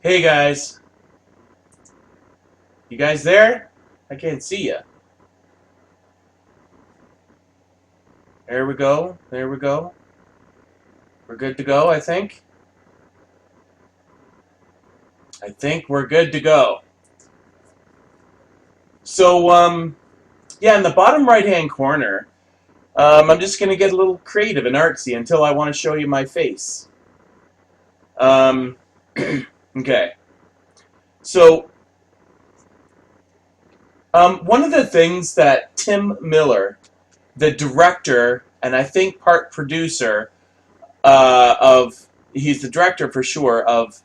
Hey guys, you guys there? I can't see you. There we go. There we go. We're good to go, I think. I think we're good to go. So, yeah, in the bottom right-hand corner, I'm just gonna get a little creative and artsy until I want to show you my face. Um, okay. So, one of the things that Tim Miller, the director and I think part producer he's the director for sure of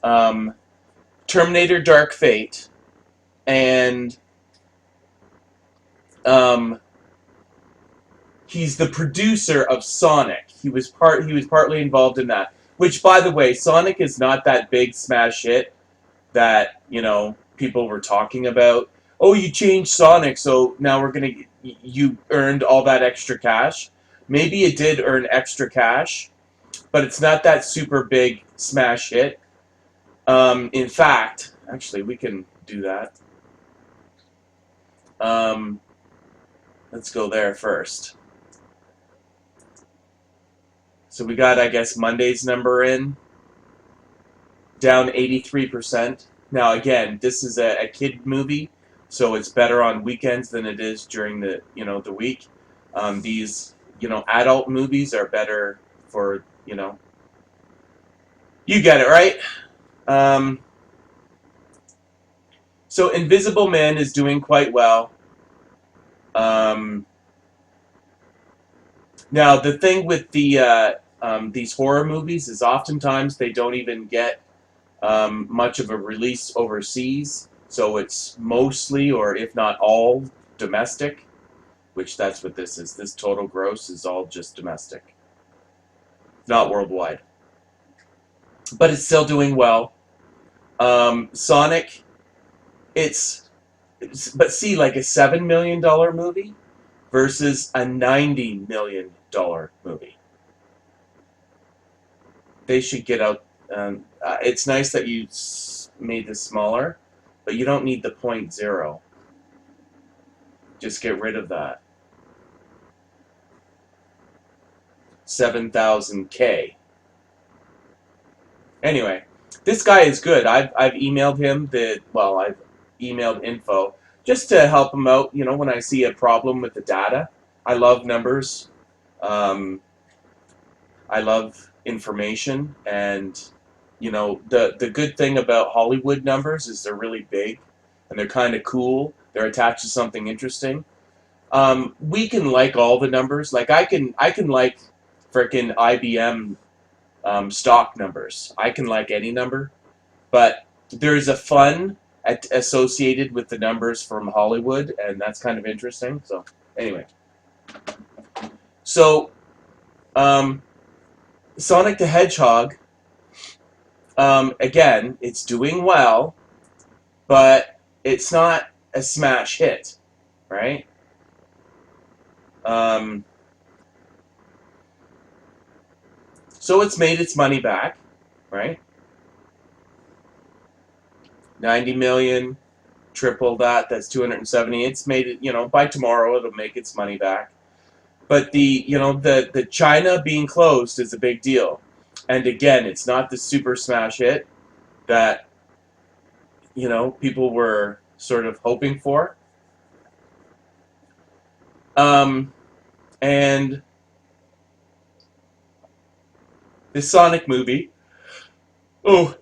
um, Terminator Dark Fate, and um, he's the producer of Sonic. He was partly involved in that. Which, by the way, Sonic is not that big smash hit that people were talking about. Oh, you changed Sonic, so now you earned all that extra cash. Maybe it did earn extra cash, but it's not that super big smash hit. In fact, actually, we can do that. Um, let's go there first. So we got, I guess, Monday's number in, down 83%. Now, again, this is a kid movie, so it's better on weekends than it is during the week. These, adult movies are better for, you get it, right? Um, so Invisible Man is doing quite well. Um, Now, the thing with these horror movies is oftentimes they don't even get much of a release overseas, so it's mostly, or if not all, domestic, which that's what this is. This total gross is all just domestic, not worldwide. But it's still doing well. Sonic, but see, like a $7 million movie versus a $90 million movie. They should get out. It's nice that you made this smaller, but you don't need the 0.0. Just get rid of that. 7,000K. Anyway, this guy is good. I've emailed him I've emailed info just to help him out. When I see a problem with the data, I love numbers. Um, I love information, and the good thing about Hollywood numbers is they're really big, and they're kind of cool. They're attached to something interesting. We can like all the numbers. Like I can like frickin' IBM stock numbers. I can like any number, but there's a fun associated with the numbers from Hollywood, and that's kind of interesting. So anyway, so um, Sonic the Hedgehog. Again, it's doing well, but it's not a smash hit, right? Um, so it's made its money back, right? 90 million, triple that. That's 270. It's made it. By tomorrow it'll make its money back. But the China being closed is a big deal, and again, it's not the super smash hit that people were sort of hoping for. Um, and the Sonic movie. Oh,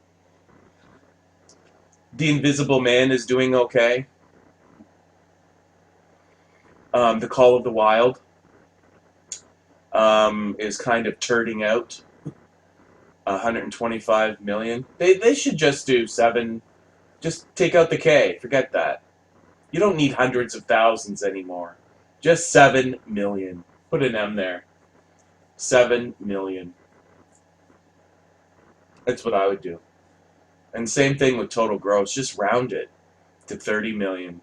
The Invisible Man is doing okay. The Call of the Wild is kind of turding out. 125 million. They should just do seven. Just take out the K. Forget that. You don't need hundreds of thousands anymore. Just 7 million. Put an M there. 7 million. That's what I would do. And same thing with total gross. Just round it to 30 million.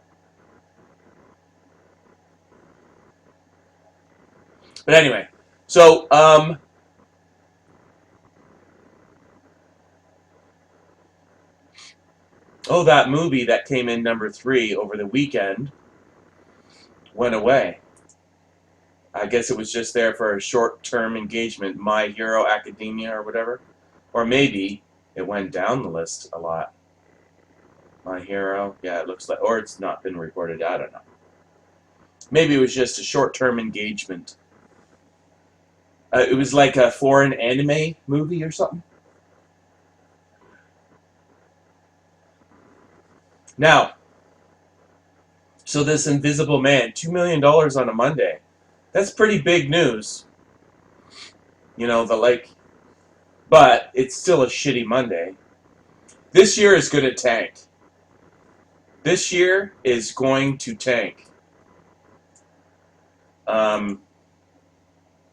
But anyway, so Oh, that movie that came in number 3 over the weekend went away. I guess it was just there for a short-term engagement, My Hero Academia or whatever. Or maybe it went down the list a lot. My Hero, yeah, it looks like, or it's not been reported, I don't know. Maybe it was just a short-term engagement. It was like a foreign anime movie or something. Now, so this Invisible Man, $2 million on a Monday. That's pretty big news. You know, but it's still a shitty Monday. This year is going to tank. This year is going to tank.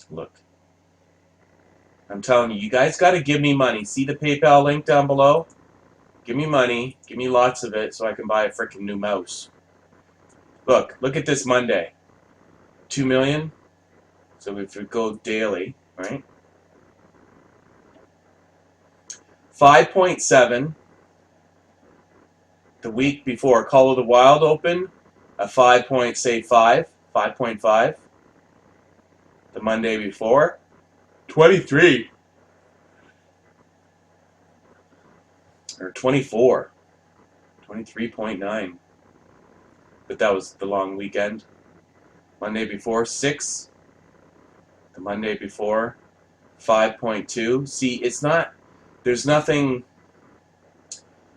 Look. I'm telling you, you guys got to give me money. See the PayPal link down below? Give me money. Give me lots of it so I can buy a freaking new mouse. Look at this Monday. 2 million. So if we go daily, right? 5.7. The week before, Call of the Wild open, a 5.5. The Monday before, 23. Or 24. 23.9. But that was the long weekend. Monday before, 6. The Monday before, 5.2. See, it's not, there's nothing,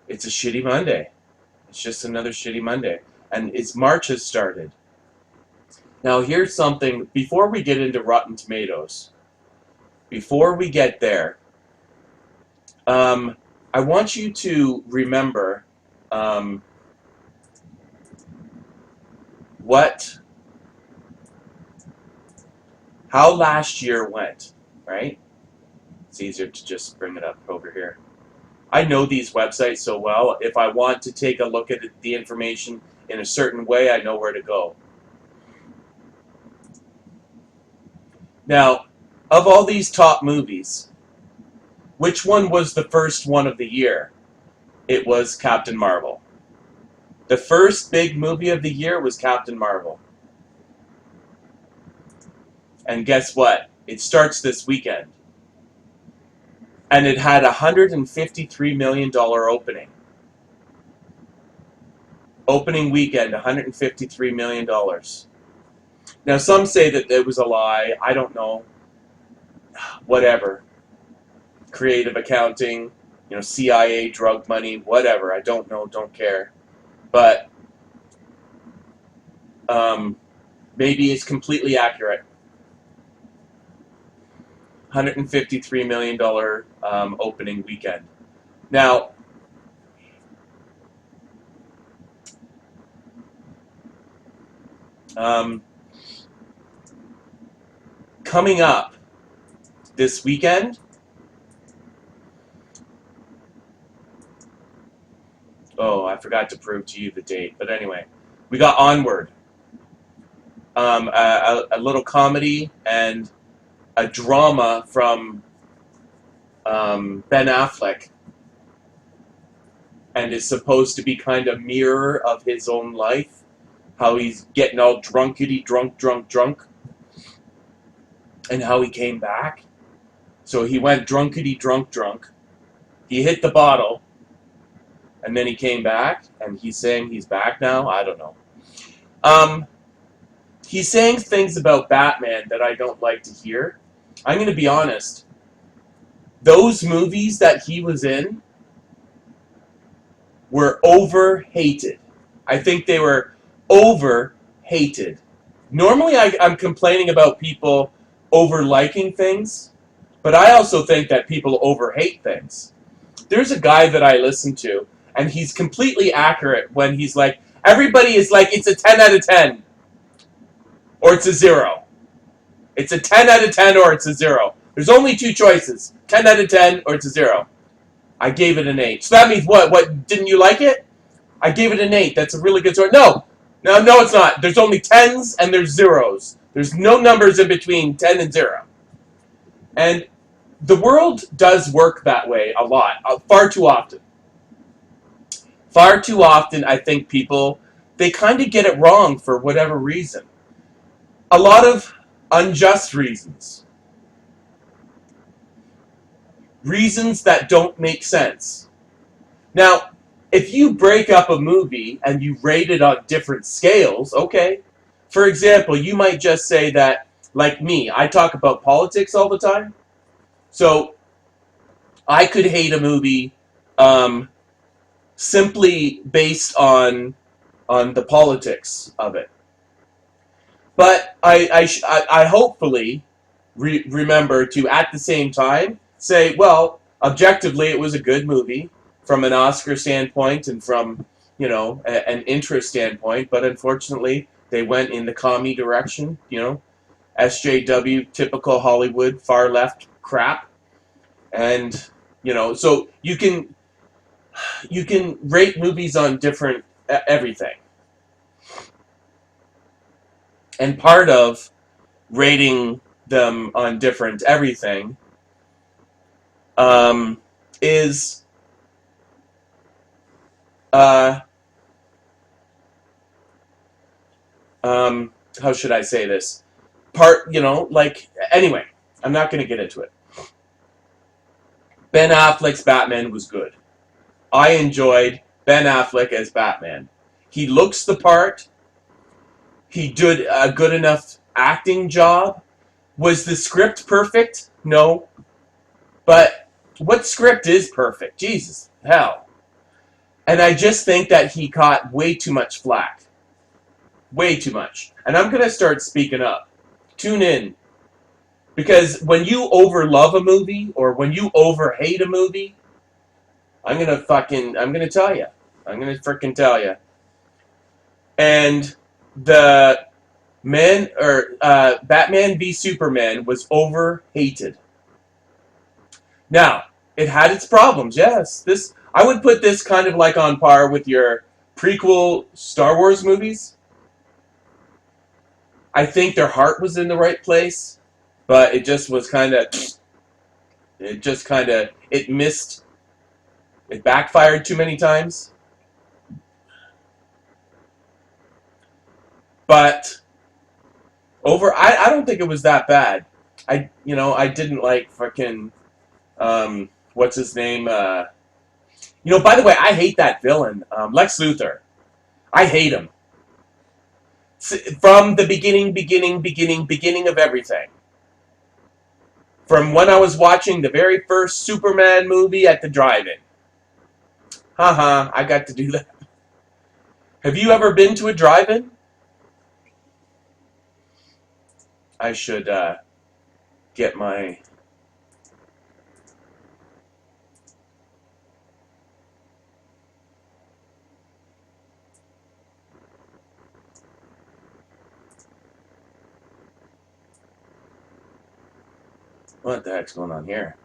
it's a shitty Monday. It's just another shitty Monday. And March has started. Now here's something, before we get into Rotten Tomatoes, before we get there, I want you to remember how last year went, right? It's easier to just bring it up over here. I know these websites so well. If I want to take a look at the information in a certain way, I know where to go. Now, of all these top movies, which one was the first one of the year? It was Captain Marvel. The first big movie of the year was Captain Marvel. And guess what? It starts this weekend. And it had a $153 million opening. Opening weekend, $153 million. Now, some say that it was a lie. I don't know. Whatever. Creative accounting, CIA, drug money, whatever. I don't know, don't care. But maybe it's completely accurate. $153 million opening weekend. Now, coming up this weekend, oh, I forgot to prove to you the date, but anyway, we got Onward, a little comedy and a drama from Ben Affleck, and is supposed to be kind of mirror of his own life, how he's getting all drunk, and how he came back. So he went drunkety drunk. He hit the bottle, and then he came back, and he's saying he's back now. I don't know. He's saying things about Batman that I don't like to hear. I'm going to be honest. Those movies that he was in were over-hated. I think they were over-hated. Normally I'm complaining about people over-liking things, but I also think that people over-hate things. There's a guy that I listen to, and he's completely accurate when he's like, everybody is like, it's a 10 out of 10, or it's a 0. It's a 10 out of 10 or it's a 0. There's only 2 choices, 10 out of 10 or it's a 0. I gave it an 8. So that means what? What, didn't you like it? I gave it an 8. That's a really good story. No, it's not. There's only 10s and there's 0s. There's no numbers in between 10 and 0. And the world does work that way a lot, far too often. Far too often, I think people, they kind of get it wrong for whatever reason. A lot of unjust reasons. Reasons that don't make sense. Now, if you break up a movie and you rate it on different scales, okay. For example, you might just say that, like me, I talk about politics all the time. So I could hate a movie um, simply based on the politics of it. But I hopefully remember to, at the same time, say, well, objectively, it was a good movie from an Oscar standpoint and from, an interest standpoint. But unfortunately, they went in the commie direction, SJW, typical Hollywood, far left crap. And, so you can rate movies on different everything. And part of rating them on different everything is uh, how should I say this? Anyway, I'm not going to get into it. Ben Affleck's Batman was good. I enjoyed Ben Affleck as Batman. He looks the part. He did a good enough acting job. Was the script perfect? No. But what script is perfect? Jesus, hell. And I just think that he caught way too much flack. Way too much. And I'm going to start speaking up. Tune in. Because when you overlove a movie or when you overhate a movie, I'm going to tell you. I'm going to freaking tell you. And the Batman v Superman was overhated. Now, it had its problems, yes. I would put this kind of like on par with your prequel Star Wars movies. I think their heart was in the right place, but it just was it missed, it backfired too many times. But I don't think it was that bad. I didn't like fucking, what's his name? By the way, I hate that villain, Lex Luthor. I hate him. From the beginning of everything. From when I was watching the very first Superman movie at the drive-in. Haha, I got to do that. Have you ever been to a drive-in? I should get my... What the heck's going on here?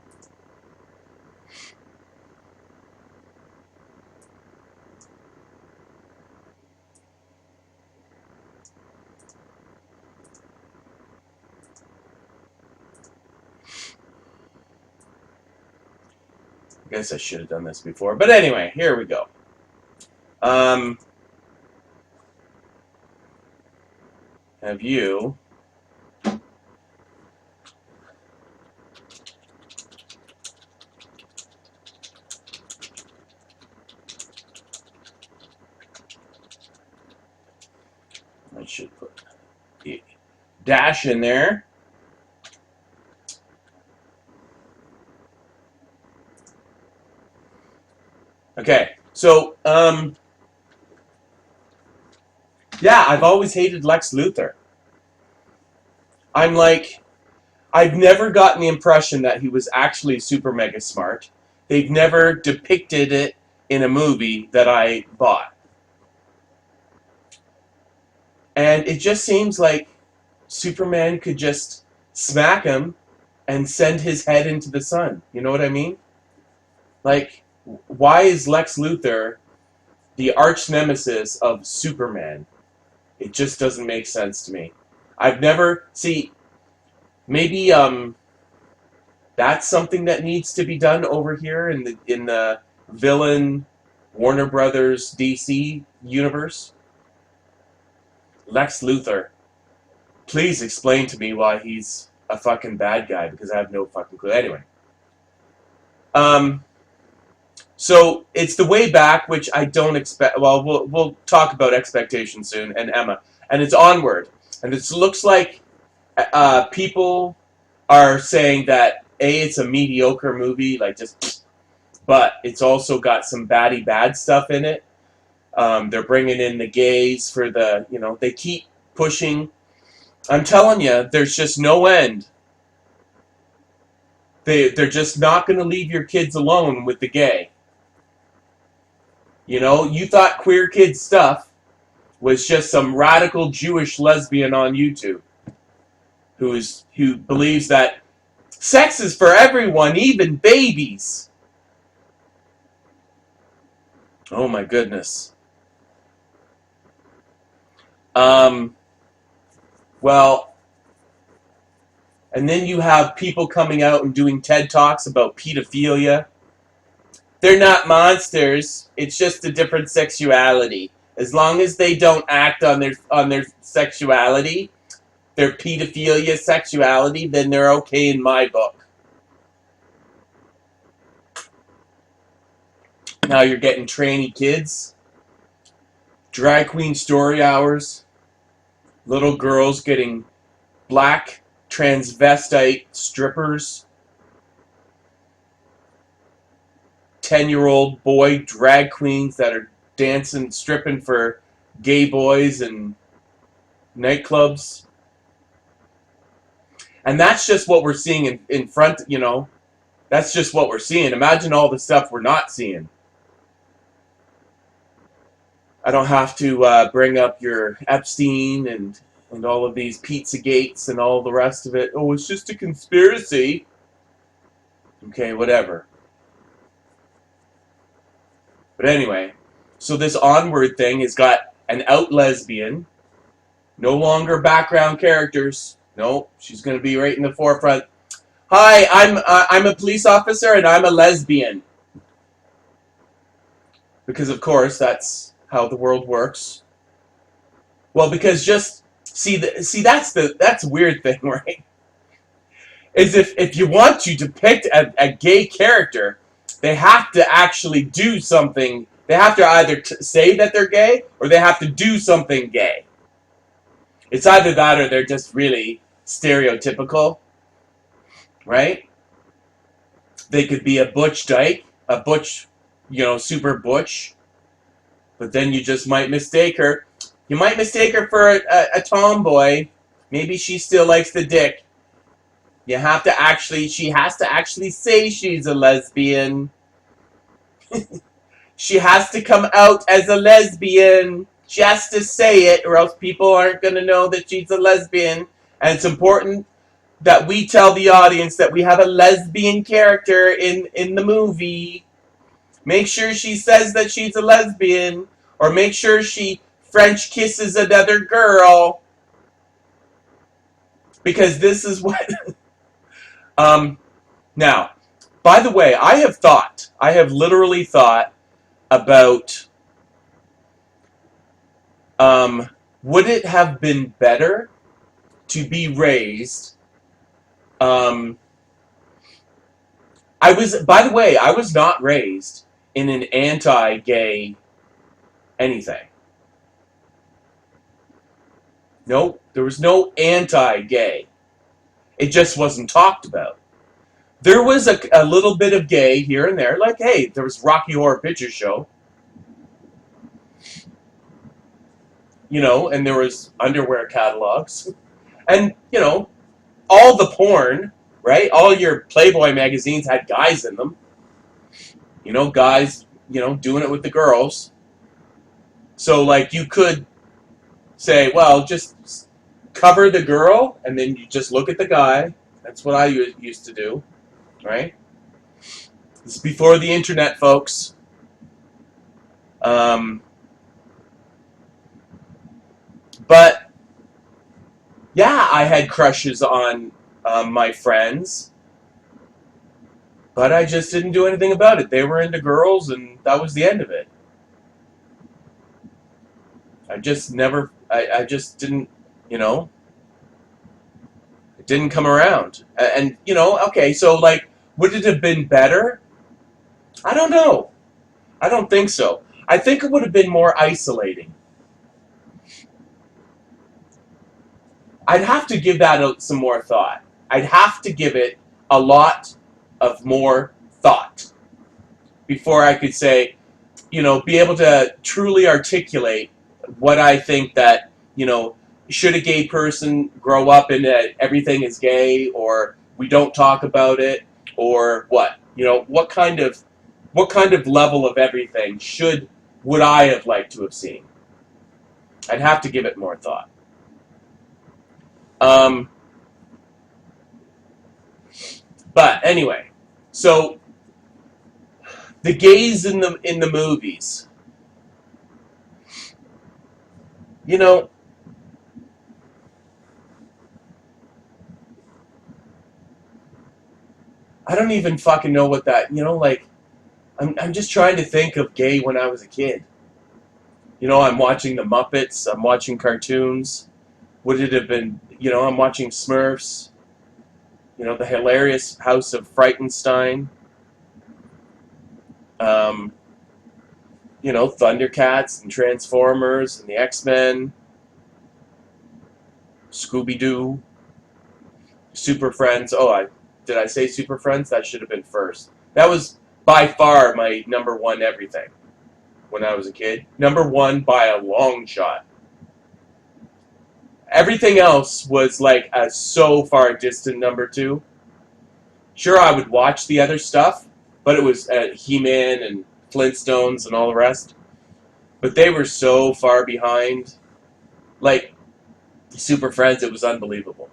I guess I should have done this before. But anyway, here we go. Have you... I should put the dash in there. Okay, so, yeah, I've always hated Lex Luthor. I've never gotten the impression that he was actually super mega smart. They've never depicted it in a movie that I bought. And it just seems like Superman could just smack him and send his head into the sun. You know what I mean? Like, why is Lex Luthor the arch nemesis of Superman? It just doesn't make sense to me. Maybe that's something that needs to be done over here in the villain Warner Brothers DC universe. Lex Luthor. Please explain to me why he's a fucking bad guy, because I have no fucking clue. Anyway. Um, so it's the way back, which I don't expect. Well, we'll talk about expectations soon, and Emma, and it's Onward, and it looks like people are saying that it's a mediocre movie, like just, but it's also got some baddie bad stuff in it. They're bringing in the gays for the, they keep pushing. I'm telling you, there's just no end. They're just not going to leave your kids alone with the gay. You thought Queer Kid Stuff was just some radical Jewish lesbian on YouTube who believes that sex is for everyone, even babies. Oh my goodness. Well, and then you have people coming out and doing TED Talks about pedophilia. They're not monsters. It's just a different sexuality. As long as they don't act on their sexuality, their pedophilia sexuality, then they're okay in my book. Now you're getting tranny kids, drag queen story hours, little girls getting black transvestite strippers, 10-year-old boy drag queens that are dancing, stripping for gay boys and nightclubs. And that's just what we're seeing in front, That's just what we're seeing. Imagine all the stuff we're not seeing. I don't have to bring up your Epstein and all of these Pizzagates and all the rest of it. Oh, it's just a conspiracy. Okay, whatever. But anyway, so this Onward thing has got an out lesbian, no longer background characters. No, she's going to be right in the forefront. Hi, I'm a police officer and I'm a lesbian. Because of course that's how the world works. Well, because just see that's a weird thing, right? Is if you want to depict a gay character, they have to actually do something. They have to either say that they're gay or they have to do something gay. It's either that or they're just really stereotypical, right? They could be a butch dyke, a butch, super butch, but then you just might mistake her. You might mistake her for a tomboy. Maybe she still likes the dick. She has to actually say she's a lesbian. She has to come out as a lesbian. She has to say it, or else people aren't going to know that she's a lesbian. And it's important that we tell the audience that we have a lesbian character in the movie. Make sure she says that she's a lesbian, or make sure she French kisses another girl. Because this is what... now, by the way, I have literally thought about, would it have been better to be raised, by the way, I was not raised in an anti-gay anything. Nope, there was no anti-gay. It just wasn't talked about. There was a little bit of gay here and there, like, hey, there was Rocky Horror Picture Show. And there was underwear catalogs. And, all the porn, right? All your Playboy magazines had guys in them. Guys, doing it with the girls. So, like, you could say, well, just cover the girl, and then you just look at the guy. That's what I used to do, right? This is before the internet, folks. But, yeah, I had crushes on my friends. But I just didn't do anything about it. They were into girls, and that was the end of it. I just never, I just didn't, you know, it didn't come around. And, you know, okay, so like, would it have been better? I don't know. I don't think so. I think it would have been more isolating. I'd have to give that some more thought. I'd have to give it a lot of more thought before I could say, you know, be able to truly articulate what I think that, you know, should a gay person grow up in that everything is gay, or we don't talk about it, or what? You know, what kind of level of everything would I have liked to have seen? I'd have to give it more thought. Um, but anyway, so the gays in the movies, you know, I don't even fucking know what that, you know, like I'm just trying to think of gay when I was a kid. You know, I'm watching the Muppets, I'm watching cartoons. Would it have been, you know, I'm watching Smurfs, you know, the hilarious House of Frightenstein, um, you know, Thundercats and Transformers and the X-Men, Scooby-Doo, Super Friends. Oh, did I say Super Friends? That should have been first. That was by far my number one everything when I was a kid. Number one by a long shot. Everything else was like a so far distant number two. Sure, I would watch the other stuff, but it was He-Man and Flintstones and all the rest. But they were so far behind. Like Super Friends, it was unbelievable.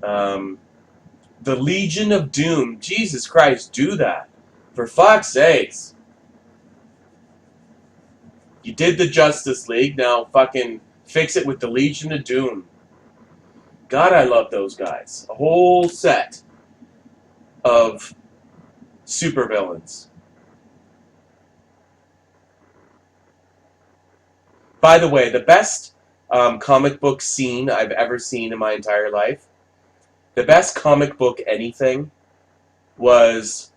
Um, the Legion of Doom, Jesus Christ, do that for fuck's sakes! You did the Justice League, now fucking fix it with the Legion of Doom. God, I love those guys. A whole set of supervillains. By the way, the best comic book scene I've ever seen in my entire life, the best comic book anything, was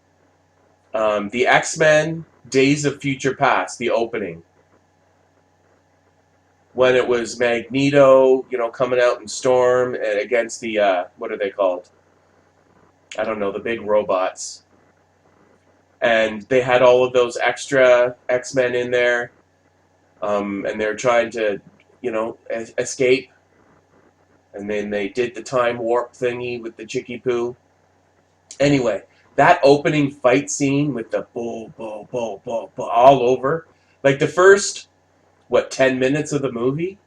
the X-Men Days of Future Past, the opening. When it was Magneto, you know, coming out in Storm and against the, what are they called? I don't know, the big robots. And they had all of those extra X-Men in there, and they're trying to, you know, escape. And then they did the time warp thingy with the Chicky Poo. Anyway, that opening fight scene with the bull, bull, bull, bull, bull all over, like the first, what, 10 minutes of the movie?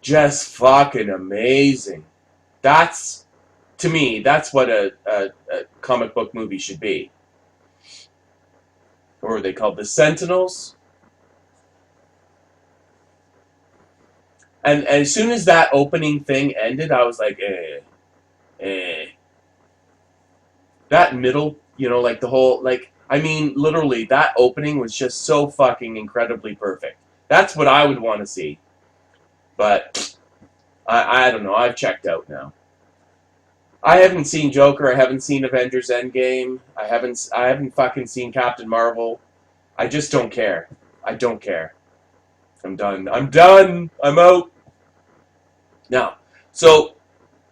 Just fucking amazing. That's, to me, that's what a comic book movie should be. Or are they called the Sentinels? And as soon as that opening thing ended, I was like, eh. That middle, you know, like the whole, like, I mean, literally, that opening was just so fucking incredibly perfect. That's what I would want to see. But, I don't know, I've checked out now. I haven't seen Joker, I haven't seen Avengers Endgame, I haven't fucking seen Captain Marvel. I just don't care. I don't care. I'm done. I'm done! I'm out! Now, so,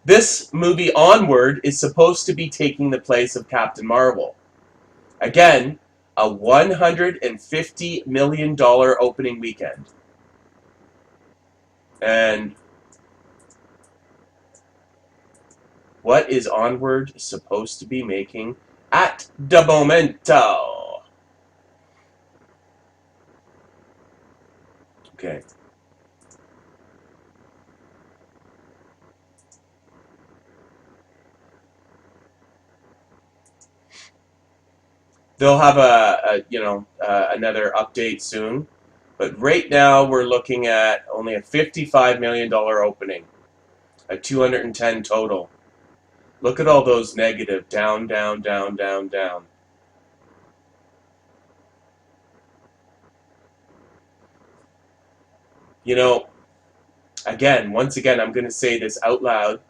this movie, Onward, is supposed to be taking the place of Captain Marvel. Again, a $150 million opening weekend. And what is Onward supposed to be making at the momento? Okay. They'll have another update soon. But right now we're looking at only a $55 million opening. A 210 total. Look at all those negative. Down, down, down, down, down. You know, again, once again, I'm going to say this out loud.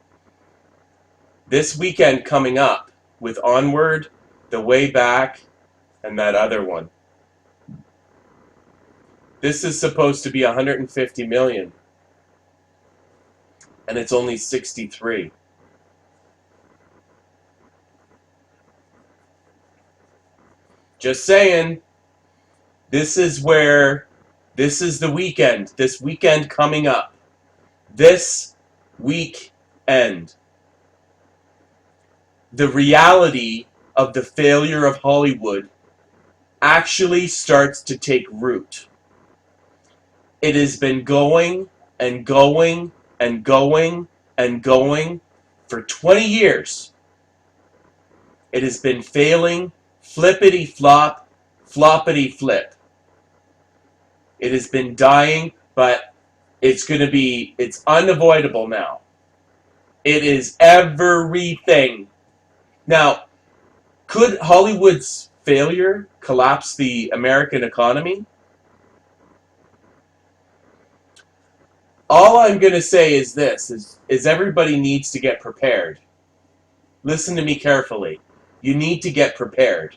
This weekend coming up with Onward, The Way Back, and that other one. This is supposed to be 150 million, and it's only 63. Just saying, this is the weekend. This weekend coming up. This weekend. The reality of the failure of Hollywood actually starts to take root. It has been going and going and going and going for 20 years. It has been failing, flippity flop, floppity flip. It has been dying, but it's unavoidable now. It is everything. Now, could Hollywood's failure collapse the American economy? All I'm going to say is this, is everybody needs to get prepared. Listen to me carefully. You need to get prepared.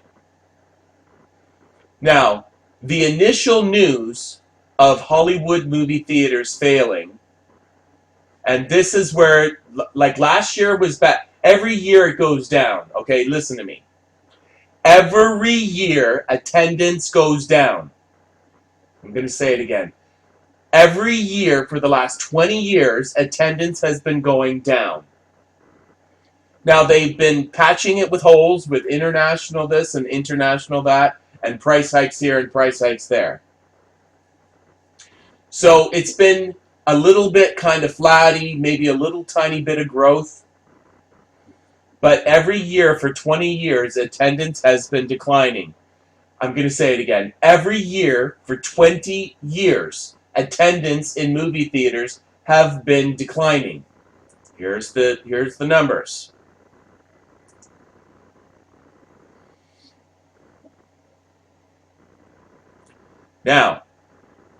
Now, the initial news of Hollywood movie theaters failing, and this is where, like last year was bad. Every year it goes down. Okay, listen to me. Every year attendance goes down. I'm going to say it again. Every year for the last 20 years, attendance has been going down. Now, they've been patching it with holes with international this and international that, and price hikes here and price hikes there. So it's been a little bit kind of flatty, maybe a little tiny bit of growth. But every year for 20 years, attendance has been declining. I'm going to say it again. Every year for 20 years, attendance in movie theaters have been declining. Here's the numbers. Now,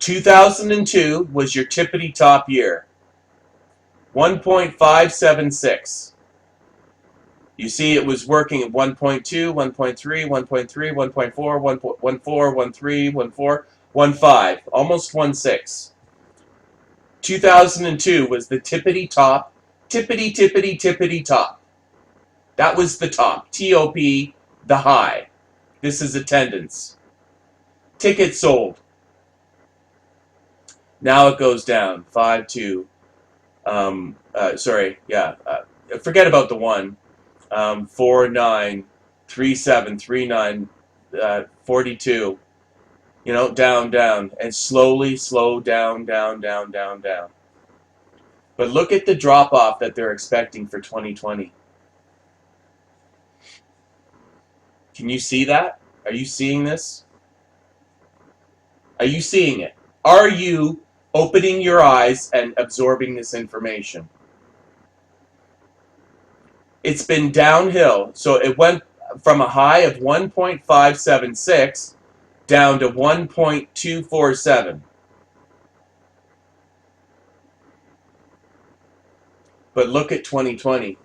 2002 was your tippity top year. 1.576. You see it was working at 1.2, 1.3, 1.3, 1.4, 1.14, 1.3, 1.4, 1.5, almost 1.6. 2002 was the tippity top, tippity tippity tippity top. That was the top. T-O-P, the high. This is attendance. Tickets sold. Now it goes down. 5-2. Forget about the 1. 4-9, 3-7, 3-9, 42. You know, down, and slowly, slow down. But look at the drop-off that they're expecting for 2020. Can you see that? Are you seeing this? Are you seeing it? Are you opening your eyes and absorbing this information? It's been downhill. So it went from a high of 1.576 down to 1.247. But look at 2020.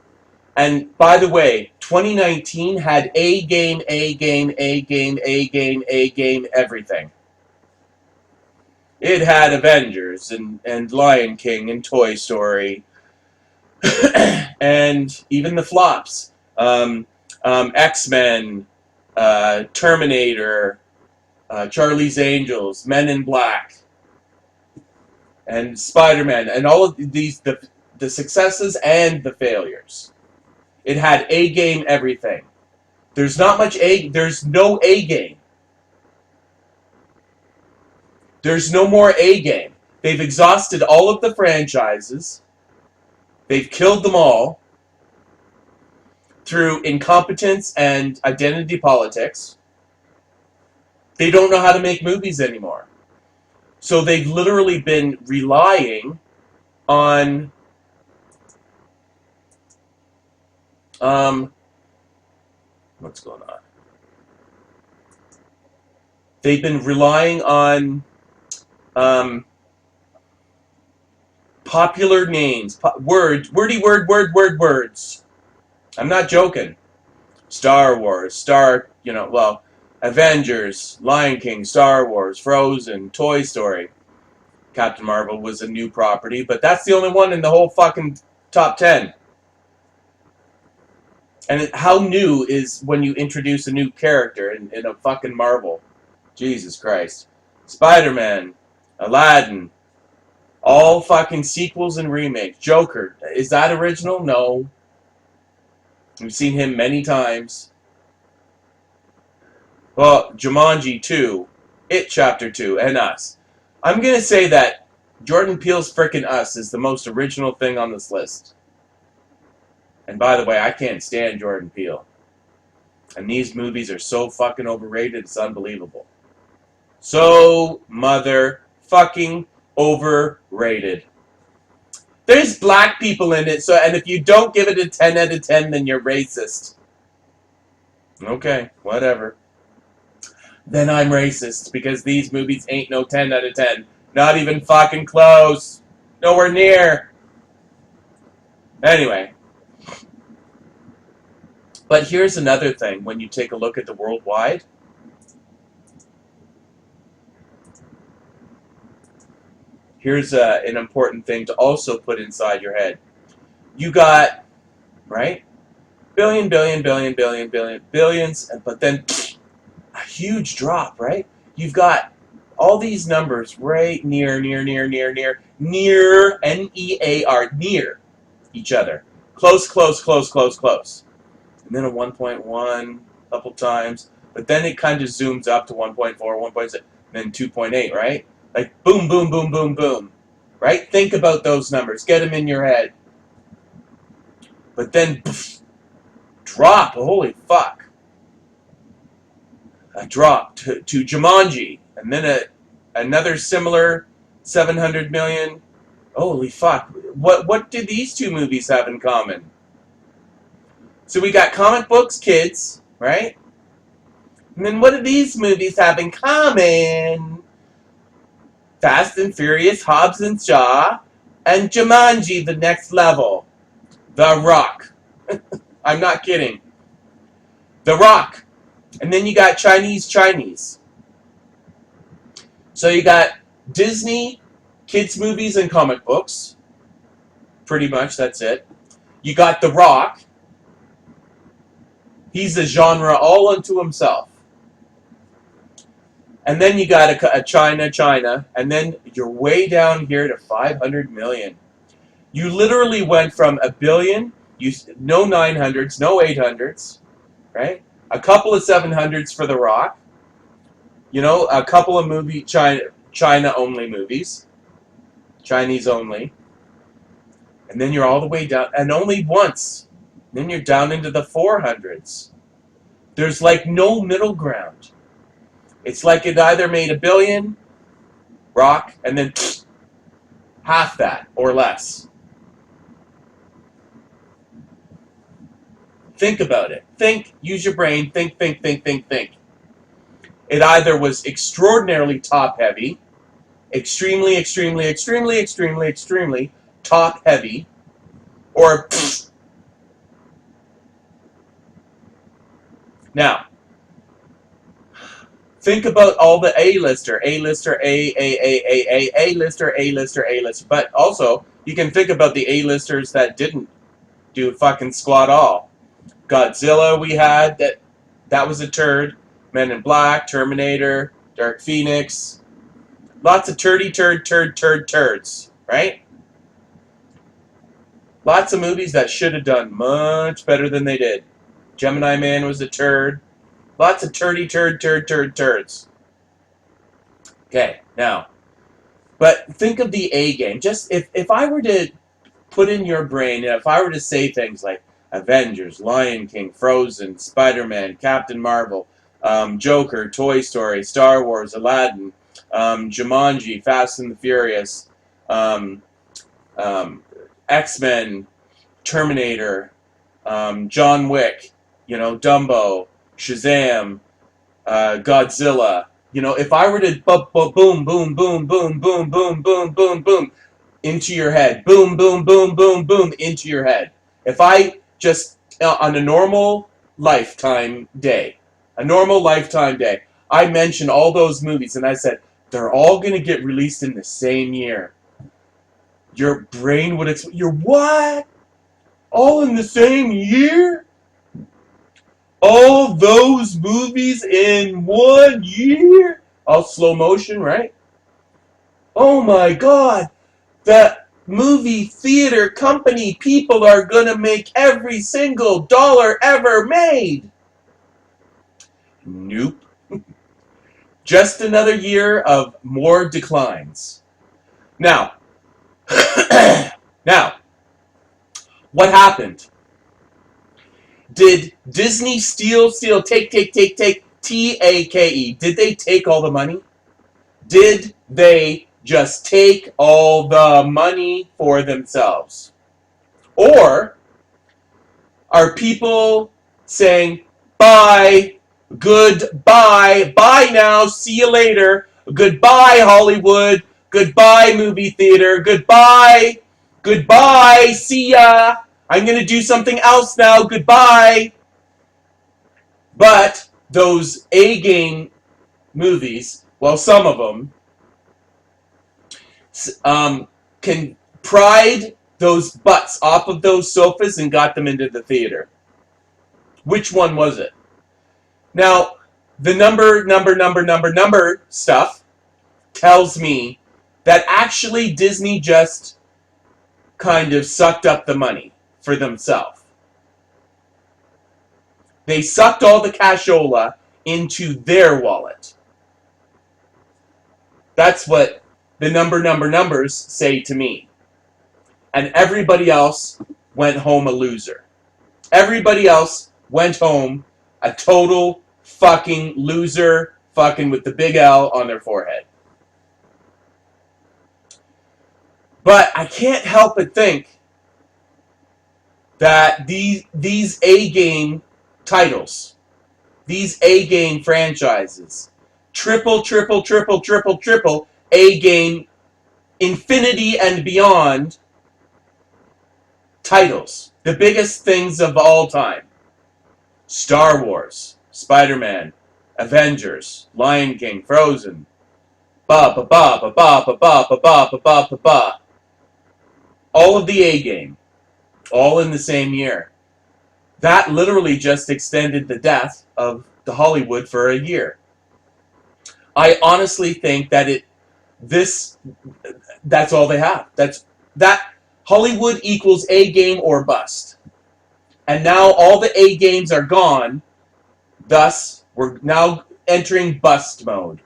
And by the way, 2019 had A game, everything. It had Avengers and Lion King and Toy Story and even the flops. X-Men, Terminator, Charlie's Angels, Men in Black, and Spider-Man, and all of these, the successes and the failures. It had A game everything. There's not much there's no A game. There's no more A game. They've exhausted all of the franchises. They've killed them all through incompetence and identity politics. They don't know how to make movies anymore. So they've literally been relying on what's going on? They've been relying on Popular names, words. I'm not joking. Star Wars, Avengers, Lion King, Star Wars, Frozen, Toy Story. Captain Marvel was a new property, but that's the only one in the whole fucking top 10. And how new is when you introduce a new character in a fucking Marvel? Jesus Christ. Spider-Man, Aladdin, all fucking sequels and remakes. Joker, is that original? No. We've seen him many times. Well, Jumanji 2, It Chapter 2, and Us. I'm going to say that Jordan Peele's frickin' Us is the most original thing on this list. And by the way, I can't stand Jordan Peele. And these movies are so fucking overrated, it's unbelievable. So motherfucking overrated. There's black people in it, and if you don't give it a 10 out of 10, then you're racist. Okay, whatever. Then I'm racist, because these movies ain't no 10 out of 10. Not even fucking close. Nowhere near. Anyway. But here's another thing when you take a look at the worldwide. Here's an important thing to also put inside your head. You got, right? Billions, but then a huge drop, right? You've got all these numbers right near, N-E-A-R, near each other. Close. And then a 1.1 a couple times, but then it kind of zooms up to 1.4, 1.6, then 2.8, right? Like boom, boom, right? Think about those numbers. Get them in your head. But then, poof, drop. Holy fuck. A drop to Jumanji. And then another similar 700 million. Holy fuck. What did these two movies have in common? So we got comic books, kids, right? And then what do these movies have in common? Fast and Furious, Hobbs and Shaw, and Jumanji, The Next Level. The Rock. I'm not kidding. The Rock. And then you got Chinese. So you got Disney, kids' movies, and comic books. Pretty much, that's it. You got The Rock. He's a genre all unto himself. And then you got a China, and then you're way down here to 500 million. You literally went from a billion, no 900s, no 800s, right? A couple of 700s for The Rock. You know, a couple of China-only movies. Chinese only. And then you're all the way down, and only once. Then you're down into the 400s. There's like no middle ground. It's like it either made a billion, Rock, and then half that or less. Think about it. Think, use your brain, think. It either was extraordinarily top-heavy, extremely top-heavy, or Now, think about all the A-lister, A-lister. But also, you can think about the A-listers that didn't do fucking squat all. Godzilla we had, that was a turd. Men in Black, Terminator, Dark Phoenix. Lots of turds, right? Lots of movies that should have done much better than they did. Gemini Man was a turd. Lots of turds. Okay, now, but think of the A game. Just if I were to put in your brain, if I were to say things like Avengers, Lion King, Frozen, Spider-Man, Captain Marvel, Joker, Toy Story, Star Wars, Aladdin, Jumanji, Fast and the Furious, X-Men, Terminator, John Wick, Dumbo, Shazam, Godzilla. If I were to boom, into your head. Boom, boom, boom, boom, boom, into your head. If I just, on a normal lifetime day, I mentioned all those movies and I said, they're all going to get released in the same year. Your brain would explode. You're what? All in the same year? All those movies in 1 year? All slow motion, right? Oh my God. The movie theater company people are gonna make every single dollar ever made. Nope. Just another year of more declines. Now, now, what happened? Did Disney take, T-A-K-E? Did they take all the money? Did they just take all the money for themselves? Or are people saying, bye, goodbye, bye now, see you later, goodbye Hollywood, goodbye movie theater, goodbye, goodbye, see ya, I'm going to do something else now, goodbye. But those A-game movies, well, some of them, can pried those butts off of those sofas and got them into the theater. Which one was it? Now, the number stuff tells me that actually Disney just kind of sucked up the money for themselves. They sucked all the cashola into their wallet. That's what the numbers say to me. And everybody else went home a loser. Everybody else went home a total fucking loser, fucking with the big L on their forehead. But I can't help but think that these A-game titles, these A-game franchises, triple A-game, infinity and beyond titles, the biggest things of all time. Star Wars, Spider-Man, Avengers, Lion King, Frozen, ba ba ba ba ba ba ba ba ba ba ba ba ba. All of the A-game, all in the same year. That literally just extended the death of the Hollywood for a year. I honestly think that that's all they have. That Hollywood equals A-game or bust. And now all the A-games are gone. Thus, we're now entering bust mode.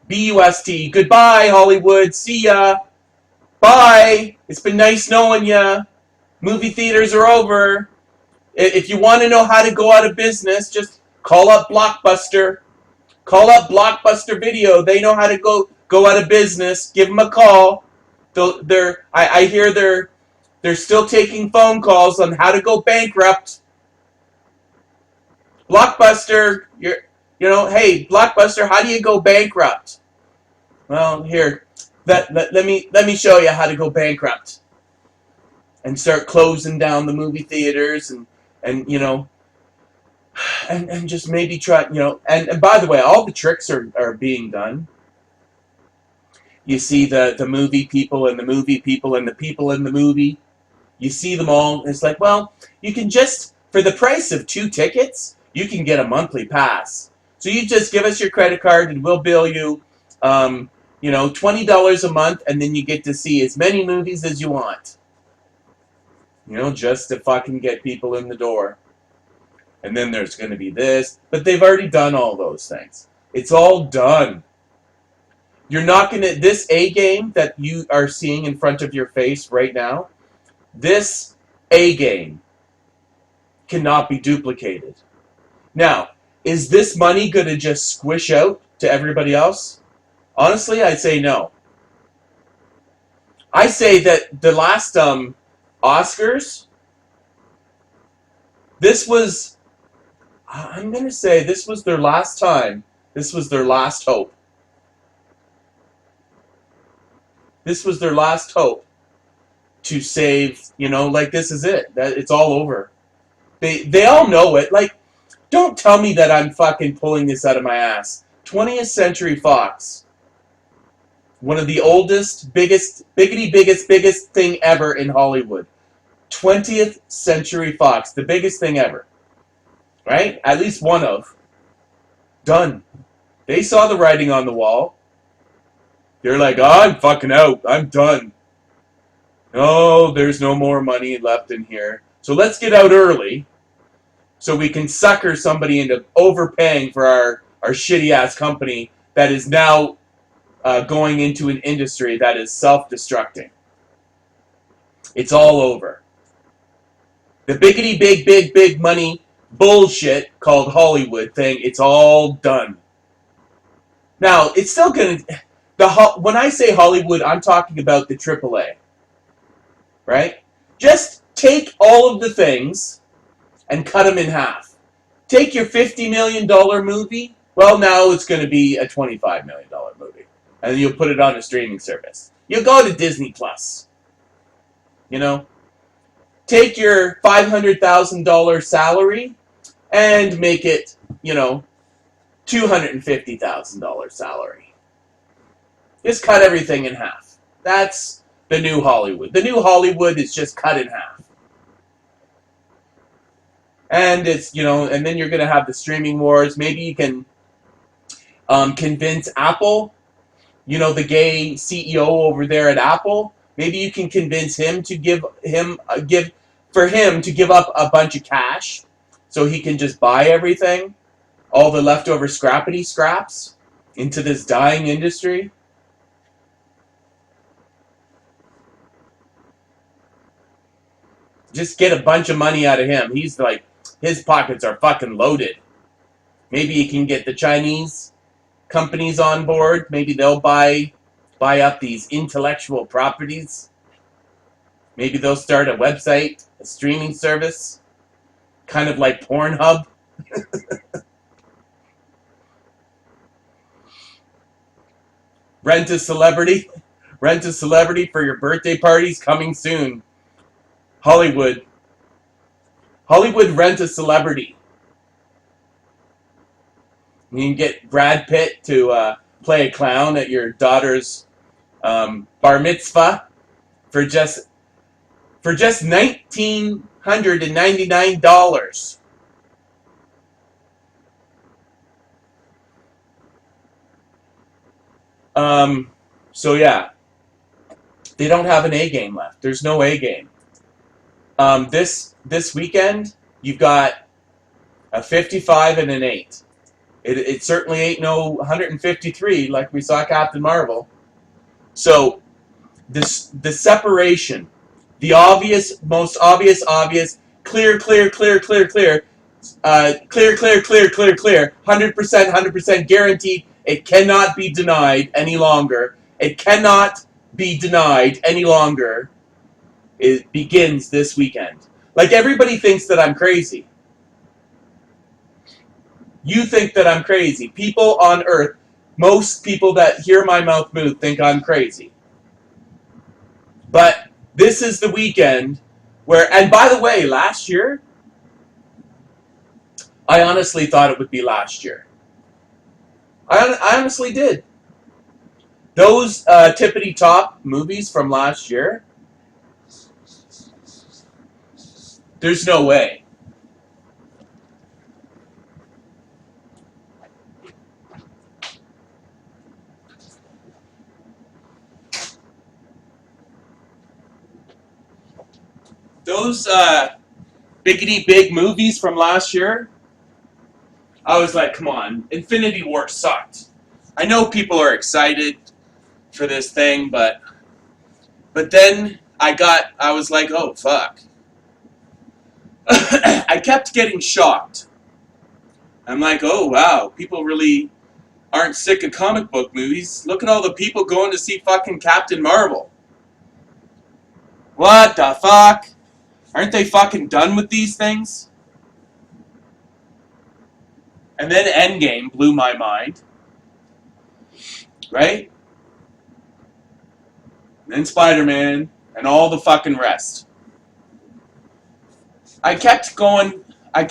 B-U-S-T. Goodbye, Hollywood. See ya. Bye. It's been nice knowing ya. Movie theaters are over. If you want to know how to go out of business, just call up Blockbuster. Call up Blockbuster Video. They know how to go out of business. Give them a call. I hear they're still taking phone calls on how to go bankrupt. Blockbuster, hey, Blockbuster, how do you go bankrupt? Well, here, let me show you how to go bankrupt. And start closing down the movie theaters and just maybe try, and by the way, all the tricks are being done. You see the movie people and the movie people and the people in the movie. You see them all. It's like, well, you can just, for the price of 2 tickets, you can get a monthly pass. So you just give us your credit card and we'll bill you, $20 a month, and then you get to see as many movies as you want. Just to fucking get people in the door. And then there's going to be this. But they've already done all those things. It's all done. You're not going to... This A-game that you are seeing in front of your face right now, this A-game cannot be duplicated. Now, is this money going to just squish out to everybody else? Honestly, I'd say no. I say that the last Oscars, this was... I'm going to say this was their last time. This was their last hope. This was their last hope to save, like this is it. That it's all over. They all know it. Like, don't tell me that I'm fucking pulling this out of my ass. 20th Century Fox, one of the oldest, biggest thing ever in Hollywood. 20th Century Fox, the biggest thing ever. Right? At least one of. Done. They saw the writing on the wall. They're like, oh, I'm fucking out. I'm done. Oh, there's no more money left in here. So let's get out early so we can sucker somebody into overpaying for our shitty-ass company that is now going into an industry that is self-destructing. It's all over. The biggity big money bullshit called Hollywood thing, it's all done. Now, it's still going to... When I say Hollywood, I'm talking about the AAA. Right? Just take all of the things and cut them in half. Take your $50 million movie, well, now it's going to be a $25 million movie. And then you'll put it on a streaming service. You'll go to Disney Plus. Take your $500,000 salary and make it, $250,000 salary. Just cut everything in half. That's the new Hollywood. The new Hollywood is just cut in half. And it's, and then you're going to have the streaming wars. Maybe you can convince Apple, the gay CEO over there at Apple. Maybe you can convince him to give him to give up a bunch of cash so he can just buy everything, all the leftover scraps into this dying industry. Just get a bunch of money out of him. He's like, his pockets are fucking loaded. Maybe he can get the Chinese companies on board. Maybe they'll buy up these intellectual properties. Maybe they'll start a website, a streaming service, kind of like Pornhub. Rent a celebrity for your birthday parties coming soon. Hollywood, rent a celebrity. You can get Brad Pitt to play a clown at your daughter's bar mitzvah for just $1,999. So yeah, they don't have an A game left. There's no A game. This weekend, you've got a 55 and an 8. It certainly ain't no 153 like we saw Captain Marvel. So the separation, the most obvious, clear, 100% guaranteed. It cannot be denied any longer. It cannot be denied any longer. It begins this weekend. Like, everybody thinks that I'm crazy. You think that I'm crazy. People on Earth, most people that hear my mouth move think I'm crazy. But this is the weekend where, and by the way, last year, I honestly thought it would be last year. I honestly did. Those tippity top movies from last year, there's no way. Those biggity big movies from last year, I was like, come on, Infinity War sucked. I know people are excited for this thing, but then I was like, oh, fuck. I kept getting shocked. I'm like, oh, wow, people really aren't sick of comic book movies. Look at all the people going to see fucking Captain Marvel. What the fuck? Aren't they fucking done with these things? And then Endgame blew my mind. Right? And then Spider-Man. and all the fucking rest. I kept going. I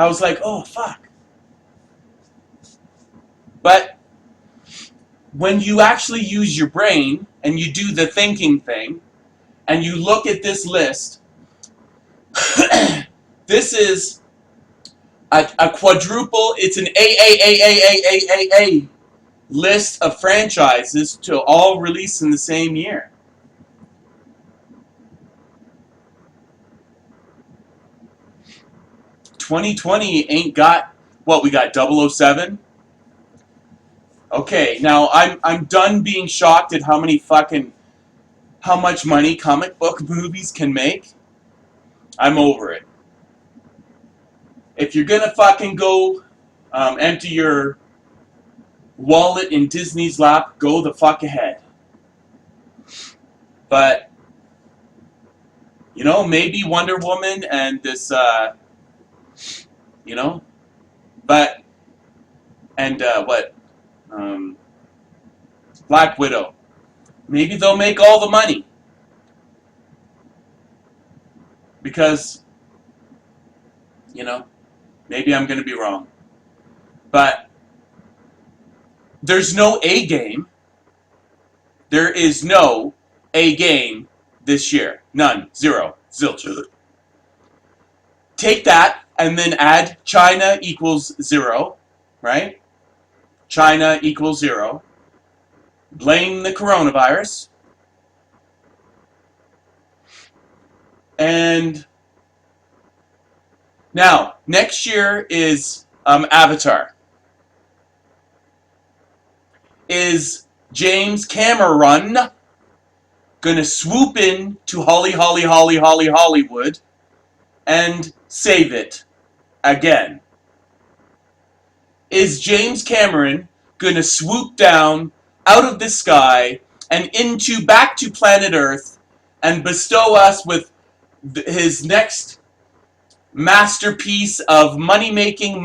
was like, oh fuck. But when you actually use your brain and you do the thinking thing, and you look at this list, this is a quadruple. It's an A list of franchises to all release in the same year. "2020 ain't got what we got. 007. Okay, now I'm done being shocked at how much money comic book movies can make. I'm over it. If you're gonna fucking go empty your wallet in Disney's lap, go the fuck ahead. But maybe Wonder Woman and this, but and what, Black Widow. Maybe they'll make all the money because maybe I'm gonna be wrong, but there's no A game. There is no A game this year. None. Zero. Zilch. Take that and then add China equals 0, right? China equals 0. Blame the coronavirus. And now, next year is Avatar. Is James Cameron gonna swoop in to Hollywood and save it again? Is James Cameron gonna swoop down out of the sky and back to planet Earth and bestow us with his next masterpiece of money making?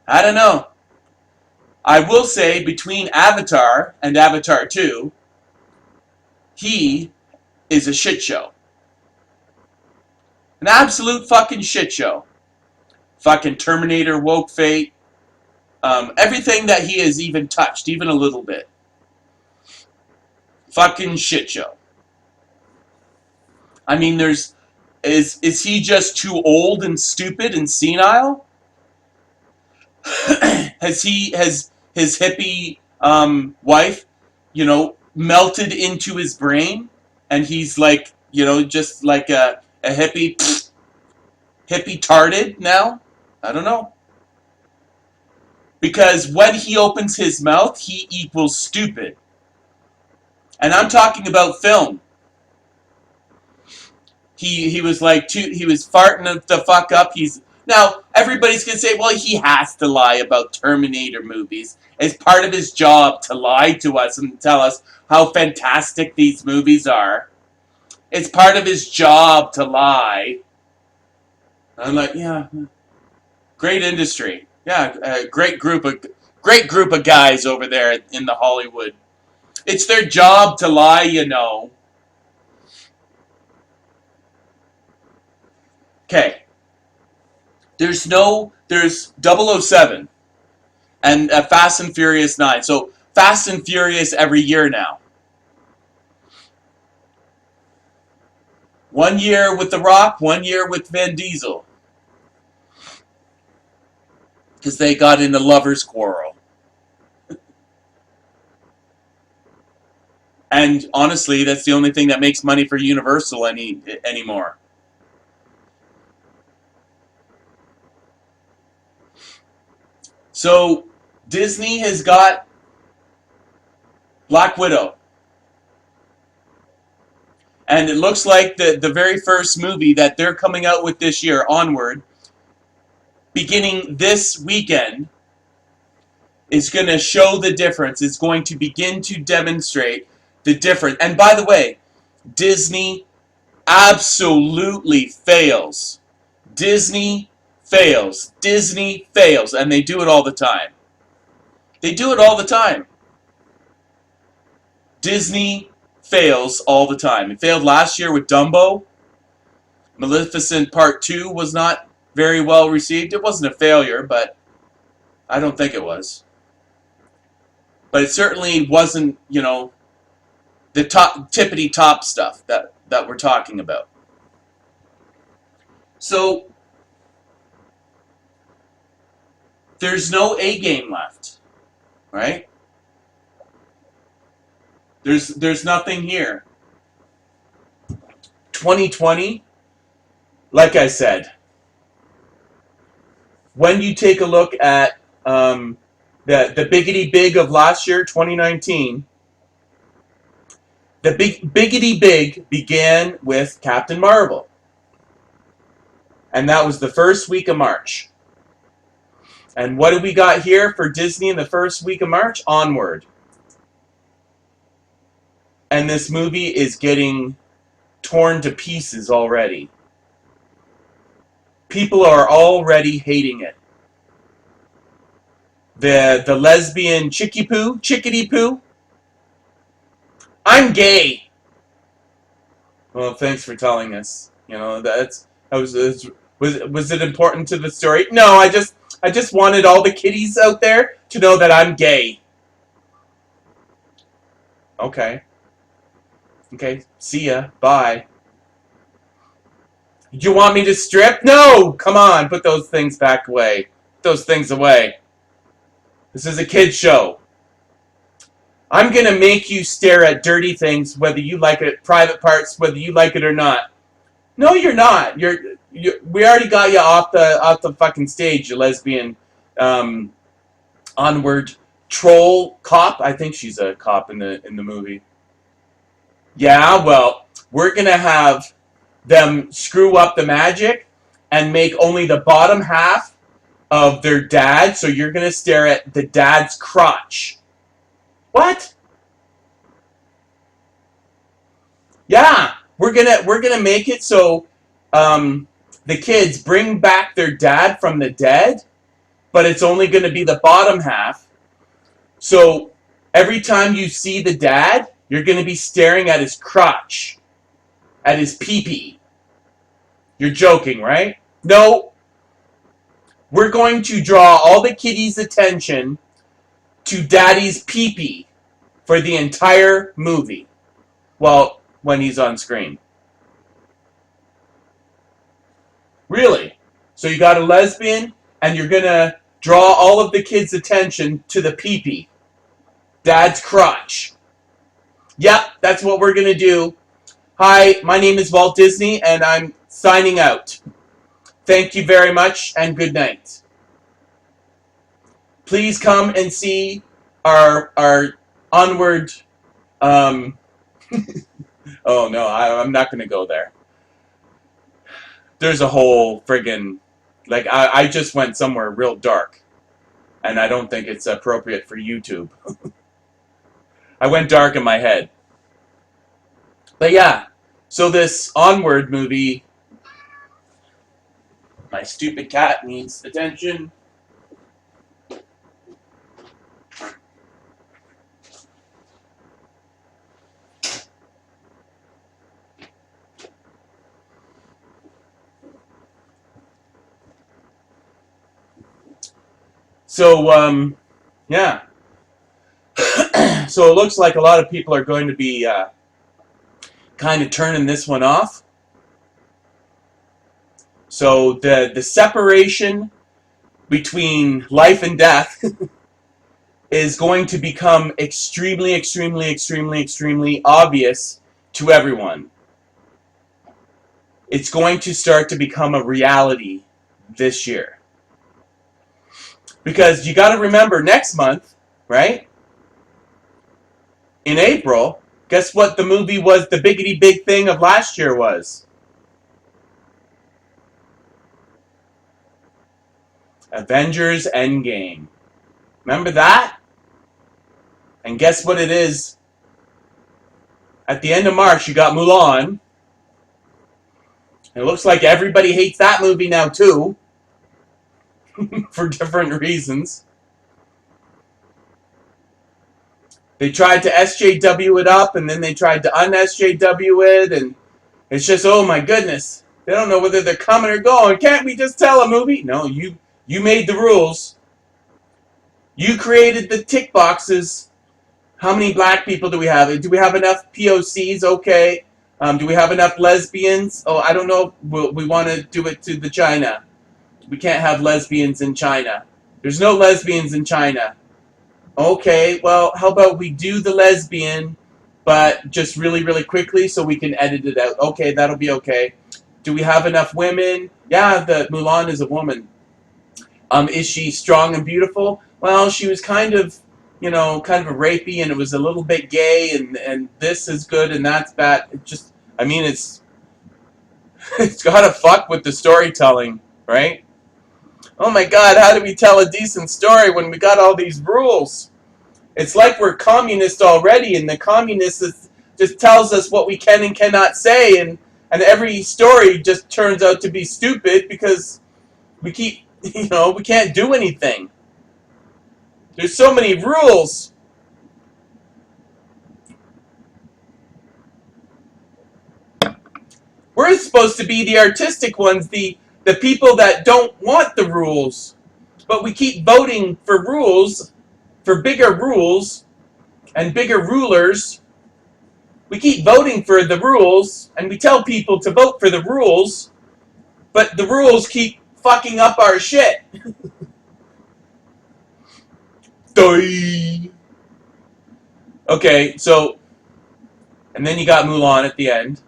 I don't know. I will say between Avatar and Avatar 2, he is a shit show. An absolute fucking shit show. Fucking Terminator, Woke Fate, everything that he has even touched, even a little bit. Fucking shit show. I mean, is he just too old and stupid and senile? Has his hippie wife, melted into his brain, and he's like, just like a hippie tarded now? I don't know. Because when he opens his mouth, he equals stupid. And I'm talking about film. He was like, he was farting the fuck up. Now, everybody's going to say, well, he has to lie about Terminator movies. It's part of his job to lie to us and tell us how fantastic these movies are. It's part of his job to lie. I'm like, yeah, great industry. Yeah, a great group of guys over there in the Hollywood. It's their job to lie, Okay. There's 007 and Fast and Furious 9. So Fast and Furious every year now. 1 year with The Rock, 1 year with Vin Diesel. Because they got in a lover's quarrel. And honestly, that's the only thing that makes money for Universal anymore. So Disney has got Black Widow. And it looks like the very first movie that they're coming out with this year, Onward, beginning this weekend, is going to show the difference. It's going to begin to demonstrate the difference. And by the way, Disney absolutely fails. Disney fails. And they do it all the time. They do it all the time. Disney fails all the time. It failed last year with Dumbo. Maleficent Part 2 was not very well received. It wasn't a failure, but I don't think it was. But it certainly wasn't, the top tippity top stuff that we're talking about. So there's no A game left, right? There's nothing here. 2020, like I said, when you take a look at the Biggity Big of last year, 2019, the Biggity Big began with Captain Marvel. And that was the first week of March. And what do we got here for Disney in the first week of March? Onward. And this movie is getting torn to pieces already. People are already hating it. The lesbian chickadee poo. I'm gay. Well, thanks for telling us. Was it important to the story? No, I just wanted all the kiddies out there to know that I'm gay. Okay. Okay, see ya. Bye. Do you want me to strip? No! Come on, put those things back away. Put those things away. This is a kid's show. I'm gonna make you stare at dirty things, whether you like it, private parts, whether you like it or not. No, you're not. We already got you off the fucking stage, you lesbian, onward troll cop. I think she's a cop in the movie. Yeah, well, we're gonna have them screw up the magic and make only the bottom half of their dad, so you're gonna stare at the dad's crotch. What? Yeah, we're gonna make it so the kids bring back their dad from the dead, but it's only gonna be the bottom half. So every time you see the dad, you're gonna be staring at his crotch, at his pee-pee. You're joking, right? No. We're going to draw all the kiddies' attention to Daddy's pee-pee for the entire movie. Well, when he's on screen. Really? So you got a lesbian, and you're going to draw all of the kids' attention to the pee-pee. Dad's crotch. Yep, that's what we're going to do. Hi, my name is Walt Disney, and I'm signing out. Thank you very much, and good night. Please come and see our onward. Oh no, I'm not going to go there. There's a whole friggin' I just went somewhere real dark, and I don't think it's appropriate for YouTube. I went dark in my head. But yeah, so this Onward movie. My stupid cat needs attention. So, yeah. So it looks like a lot of people are going to be kind of turning this one off. So the separation between life and death is going to become extremely, extremely, extremely, extremely obvious to everyone. It's going to start to become a reality this year. Because you got to remember, next month, right? In April, guess what the movie was, the biggity big thing of last year was? Avengers Endgame. Remember that? And guess what it is? At the end of March, you got Mulan. It looks like everybody hates that movie now, too. For different reasons. They tried to SJW it up, and then they tried to un-SJW it, and it's just, oh my goodness. They don't know whether they're coming or going. Can't we just tell a movie? No, you made the rules. You created the tick boxes. How many black people do we have? Do we have enough POCs? Okay. Do we have enough lesbians? Oh, I don't know. We want to do it to the China. We can't have lesbians in China. There's no lesbians in China. Okay, well, how about we do the lesbian, but just really, really quickly so we can edit it out. Okay, that'll be okay. Do we have enough women? Yeah, the Mulan is a woman. Is she strong and beautiful? Well, she was kind of, kind of a rapey, and it was a little bit gay, and this is good and that's bad. It just, I mean, it's gotta fuck with the storytelling, right? Oh my God, how do we tell a decent story when we got all these rules? It's like we're communist already, and the communist just tells us what we can and cannot say, and every story just turns out to be stupid because we keep, we can't do anything. There's so many rules. We're supposed to be the artistic ones, the people that don't want the rules. But we keep voting for rules, for bigger rules, and bigger rulers. We keep voting for the rules, and we tell people to vote for the rules, but the rules keep fucking up our shit. Okay, so, and then you got Mulan at the end.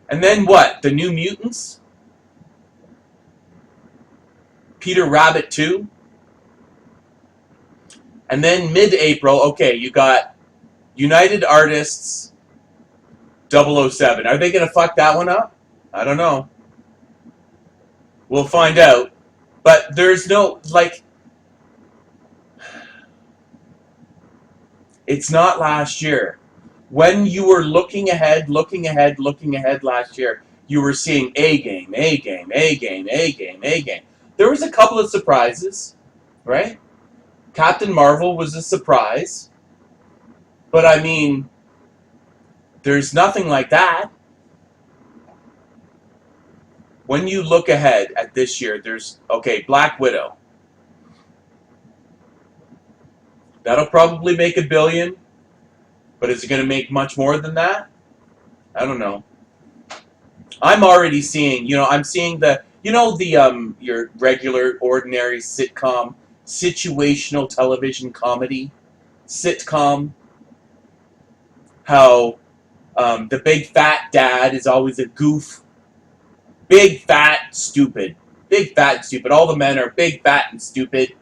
And then what? The New Mutants? Peter Rabbit 2? And then mid-April, okay, you got United Artists 007. Are they going to fuck that one up? I don't know. We'll find out. But there's no, it's not last year. When you were looking ahead last year, you were seeing A game. There was a couple of surprises, right? Captain Marvel was a surprise. But I mean, there's nothing like that. When you look ahead at this year, there's, okay, Black Widow. That'll probably make $1 billion. But is it going to make much more than that? I don't know. I'm already seeing, I'm seeing your regular, ordinary sitcom, situational television comedy sitcom. How the big fat dad is always a goof. Big, fat, stupid. Big, fat, and stupid. All the men are big, fat, and stupid.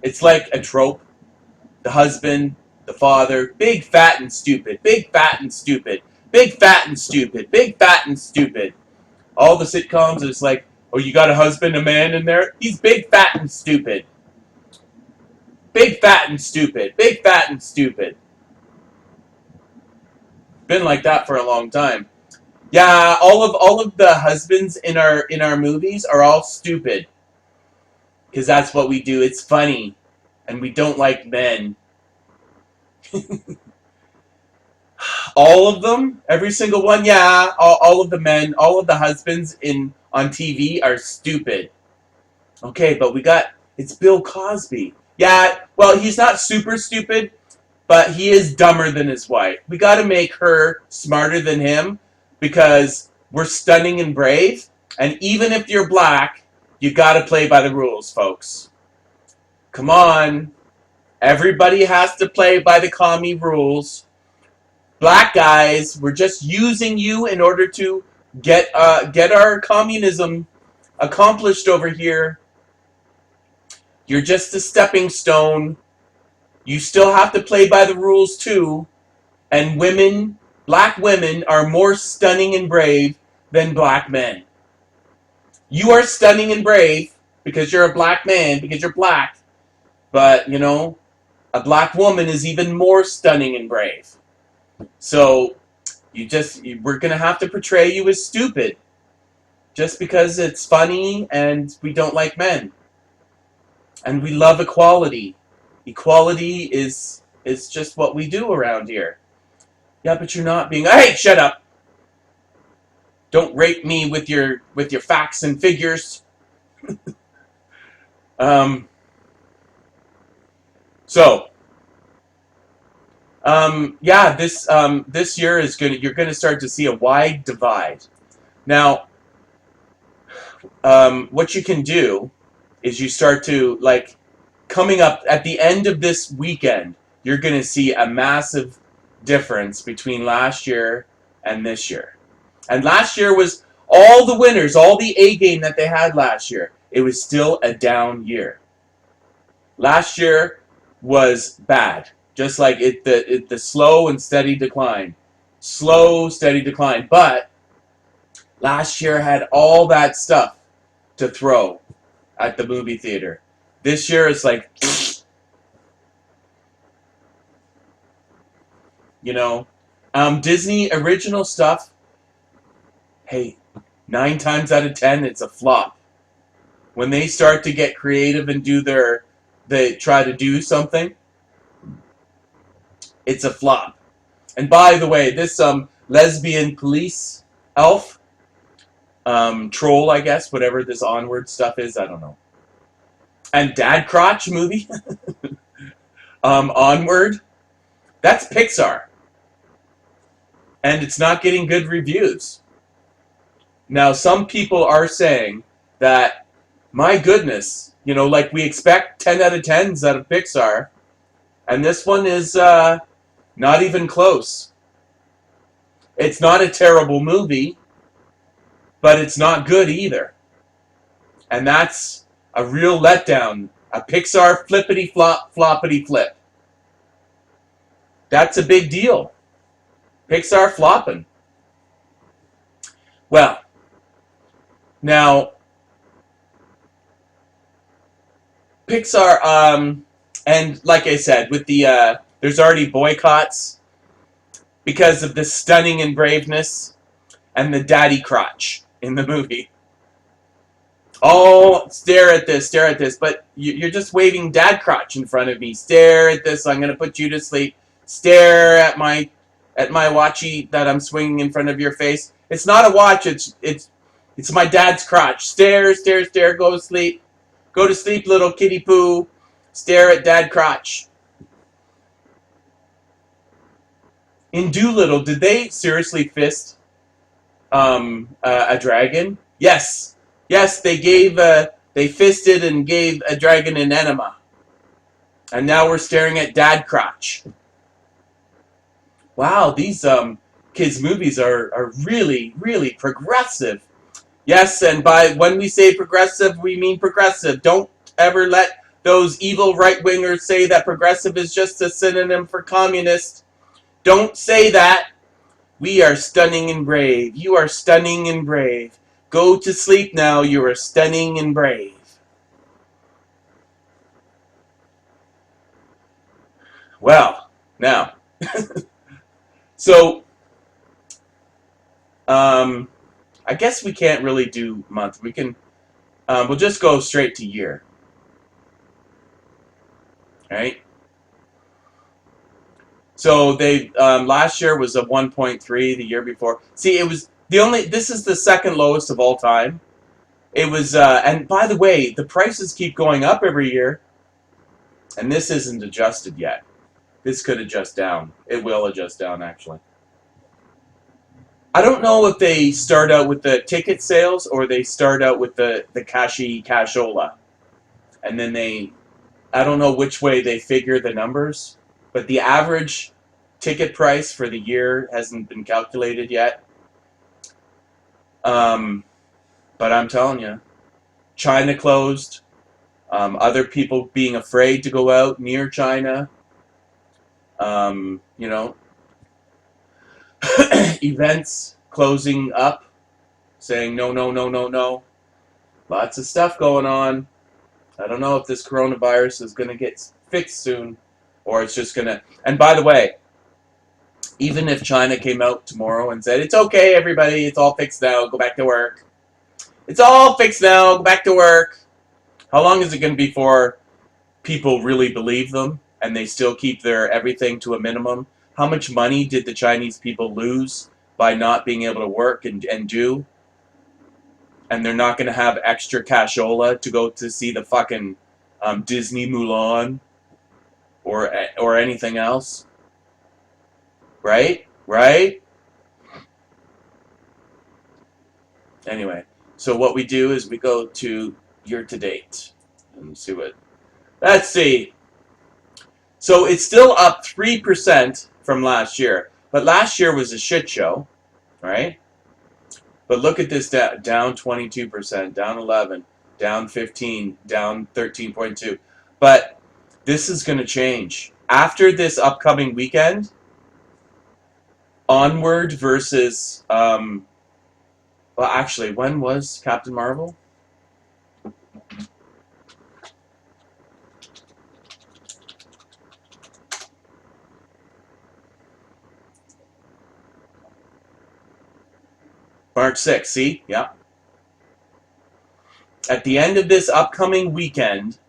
It's like a trope. The husband, the father, big, fat, and stupid. Big, fat, and stupid. Big, fat, and stupid. Big, fat, and stupid. All the sitcoms, it's like, oh, you got a husband, a man in there? He's big, fat, and stupid. Big, fat, and stupid. Big, fat, and stupid. Been like that for a long time. Yeah, all of the husbands in our movies are all stupid. Because that's what we do. It's funny. And we don't like men. All of them? Every single one? Yeah, all of the men, all of the husbands on TV are stupid. Okay, but it's Bill Cosby. Yeah, well, he's not super stupid, but he is dumber than his wife. We got to make her smarter than him because we're stunning and brave. And even if you're black, you got to play by the rules, folks. Come on. Everybody has to play by the commie rules. Black guys, we're just using you in order to get our communism accomplished over here. You're just a stepping stone. You still have to play by the rules too. And women, black women, are more stunning and brave than black men. You are stunning and brave because you're a black man, because you're black. But, a black woman is even more stunning and brave. So, we're going to have to portray you as stupid. Just because it's funny and we don't like men. And we love equality. Equality is It's just what we do around here. Yeah, but you're not being. Hey, shut up! Don't rape me with your facts and figures. Um, so, yeah, this year is gonna you're gonna start to see a wide divide. Now, what you can do is you start to like coming up at the end of this weekend. You're gonna see a massive difference between last year and this year. And last year was all the winners, all the A game that they had last year. It was still a down year. Last year was bad, just like the slow and steady decline, slow steady decline. But last year had all that stuff to throw at the movie theater. This year it's like, you know, Disney original stuff. Hey, 9 times out of 10, it's a flop. When they start to get creative and they try to do something, it's a flop. And by the way, this lesbian police elf, troll, I guess, whatever this Onward stuff is, I don't know. And Dad Crotch movie, Onward, that's Pixar. And it's not getting good reviews. Now, some people are saying that, my goodness, like we expect 10 out of 10s out of Pixar, and this one is not even close. It's not a terrible movie, but it's not good either. And that's a real letdown. A Pixar flippity flop, floppity flip. That's a big deal. Pixar flopping. Well, now, Pixar, and like I said, with the, there's already boycotts because of the stunning and braveness and the daddy crotch in the movie. Oh, stare at this, but you're just waving dad crotch in front of me. Stare at this, I'm going to put you to sleep. Stare at my watchy that I'm swinging in front of your face. It's not a watch, it's my dad's crotch. Stare, stare, stare, go to sleep. Go to sleep, little kitty poo. Stare at dad crotch. In Doolittle, did they seriously fist a dragon? Yes. Yes, they fisted and gave a dragon an enema. And now we're staring at dad crotch. Wow, these kids' movies are really, really progressive. Yes, and when we say progressive, we mean progressive. Don't ever let those evil right-wingers say that progressive is just a synonym for communist. Don't say that. We are stunning and brave. You are stunning and brave. Go to sleep now. You are stunning and brave. Well, now, so, I guess we can't really do month. We can, we'll just go straight to year. Right? So they, last year was a 1.3, the year before. See, it was this is the second lowest of all time. It was, and by the way, the prices keep going up every year. And this isn't adjusted yet. This could adjust down. It will adjust down, actually. I don't know if they start out with the ticket sales or they start out with the cashola. And then I don't know which way they figure the numbers, but the average ticket price for the year hasn't been calculated yet. But I'm telling you, China closed. Other people being afraid to go out near China. Events closing up, saying no, no, no, no, no. Lots of stuff going on. I don't know if this coronavirus is going to get fixed soon, or it's just going to... And by the way, even if China came out tomorrow and said, it's okay, everybody, it's all fixed now, go back to work. It's all fixed now, go back to work. How long is it going to be before people really believe them? and they still keep their everything to a minimum. How much money did the Chinese people lose by not being able to work and do? And they're not going to have extra cashola to go to see the fucking Disney Mulan or anything else, right? Right? Anyway, so what we do is we go to year to date and see what. Let's see. So it's still up 3% from last year, but last year was a shit show, right? But look at this down 22%, down 11, down 15, down 13.2. But this is going to change after this upcoming weekend. Onward versus well, actually, when was Captain Marvel? March 6th, see? Yeah. At the end of this upcoming weekend,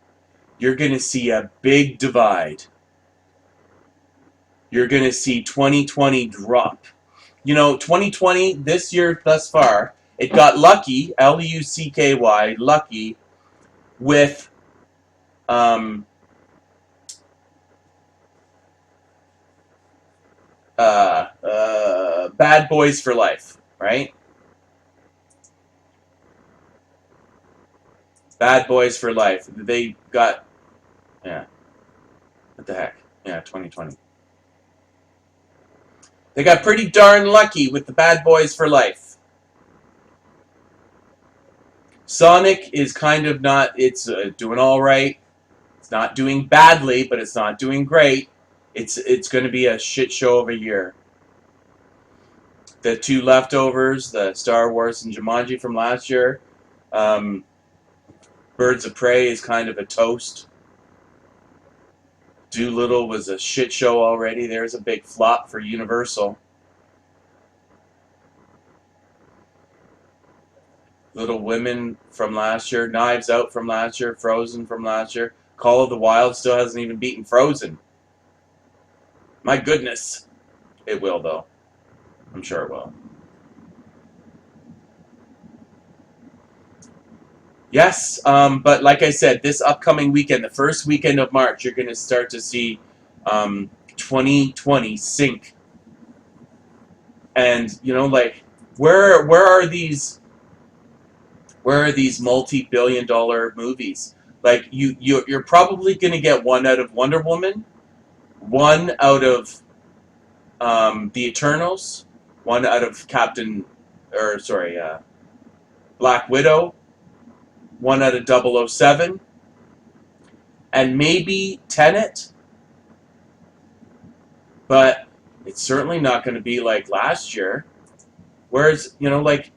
you're going to see a big divide. You're going to see 2020 drop. You know, 2020, this year thus far, it got lucky, Lucky, lucky, with Bad Boys for Life, right? Bad Boys for Life. They got, yeah, what the heck? Yeah, 2020. They got pretty darn lucky with the Bad Boys for Life. Sonic is kind of not, it's doing all right. It's not doing badly, but it's not doing great. It's going to be a shit show of a year. The two leftovers, the Star Wars and Jumanji from last year, Birds of Prey is kind of a toast. Doolittle was a shit show already. There's a big flop for Universal. Little Women from last year, Knives Out from last year, Frozen from last year. Call of the Wild still hasn't even beaten Frozen. My goodness. It will, though. I'm sure it will. Yes, but like I said, this upcoming weekend, the first weekend of March, you're going to start to see 2020 sink. And, you know, like, where are these multi-billion-dollar movies? Like, you're probably going to get one out of Wonder Woman, one out of The Eternals, one out of Black Widow, one out of 007, and maybe Tenet. But it's certainly not going to be like last year. Whereas, you know, like,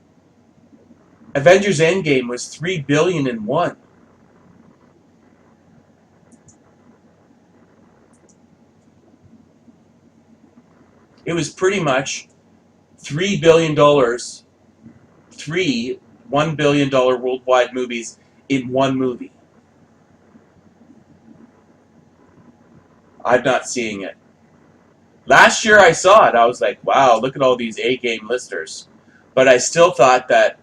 Avengers Endgame was $3 billion in one. It was pretty much $3 billion, three $1 billion worldwide movies in one movie. I'm not seeing it. Last year I saw it. I was like, wow, look at all these A-game listers. But I still thought that,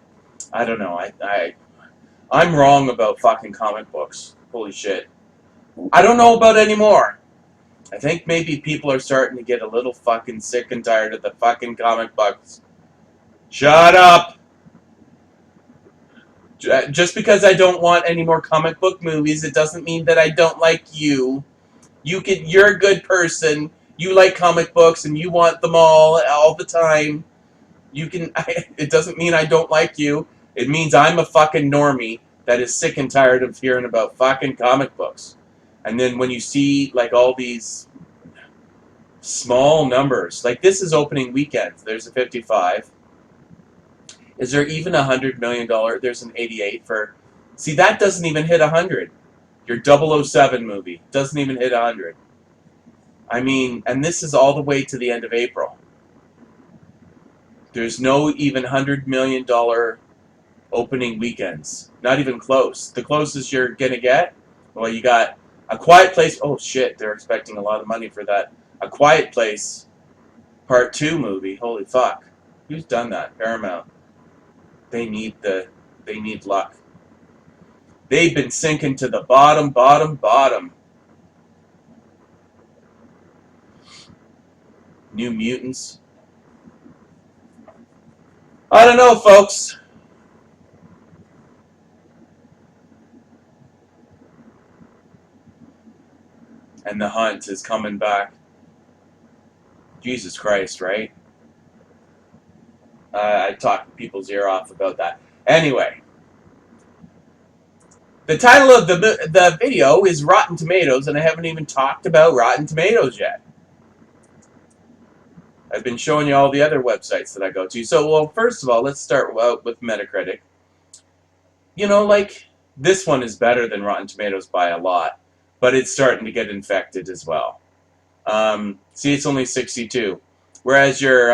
I don't know, I'm wrong about fucking comic books. Holy shit. I don't know about anymore. I think maybe people are starting to get a little fucking sick and tired of the fucking comic books. Shut up! Just because I don't want any more comic book movies, it doesn't mean that I don't like you. You're a good person. You like comic books and you want them all the time. It doesn't mean I don't like you. It means I'm a fucking normie that is sick and tired of hearing about fucking comic books. And then when you see like all these small numbers, like this is opening weekend. There's a 55. Is there even $100 million? There's an 88 for. See, that doesn't even hit 100. Your 007 movie doesn't even hit 100. I mean, and this is all the way to the end of April. There's no even $100 million opening weekends. Not even close. The closest you're gonna get, well, you got A Quiet Place. Oh shit, they're expecting a lot of money for that. A Quiet Place Part 2 movie. Holy fuck. Who's done that? Paramount. They need luck. They've been sinking to the bottom, bottom, bottom. New Mutants. I don't know, folks. And The Hunt is coming back. Jesus Christ, right? I talked people's ear off about that. Anyway, the title of the video is Rotten Tomatoes, and I haven't even talked about Rotten Tomatoes yet. I've been showing you all the other websites that I go to. So, well, first of all, let's start out with Metacritic. You know, like, this one is better than Rotten Tomatoes by a lot, but it's starting to get infected as well. See, it's only 62. Whereas your,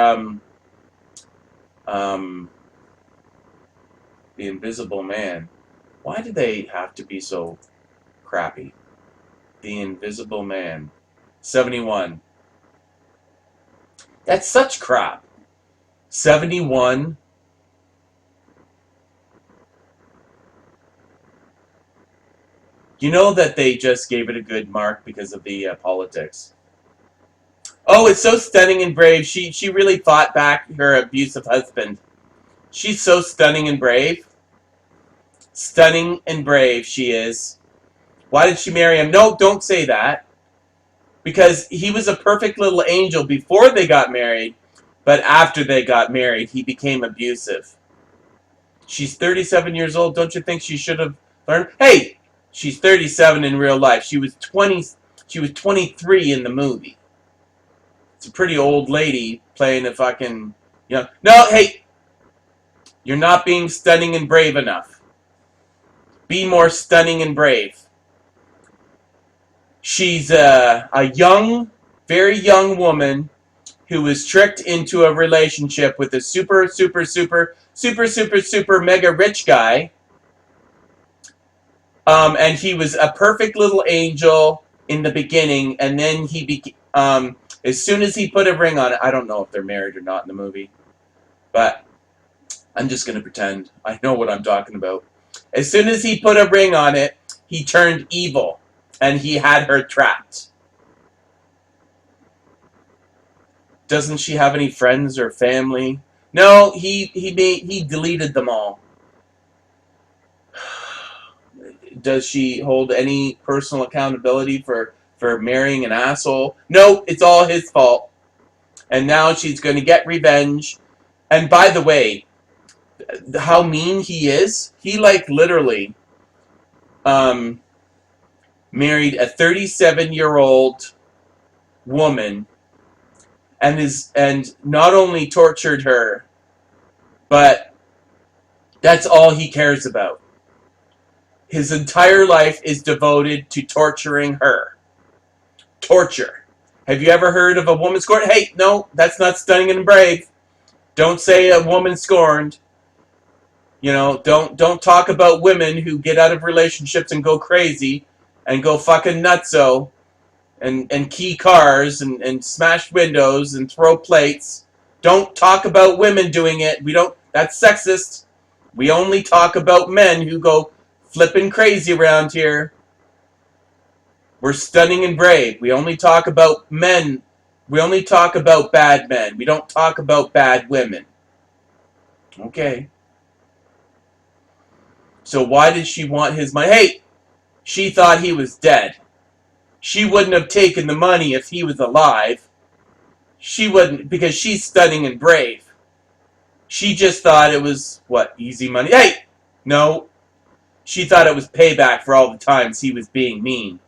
The Invisible Man, why do they have to be so crappy? The Invisible Man, 71. That's such crap. 71. You know that they just gave it a good mark because of the politics. Oh, it's so stunning and brave. She really fought back her abusive husband. She's so stunning and brave. Stunning and brave she is. Why did she marry him? No, don't say that. Because he was a perfect little angel before they got married, but after they got married, he became abusive. She's 37 years old. Don't you think she should have learned? Hey, she's 37 in real life. She was 20. She was 23 in the movie. It's a pretty old lady playing a fucking, No, hey, you're not being stunning and brave enough. Be more stunning and brave. She's a young, very young woman who was tricked into a relationship with a super mega rich guy. And he was a perfect little angel in the beginning, and then he became, as soon as he put a ring on it, I don't know if they're married or not in the movie, but I'm just going to pretend I know what I'm talking about. As soon as he put a ring on it, he turned evil, and he had her trapped. Doesn't she have any friends or family? No, he deleted them all. Does she hold any personal accountability for marrying an asshole? No, it's all his fault. And now she's going to get revenge. And by the way, how mean he is. He literally married a 37-year-old woman and not only tortured her, but that's all he cares about. His entire life is devoted to torturing her. Torture. Have you ever heard of a woman scorned? Hey, no, that's not stunning and brave. Don't say a woman scorned. Don't talk about women who get out of relationships and go crazy and go fucking nutso and key cars and smash windows and throw plates. Don't talk about women doing it. That's sexist. We only talk about men who go flipping crazy around here. We're stunning and brave. We only talk about men. We only talk about bad men. We don't talk about bad women. Okay. So why did she want his money? Hey, she thought he was dead. She wouldn't have taken the money if he was alive. She wouldn't, because she's stunning and brave. She just thought it was, easy money? Hey! No. She thought it was payback for all the times he was being mean.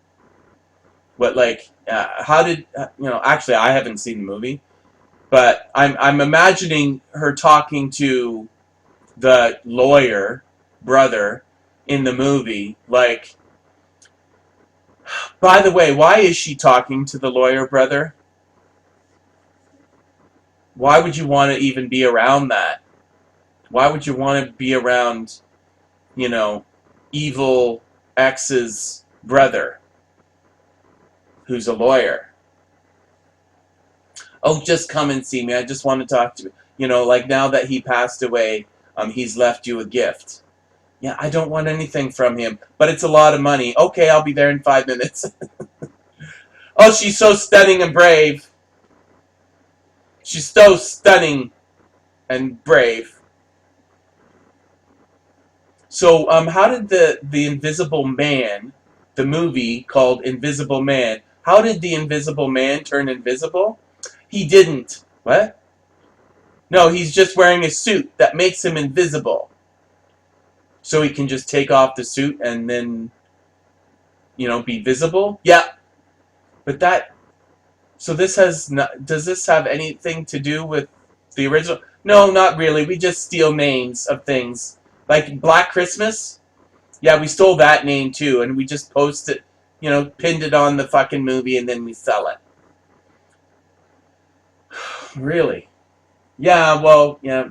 How did, actually I haven't seen the movie, but I'm imagining her talking to the lawyer brother in the movie, by the way, why is she talking to the lawyer brother? Why would you want to even be around that? Why would you want to be around, evil ex's brother? who's a lawyer. Oh, just come and see me. I just want to talk to you. You know, like now that he passed away, he's left you a gift. Yeah, I don't want anything from him, but it's a lot of money. Okay, I'll be there in 5 minutes. Oh, she's so stunning and brave. She's so stunning and brave. So, how did the Invisible Man, the movie called Invisible Man, how did the Invisible Man turn invisible? He didn't. What? No, he's just wearing a suit that makes him invisible. So he can just take off the suit and then, be visible? Yeah, but that... So this has not... Does this have anything to do with the original? No, not really. We just steal names of things. Like Black Christmas? Yeah, we stole that name too, and we just posted, pinned it on the fucking movie, and then we sell it. Really? Yeah, well, yeah.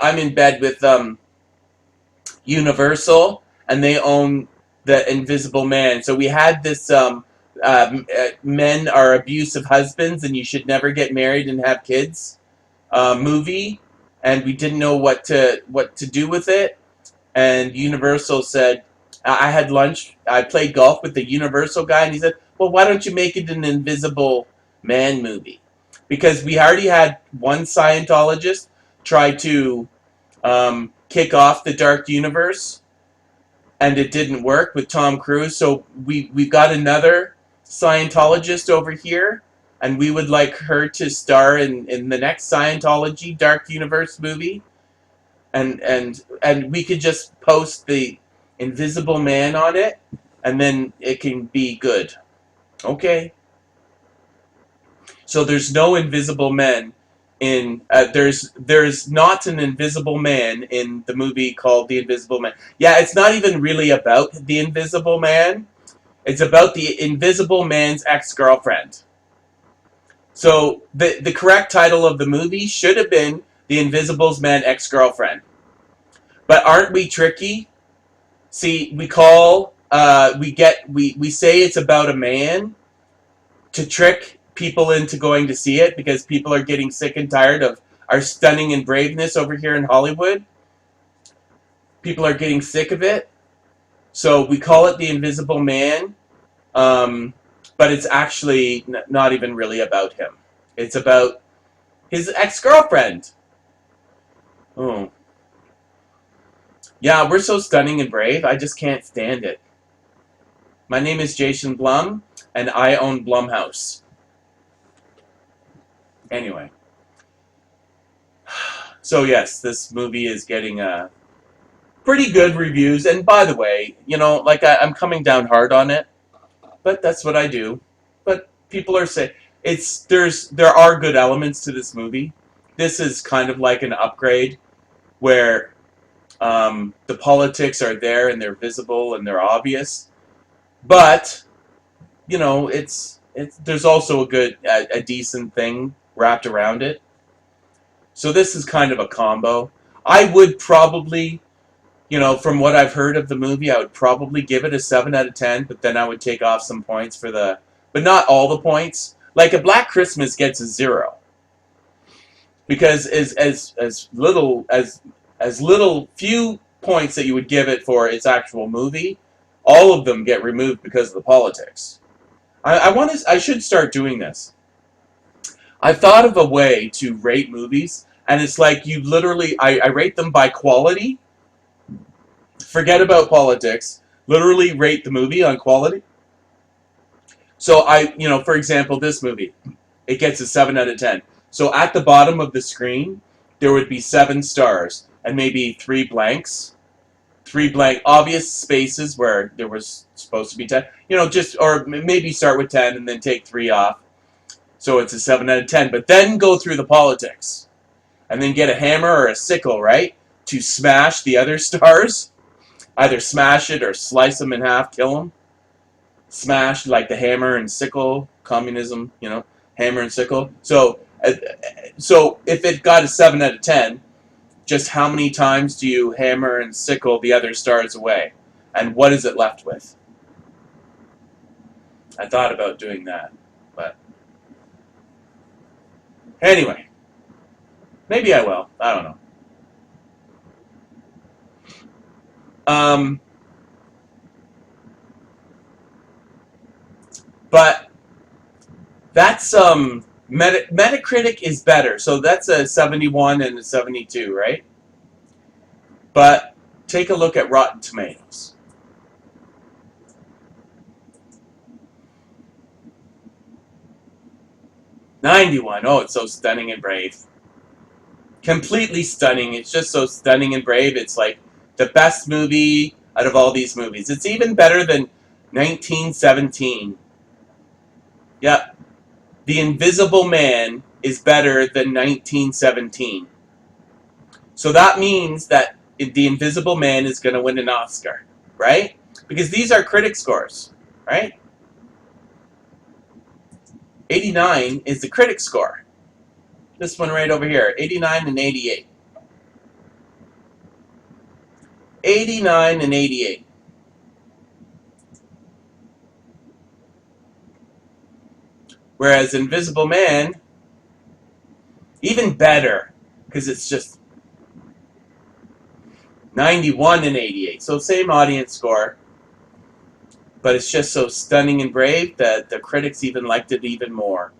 I'm in bed with Universal, and they own the Invisible Man. So we had this men are abusive husbands, and you should never get married and have kids movie, and we didn't know what to do with it. And Universal said, I had lunch. I played golf with the Universal guy, and he said, "Well, why don't you make it an Invisible Man movie?" Because we already had one Scientologist try to kick off the Dark Universe, and it didn't work with Tom Cruise. So we've got another Scientologist over here, and we would like her to star in the next Scientology Dark Universe movie, and we could just post the Invisible Man on it, and then it can be good. Okay. So there's no Invisible Men in there's not an Invisible Man in the movie called The Invisible Man. Yeah, it's not even really about the Invisible Man. It's about the Invisible Man's ex-girlfriend. So the correct title of the movie should have been The Invisible Man's Ex-Girlfriend. But aren't we tricky? See, we say it's about a man to trick people into going to see it, because people are getting sick and tired of our stunning and braveness over here in Hollywood. People are getting sick of it. So we call it The Invisible Man, but it's actually not even really about him. It's about his ex-girlfriend. Oh. Yeah, we're so stunning and brave, I just can't stand it. My name is Jason Blum, and I own Blumhouse. Anyway. So yes, this movie is getting pretty good reviews. And by the way, I'm coming down hard on it, but that's what I do. But people are saying there are good elements to this movie. This is kind of like an upgrade where the politics are there and they're visible and they're obvious. But there's also a decent thing wrapped around it. So this is kind of a combo. I would probably, from what I've heard of the movie, I would probably give it a 7 out of 10, but then I would take off some points but not all the points. Like a Black Christmas gets a 0. Because as little few points that you would give it for its actual movie, all of them get removed because of the politics. I should start doing this. I've thought of a way to rate movies, and it's like you literally, I rate them by quality. Forget about politics. Literally rate the movie on quality. So for example, this movie, it gets a 7 out of 10. So at the bottom of the screen, there would be 7 stars, and maybe 3 blanks. 3 blank, obvious spaces where there was supposed to be 10. Or maybe start with 10 and then take 3 off. So it's a 7 out of 10. But then go through the politics. And then get a hammer or a sickle, right? To smash the other stars. Either smash it or slice them in half, kill them. Smash, like the hammer and sickle, communism, hammer and sickle. So if it got a 7 out of 10, just how many times do you hammer and sickle the other stars away? And what is it left with? I thought about doing that, but anyway, maybe I will. I don't know. But that's Metacritic is better, so that's a 71 and a 72, right? But take a look at Rotten Tomatoes. '91. Oh, it's so stunning and brave. Completely stunning. It's just so stunning and brave. It's like the best movie out of all these movies. It's even better than 1917. Yep. The Invisible Man is better than 1917. So that means that The Invisible Man is going to win an Oscar, right? Because these are critic scores, right? 89 is the critic score. This one right over here, 89 and 88. 89 and 88. Whereas Invisible Man, even better, because it's just 91 and 88. So same audience score, but it's just so stunning and brave that the critics even liked it even more.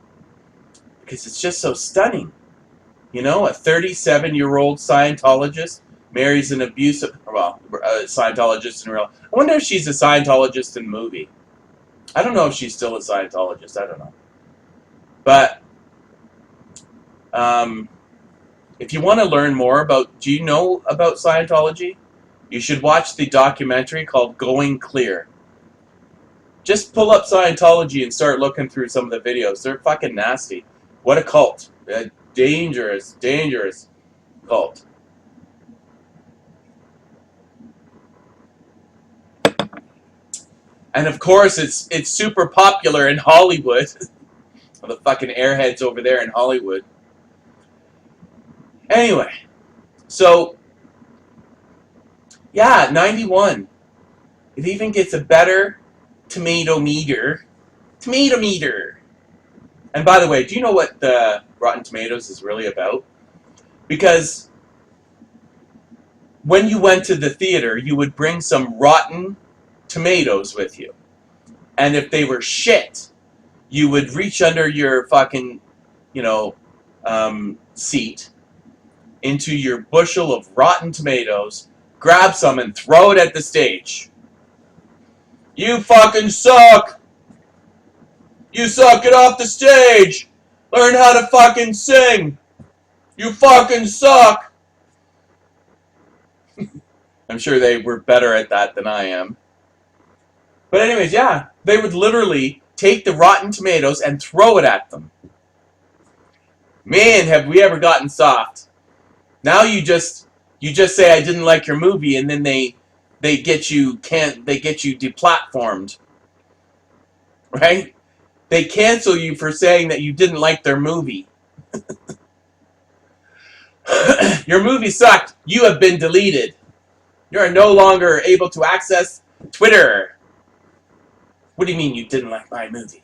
Because it's just so stunning. You know, a 37-year-old Scientologist marries an abusive, well, a Scientologist in real. I wonder if she's a Scientologist in movie. I don't know if she's still a Scientologist. I don't know. But if you want to learn more about, do you know about Scientology? You should watch the documentary called Going Clear. Just pull up Scientology and start looking through some of the videos. They're fucking nasty. What a cult. A dangerous, dangerous cult. And of course, it's super popular in Hollywood. The fucking airheads over there in Hollywood. Anyway, so yeah, 91. It even gets a better tomato meter. Tomato meter. And by the way, do you know what the Rotten Tomatoes is really about? Because when you went to the theater, you would bring some rotten tomatoes with you. And if they were shit, you would reach under your fucking, seat into your bushel of rotten tomatoes, grab some and throw it at the stage. You fucking suck! You suck, get off the stage! Learn how to fucking sing! You fucking suck! I'm sure they were better at that than I am. But anyways, yeah, they would literally take the rotten tomatoes and throw it at them. Man, have we ever gotten soft. Now you just say I didn't like your movie, and then they get you deplatformed. Right? They cancel you for saying that you didn't like their movie. Your movie sucked. You have been deleted. You are no longer able to access Twitter. What do you mean you didn't like my movie?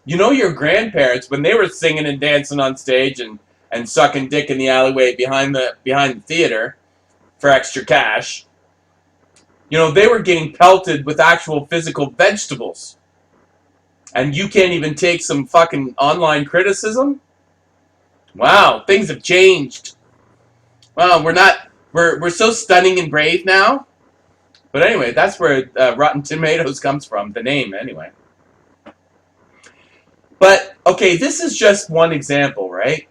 You know your grandparents, when they were singing and dancing on stage and sucking dick in the alleyway behind the theater for extra cash, they were getting pelted with actual physical vegetables. And you can't even take some fucking online criticism? Wow, things have changed. Wow, we're so stunning and brave now. But anyway, that's where Rotten Tomatoes comes from, the name anyway. But, okay, this is just one example, right?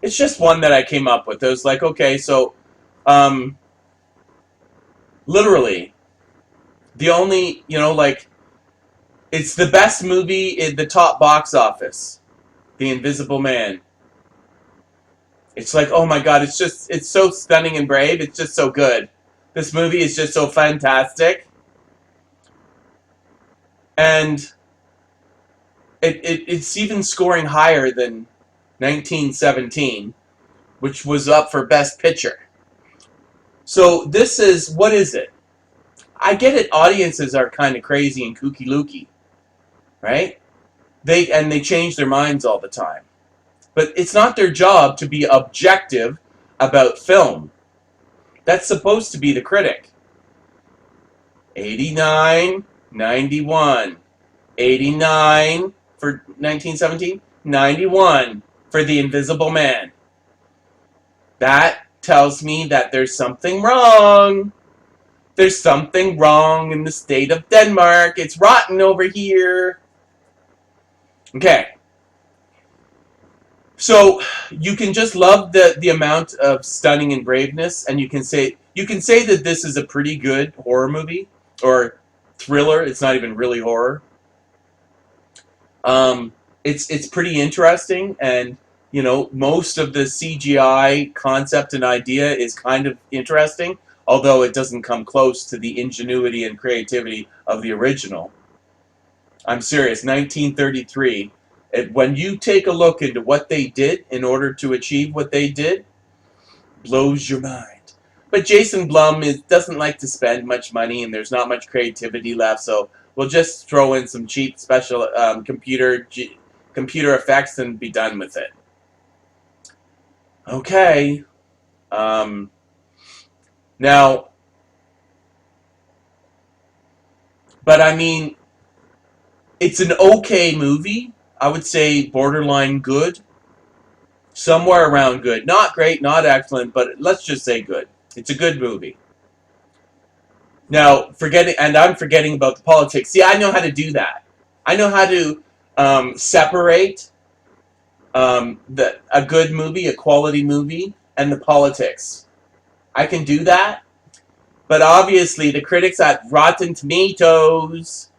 It's just one that I came up with. It was like, okay, so, literally, the only, it's the best movie in the top box office, The Invisible Man. It's like, oh my god, it's so stunning and brave, it's just so good. This movie is just so fantastic. And it's even scoring higher than 1917, which was up for Best Picture. So this is, what is it? I get it, audiences are kind of crazy and kooky-looky. right? They change their minds all the time. But it's not their job to be objective about film. That's supposed to be the critic. 89, 91. 89 for 1917, 91 for The Invisible Man. That tells me that there's something wrong. There's something wrong in the state of Denmark. It's rotten over here. Okay. So you can just love the amount of stunning and braveness, and you can say that this is a pretty good horror movie or thriller. It's not even really horror. It's pretty interesting, and most of the CGI concept and idea is kind of interesting, although it doesn't come close to the ingenuity and creativity of the original. I'm serious. 1933. When you take a look into what they did in order to achieve what they did, blows your mind. But Jason Blum doesn't like to spend much money, and there's not much creativity left, so we'll just throw in some cheap special computer effects and be done with it. Okay. Now, but I mean, it's an okay movie. I would say borderline good. Somewhere around good. Not great, not excellent, but let's just say good. It's a good movie. Now, I'm forgetting about the politics. See, I know how to do that. I know how to separate a good movie, a quality movie, and the politics. I can do that, but obviously the critics at Rotten Tomatoes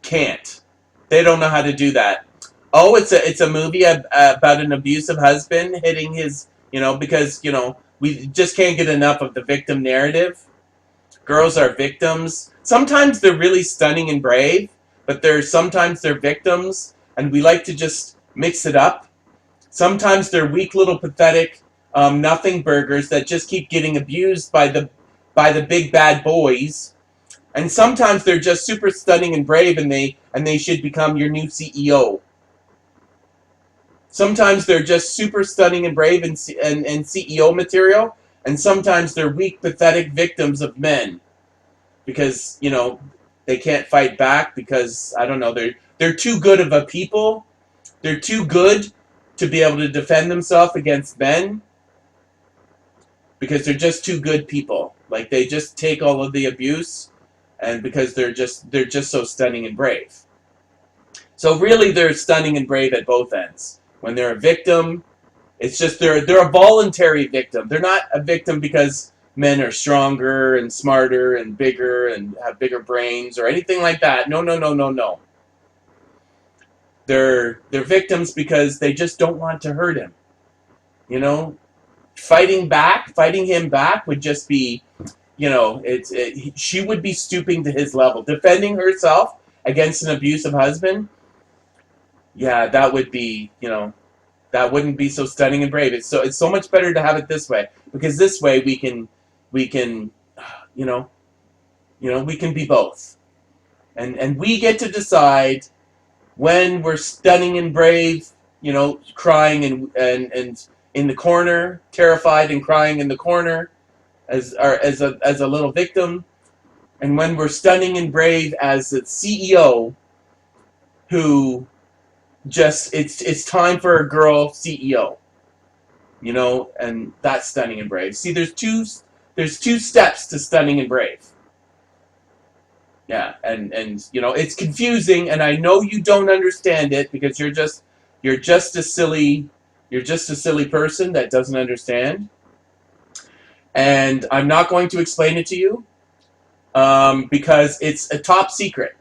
can't. They don't know how to do that. Oh, it's a movie about an abusive husband hitting his, because we just can't get enough of the victim narrative. Girls are victims. Sometimes they're really stunning and brave, but sometimes they're victims, and we like to just mix it up. Sometimes they're weak little pathetic nothing burgers that just keep getting abused by the big bad boys. And sometimes they're just super stunning and brave, and they should become your new CEO. Sometimes they're just super stunning and brave and CEO material, and sometimes they're weak, pathetic victims of men because they can't fight back because I don't know they're too good of a people. They're too good to be able to defend themselves against men because they're just too good people. Like they just take all of the abuse, and because they're just so stunning and brave. So really, they're stunning and brave at both ends. When they're a victim, it's just they're a voluntary victim. They're not a victim because men are stronger and smarter and bigger and have bigger brains or anything like that. No, no, no, no, no. They're victims because they just don't want to hurt him. Fighting him back would just be, she would be stooping to his level. Defending herself against an abusive husband, yeah, that would be, that wouldn't be so stunning and brave. It's so much better to have it this way, because this way we can we can be both, and we get to decide when we're stunning and brave, crying and in the corner, terrified and crying in the corner as a little victim, and when we're stunning and brave as a CEO who just it's time for a girl CEO, and that's stunning and brave. See, there's two steps to stunning and brave. Yeah, and it's confusing, and I know you don't understand it because you're just a silly person that doesn't understand. And I'm not going to explain it to you because it's a top secret.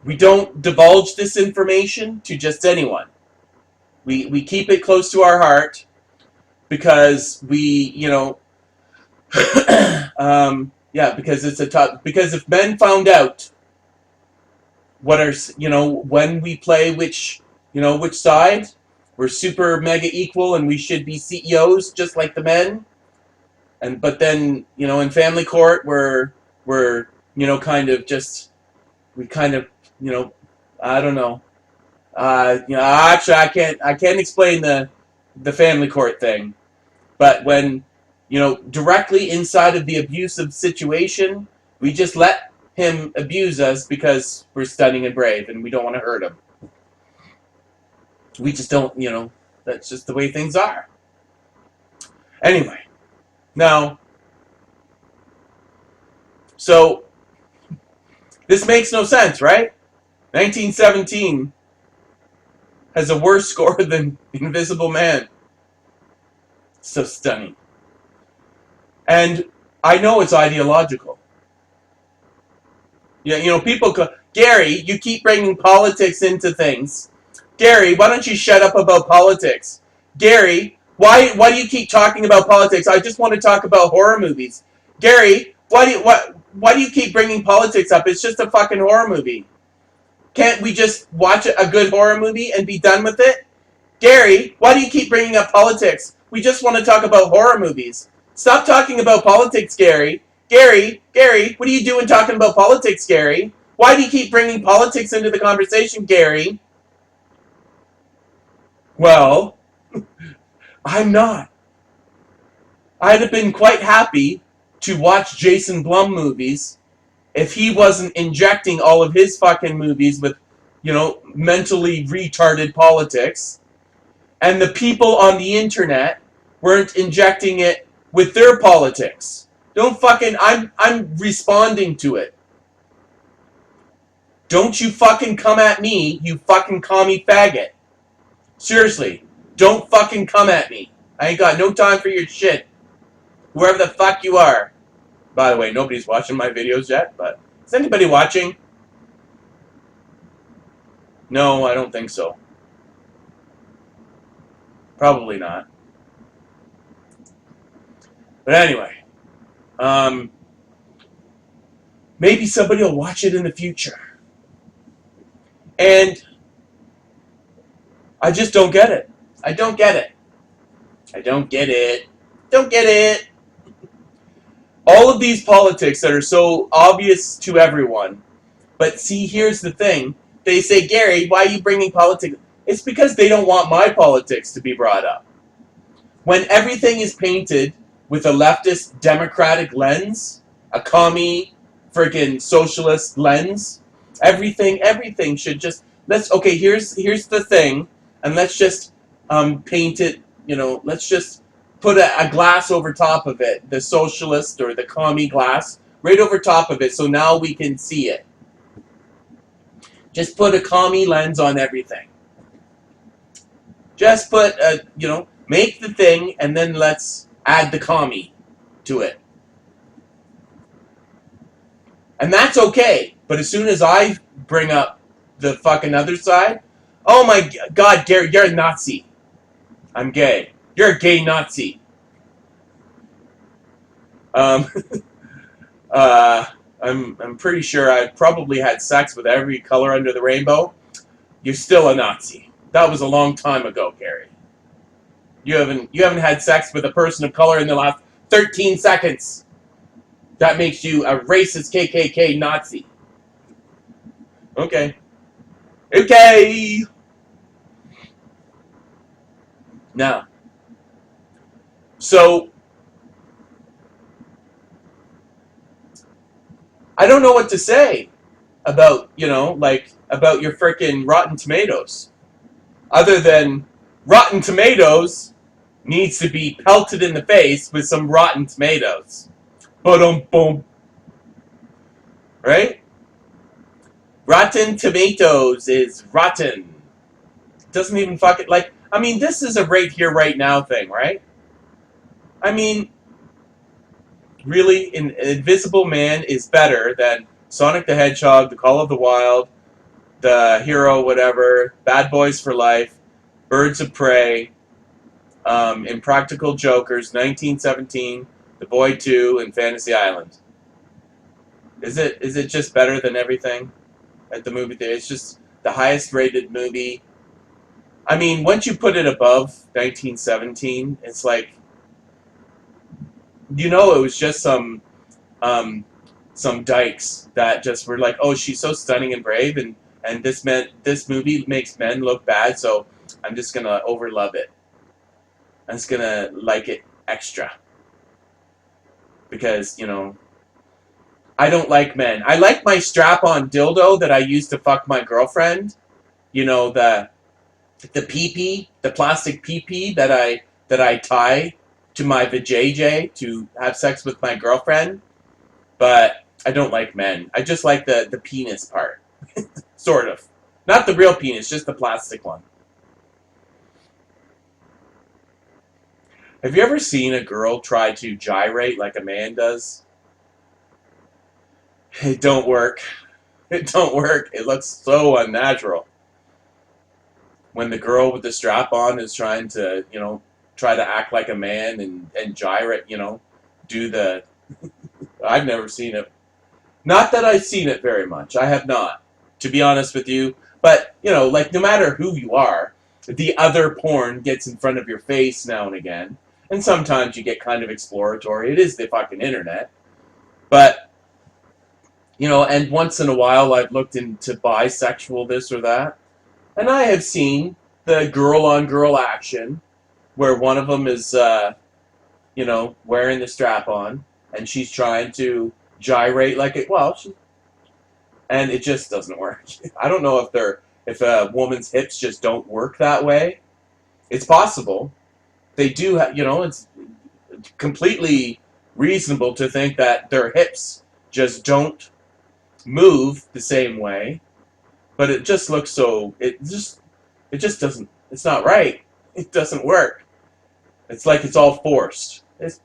We don't divulge this information to just anyone. We keep it close to our heart because because it's a top. Because if men found out when we play which side, we're super mega equal and we should be CEOs just like the men. But then in family court we're kind of just we kind of I don't know. Actually, I can't explain the family court thing. But when, directly inside of the abusive situation, we just let him abuse us because we're stunning and brave and we don't want to hurt him. We just don't, that's just the way things are. Anyway, now, so this makes no sense, right? 1917 has a worse score than Invisible Man. So stunning. And I know it's ideological. Yeah, people go, Gary, you keep bringing politics into things. Gary, why don't you shut up about politics? Gary, why do you keep talking about politics? I just want to talk about horror movies. Gary, why do you keep bringing politics up? It's just a fucking horror movie. Can't we just watch a good horror movie and be done with it? Gary, why do you keep bringing up politics? We just want to talk about horror movies. Stop talking about politics, Gary. Gary, what are you doing talking about politics, Gary? Why do you keep bringing politics into the conversation, Gary? Well, I'm not. I'd have been quite happy to watch Jason Blum movies if he wasn't injecting all of his fucking movies with, mentally retarded politics, and the people on the internet weren't injecting it with their politics. Don't fucking, I'm responding to it. Don't you fucking come at me, you fucking commie faggot. Seriously, don't fucking come at me. I ain't got no time for your shit. Whoever the fuck you are. By the way, nobody's watching my videos yet, but is anybody watching? No, I don't think so. Probably not. But anyway, maybe somebody will watch it in the future. And I just don't get it. I don't get it. I don't get it. Don't get it. All of these politics that are so obvious to everyone. But see, here's the thing. They say, Gary, why are you bringing politics? It's because they don't want my politics to be brought up. When everything is painted with a leftist democratic lens, a commie freaking socialist lens, everything should just here's the thing, and let's just paint it, let's just put a glass over top of it, the socialist or the commie glass right over top of it, so now we can see it. Just put a commie lens on everything. Just put make the thing, and then let's add the commie to it. And that's okay. But as soon as I bring up the fucking other side, oh my God, Gary, you're a Nazi. I'm gay. You're a gay Nazi. I'm pretty sure I probably had sex with every color under the rainbow. You're still a Nazi. That was a long time ago, Gary. You haven't had sex with a person of color in the last 13 seconds. That makes you a racist KKK Nazi. Okay. Okay. Now, so I don't know what to say about, about your frickin' Rotten Tomatoes. Other than Rotten Tomatoes needs to be pelted in the face with some Rotten Tomatoes. Boom. Right? Rotten Tomatoes is rotten. Doesn't even fucking, this is a right here, right now thing, right? I mean, really, Invisible Man is better than Sonic the Hedgehog, The Call of the Wild, The Hero, whatever, Bad Boys for Life, Birds of Prey, Impractical Jokers, 1917, The Boy 2, and Fantasy Island. Is it just better than everything at the movie theater? It's just the highest rated movie. I mean, once you put it above 1917, it's like, it was just some dykes that just were like, oh, she's so stunning and brave, and and this movie makes men look bad, so I'm just gonna overlove it. I'm just gonna like it extra because I don't like men. I like my strap-on dildo that I used to fuck my girlfriend. You know the PP, the plastic PP that I tie to my vajayjay to have sex with my girlfriend. But I don't like men. I just like the penis part, sort of. Not the real penis, just the plastic one. Have you ever seen a girl try to gyrate like a man does? It don't work. It don't work. It looks so unnatural. When the girl with the strap on is trying to, try to act like a man and gyrate, do the. I've never seen it. Not that I've seen it very much. I have not, to be honest with you. But, like no matter who you are, the other porn gets in front of your face now and again. And sometimes you get kind of exploratory. It is the fucking internet. But, and once in a while I've looked into bisexual this or that. And I have seen the girl on girl action where one of them is, wearing the strap on and she's trying to gyrate like it. Well, and it just doesn't work. I don't know if a woman's hips just don't work that way. It's possible. They do, it's completely reasonable to think that their hips just don't move the same way. But it just looks so. It just doesn't. It's not right. It doesn't work. It's like it's all forced. It's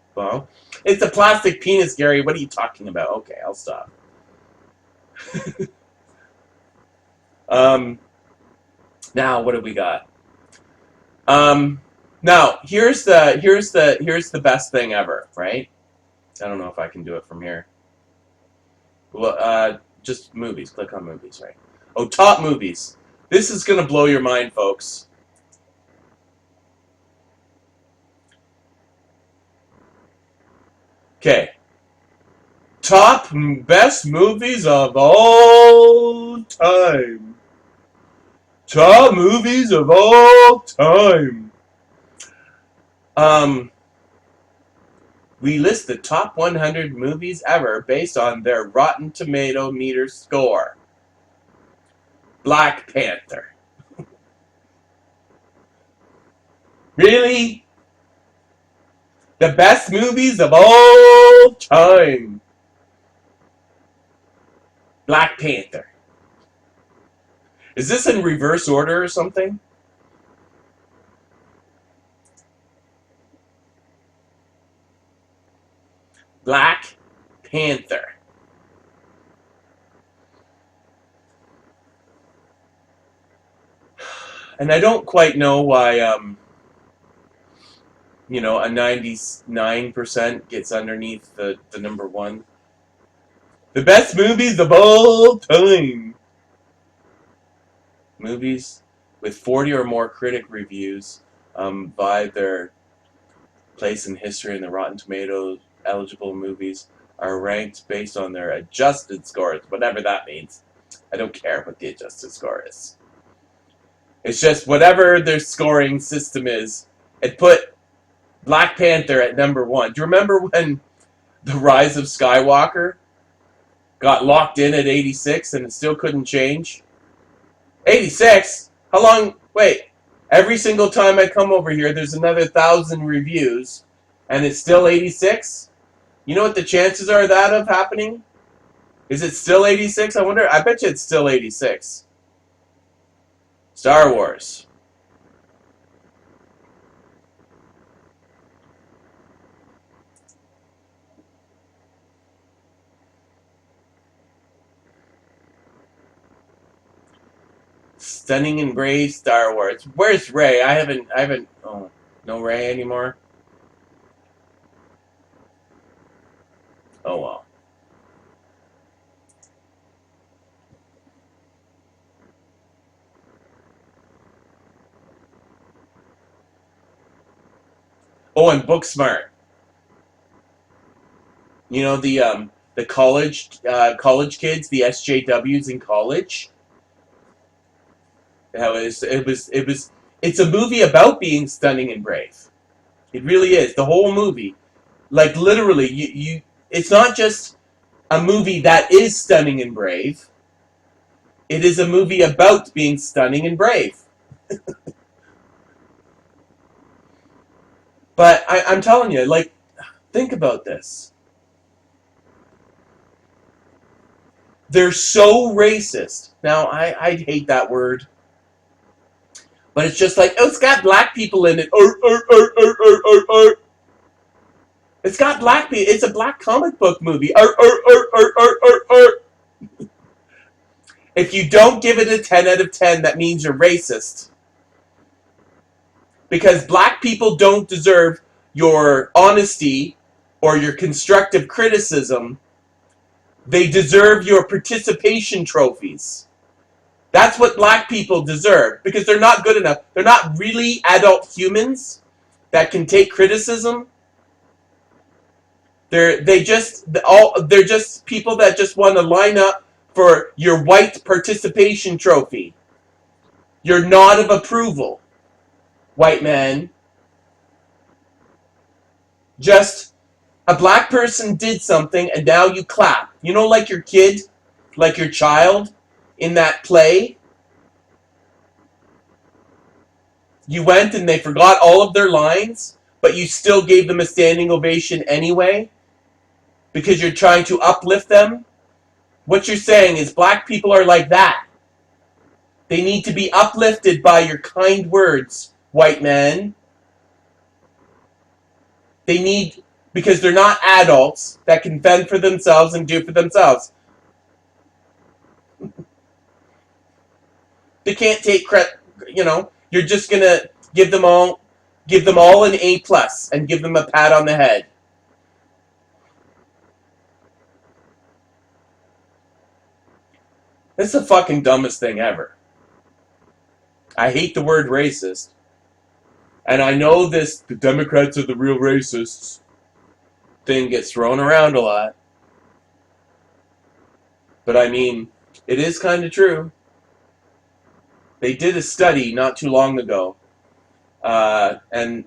a plastic penis, Gary. What are you talking about? Okay, I'll stop. um, now what do we got? Now here's the best thing ever, right? I don't know if I can do it from here. Well, just movies. Click on movies, right? Oh, top movies. This is gonna blow your mind, folks. Okay. Top best movies of all time. Top movies of all time. We list the top 100 movies ever based on their Rotten Tomato meter score. Black Panther. Really? The best movies of all time. Black Panther. Is this in reverse order or something? Black Panther. And I don't quite know why, a 99% gets underneath the number one. The best movies of all time. Movies with 40 or more critic reviews by their place in history in the Rotten Tomatoes eligible movies are ranked based on their adjusted scores, whatever that means. I don't care what the adjusted score is. It's just whatever their scoring system is. It put Black Panther at number one. Do you remember when The Rise of Skywalker got locked in at 86 and it still couldn't change? 86? How long? Wait. Every single time I come over here, there's another 1,000 reviews, and it's still 86? You know what the chances are of that of happening? Is it still 86? I wonder. I bet you it's still 86. Star Wars. Stunning and brave Star Wars. Where's Rey? I haven't. Oh, no Rey anymore. Oh well. Oh, and Booksmart. You know the college kids, the SJWs in college. How it's a movie about being stunning and brave. It really is. The whole movie. Like literally, it's not just a movie that is stunning and brave. It is a movie about being stunning and brave. But I'm telling you, like, think about this. They're so racist. Now, I hate that word. But it's just like, oh, it's got black people in it. It's got black people. It's a black comic book movie. If you don't give it a 10 out of 10, that means you're racist. Because black people don't deserve your honesty or your constructive criticism. They deserve your participation trophies. That's what black people deserve, because they're not good enough. They're not really adult humans that can take criticism. They're just people that just want to line up for your white participation trophy. Your nod of approval, white man. Just a black person did something and now you clap. You know, like your kid, like your child in that play. You went and they forgot all of their lines, but you still gave them a standing ovation anyway because you're trying to uplift them. What you're saying is black people are like that. They need to be uplifted by your kind words, white man. They need, because they're not adults that can fend for themselves and do for themselves. They can't take credit, you're just going to give them all an A+ and give them a pat on the head. This is the fucking dumbest thing ever. I hate the word racist. And I know the Democrats are the real racists thing gets thrown around a lot. But I mean, it is kind of true. They did a study not too long ago. And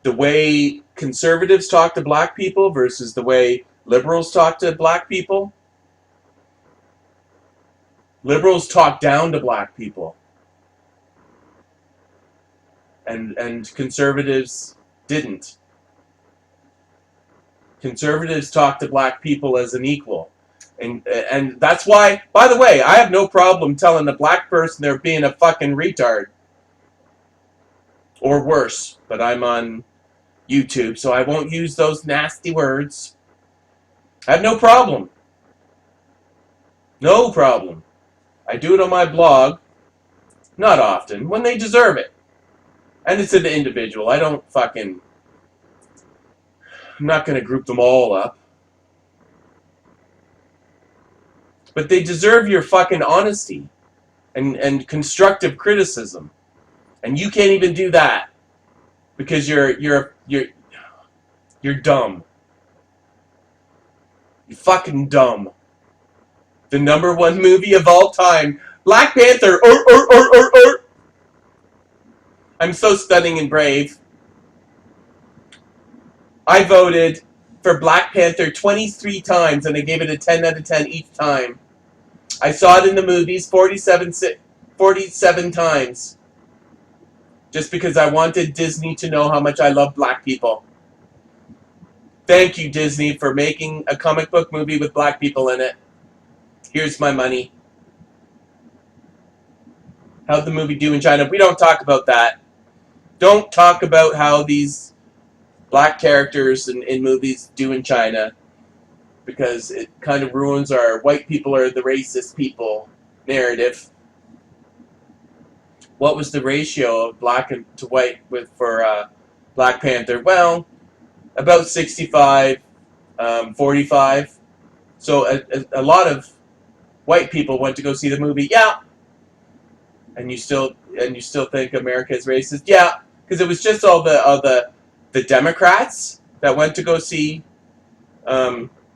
the way conservatives talk to black people versus the way liberals talk to black people. Liberals talk down to black people. And conservatives didn't. Conservatives talk to black people as an equal. And that's why, by the way, I have no problem telling a black person they're being a fucking retard. Or worse, but I'm on YouTube, so I won't use those nasty words. I have no problem. No problem. I do it on my blog, not often, when they deserve it. And it's an individual. I'm not going to group them all up. But they deserve your fucking honesty and constructive criticism. And you can't even do that because you're dumb. You're fucking dumb. The #1 movie of all time, Black Panther. I'm so stunning and brave. I voted for Black Panther 23 times and I gave it a 10 out of 10 each time. I saw it in the movies 47 times. Just because I wanted Disney to know how much I love black people. Thank you, Disney, for making a comic book movie with black people in it. Here's my money. How'd the movie do in China? We don't talk about that. Don't talk about how these black characters in movies do in China, because it kind of ruins our white people are the racist people narrative. What was the ratio of black and to white for Black Panther? Well, about 65, 45. So a lot of white people went to go see the movie. Yeah. And you still think America is racist? Yeah, because it was just all the Democrats that went to go see.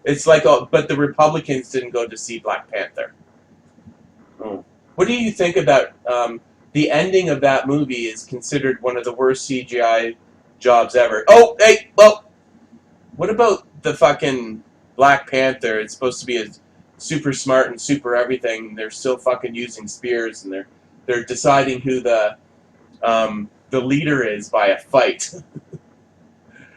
It's like, but the Republicans didn't go to see Black Panther. Oh. What do you think about The ending of that movie is considered one of the worst CGI jobs ever. Oh, hey, well, what about the fucking Black Panther? It's supposed to be a super smart and super everything. They're still fucking using spears, and they're deciding who the leader is by a fight.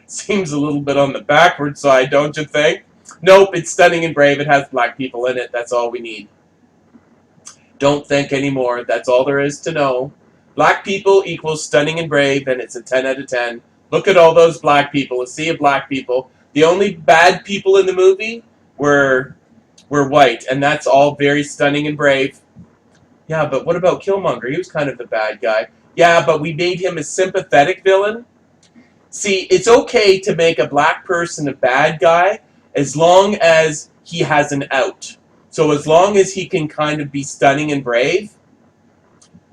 Seems a little bit on the backward side, don't you think? Nope, it's stunning and brave. It has black people in it. That's all we need. Don't think anymore. That's all there is to know. Black people equals stunning and brave, and it's a 10 out of 10. Look at all those black people, a sea of black people. The only bad people in the movie were white, and that's all very stunning and brave. Yeah, but what about Killmonger? He was kind of the bad guy. Yeah, but we made him a sympathetic villain. See, it's okay to make a black person a bad guy as long as he has an out. So as long as he can kind of be stunning and brave,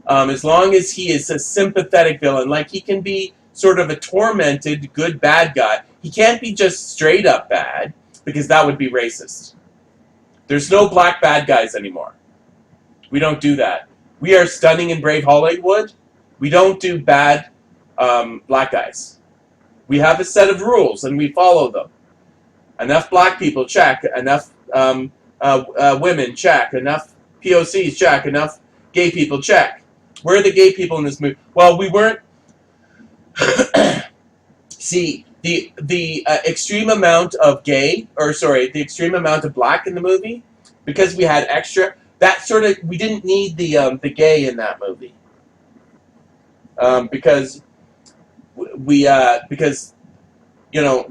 as long as he is a sympathetic villain, like he can be sort of a tormented good bad guy. He can't be just straight up bad, because that would be racist. There's no black bad guys anymore. We don't do that. We are stunning and brave Hollywood. We don't do bad black guys. We have a set of rules, and we follow them. Enough black people, check. Enough women, check. Enough POCs, check. Enough gay people, check. Where are the gay people in this movie? Well, we weren't. See, the extreme amount of the extreme amount of black in the movie, because we had extra. That sort of, we didn't need the gay in that movie, because because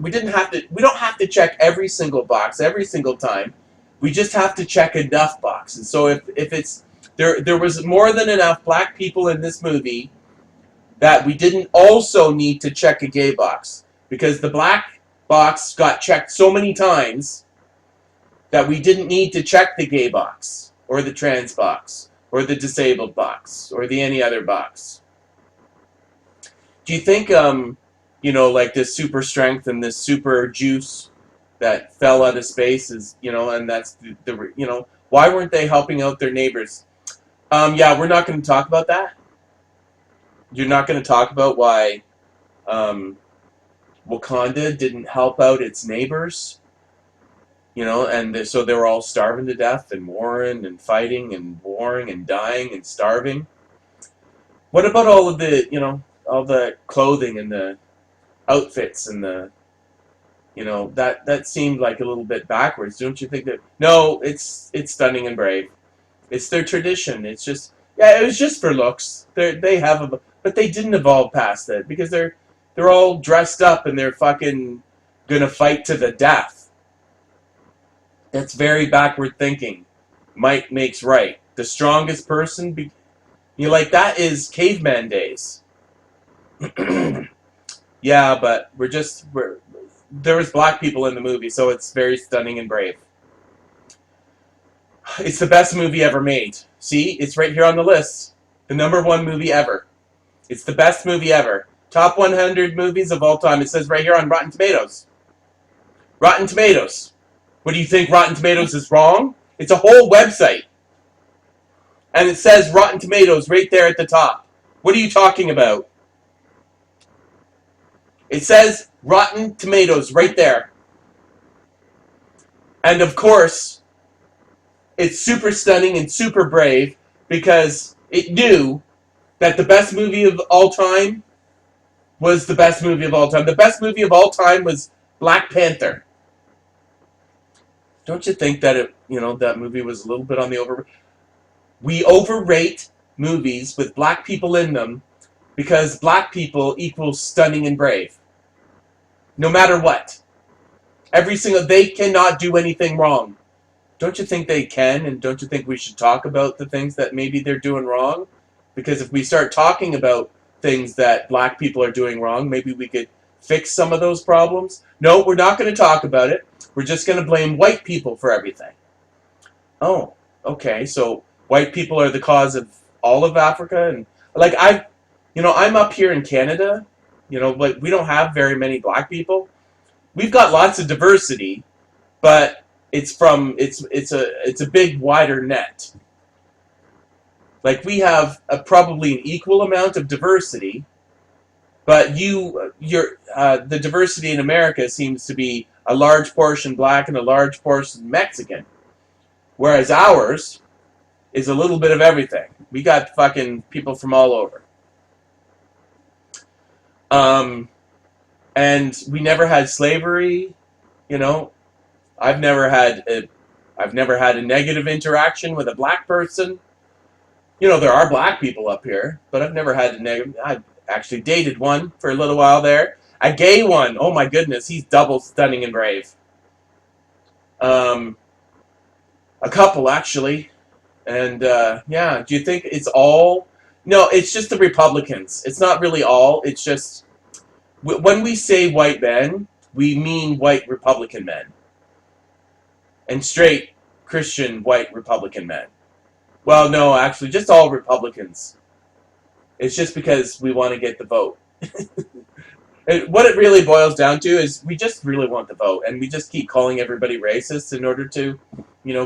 we didn't have to. We don't have to check every single box every single time. We just have to check enough boxes. So if it's there was more than enough black people in this movie that we didn't also need to check a gay box, because the black box got checked so many times that we didn't need to check the gay box or the trans box or the disabled box or the any other box. Do you think like this super strength and this super juice that fell out of space is, and that's the why weren't they helping out their neighbors? Yeah, we're not going to talk about that. You're not going to talk about why Wakanda didn't help out its neighbors, and so they were all starving to death and warring and fighting and warring and dying and starving. What about all of all the clothing and the outfits and the, that seemed like a little bit backwards, don't you think? That no, it's stunning and brave. It's their tradition. It's just, yeah, it was just for looks. But they didn't evolve past that, because they're all dressed up and they're fucking gonna fight to the death. That's very backward thinking. Might makes right. The strongest person, that is caveman days. Yeah, but there was black people in the movie, so it's very stunning and brave. It's the best movie ever made. See, it's right here on the list. The #1 movie ever. It's the best movie ever. Top 100 movies of all time. It says right here on Rotten Tomatoes. Rotten Tomatoes. What do you think, Rotten Tomatoes is wrong? It's a whole website. And it says Rotten Tomatoes right there at the top. What are you talking about? It says Rotten Tomatoes right there. And of course, it's super stunning and super brave, because it knew that the best movie of all time was the best movie of all time. The best movie of all time was Black Panther. Don't you think that that movie was a little bit on the over? We overrate movies with black people in them, because black people equals stunning and brave. No matter what. They cannot do anything wrong. Don't you think they can? And don't you think we should talk about the things that maybe they're doing wrong? Because if we start talking about things that black people are doing wrong, maybe we could fix some of those problems. No, we're not going to talk about it. We're just going to blame white people for everything. Oh, okay. So white people are the cause of all of Africa, and I'm up here in Canada. We don't have very many black people. We've got lots of diversity, but it's a big wider net. Like we have probably an equal amount of diversity, but the diversity in America seems to be a large portion black and a large portion Mexican, whereas ours is a little bit of everything. We got fucking people from all over. Um, and we never had slavery. You know, I've never had a, I've never had a negative interaction with a black person. You know, there are black people up here, but I've never had a negative. I've actually dated one for a little while there. A gay one. Oh my goodness, he's double stunning and brave. Um, a couple actually, and yeah. Do you think it's all? No, it's just the Republicans. It's not really all. It's just when we say white men, we mean white Republican men and straight Christian white Republican men. Well, no, actually, just all Republicans. It's just because we want to get the vote. What it really boils down to is we just really want the vote, and we just keep calling everybody racist in order to,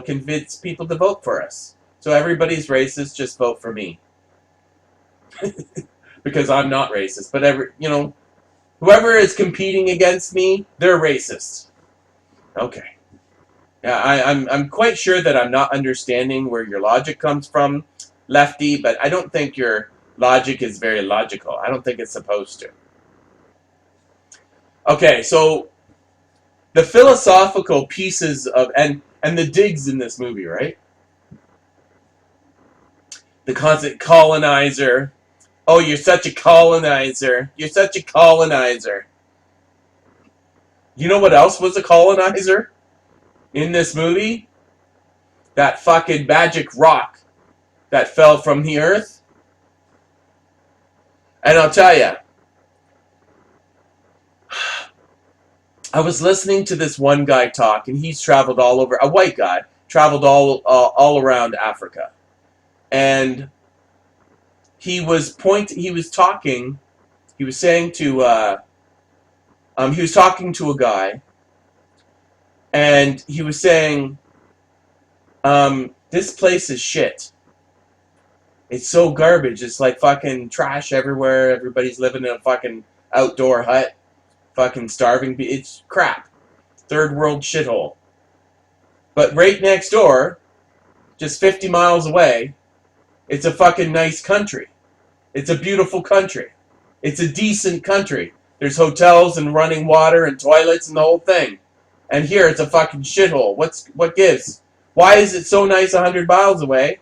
convince people to vote for us. So everybody's racist, just vote for me. Because I'm not racist, but whoever is competing against me, they're racist. Okay. Yeah, I'm quite sure that I'm not understanding where your logic comes from, Lefty, but I don't think your logic is very logical. I don't think it's supposed to. Okay, so the philosophical pieces of and the digs in this movie, right? The constant colonizer. Oh, you're such a colonizer. You're such a colonizer. You know what else was a colonizer in this movie? That fucking magic rock that fell from the earth. And I'll tell you, I was listening to this one guy talk, and he's traveled all over. A white guy traveled all around Africa, and he was talking. He was saying to he was talking to a guy, and he was saying, "This place is shit. It's so garbage. It's like fucking trash everywhere. Everybody's living in a fucking outdoor hut." Fucking starving. It's crap. Third world shithole. But right next door, just 50 miles away, it's a fucking nice country. It's a beautiful country. It's a decent country. There's hotels and running water and toilets and the whole thing. And here it's a fucking shithole. What gives? Why is it so nice 100 miles away?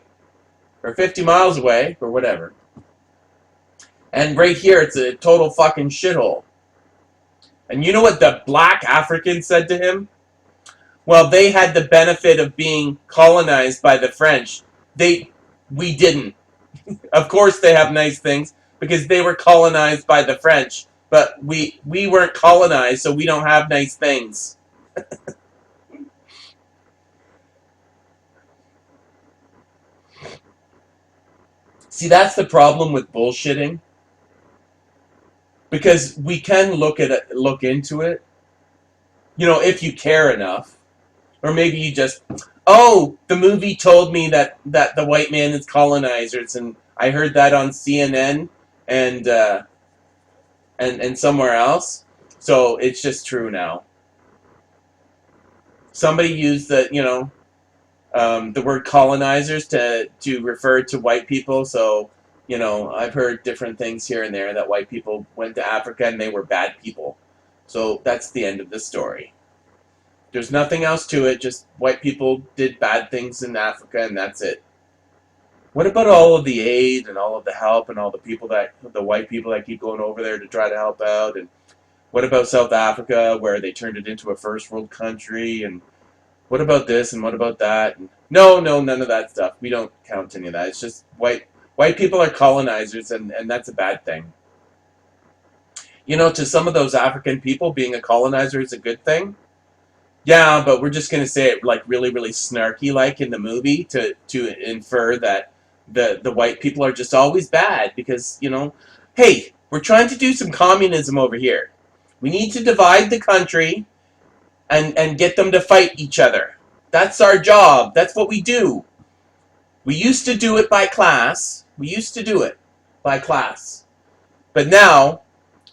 Or 50 miles away? Or whatever. And right here it's a total fucking shithole. And you know what the black Africans said to him? Well, they had the benefit of being colonized by the French. We didn't. Of course they have nice things because they were colonized by the French. But we weren't colonized, so we don't have nice things. See, that's the problem with bullshitting. Because we can look into it, if you care enough, or maybe you just, oh, the movie told me that the white man is colonizers, and I heard that on CNN and somewhere else, so it's just true now. Somebody used the word colonizers to refer to white people, so. I've heard different things here and there that white people went to Africa and they were bad people. So that's the end of the story. There's nothing else to it, just white people did bad things in Africa and that's it. What about all of the aid and all of the help and all the white people that keep going over there to try to help out? And what about South Africa where they turned it into a first world country? And what about this and what about that? And no, none of that stuff. We don't count any of that. It's just White people are colonizers, and that's a bad thing. To some of those African people, being a colonizer is a good thing. Yeah, but we're just going to say it like really, really snarky like in the movie to infer that the white people are just always bad because, hey, we're trying to do some communism over here. We need to divide the country and get them to fight each other. That's our job. That's what we do. We used to do it by class. We used to do it by class. But now,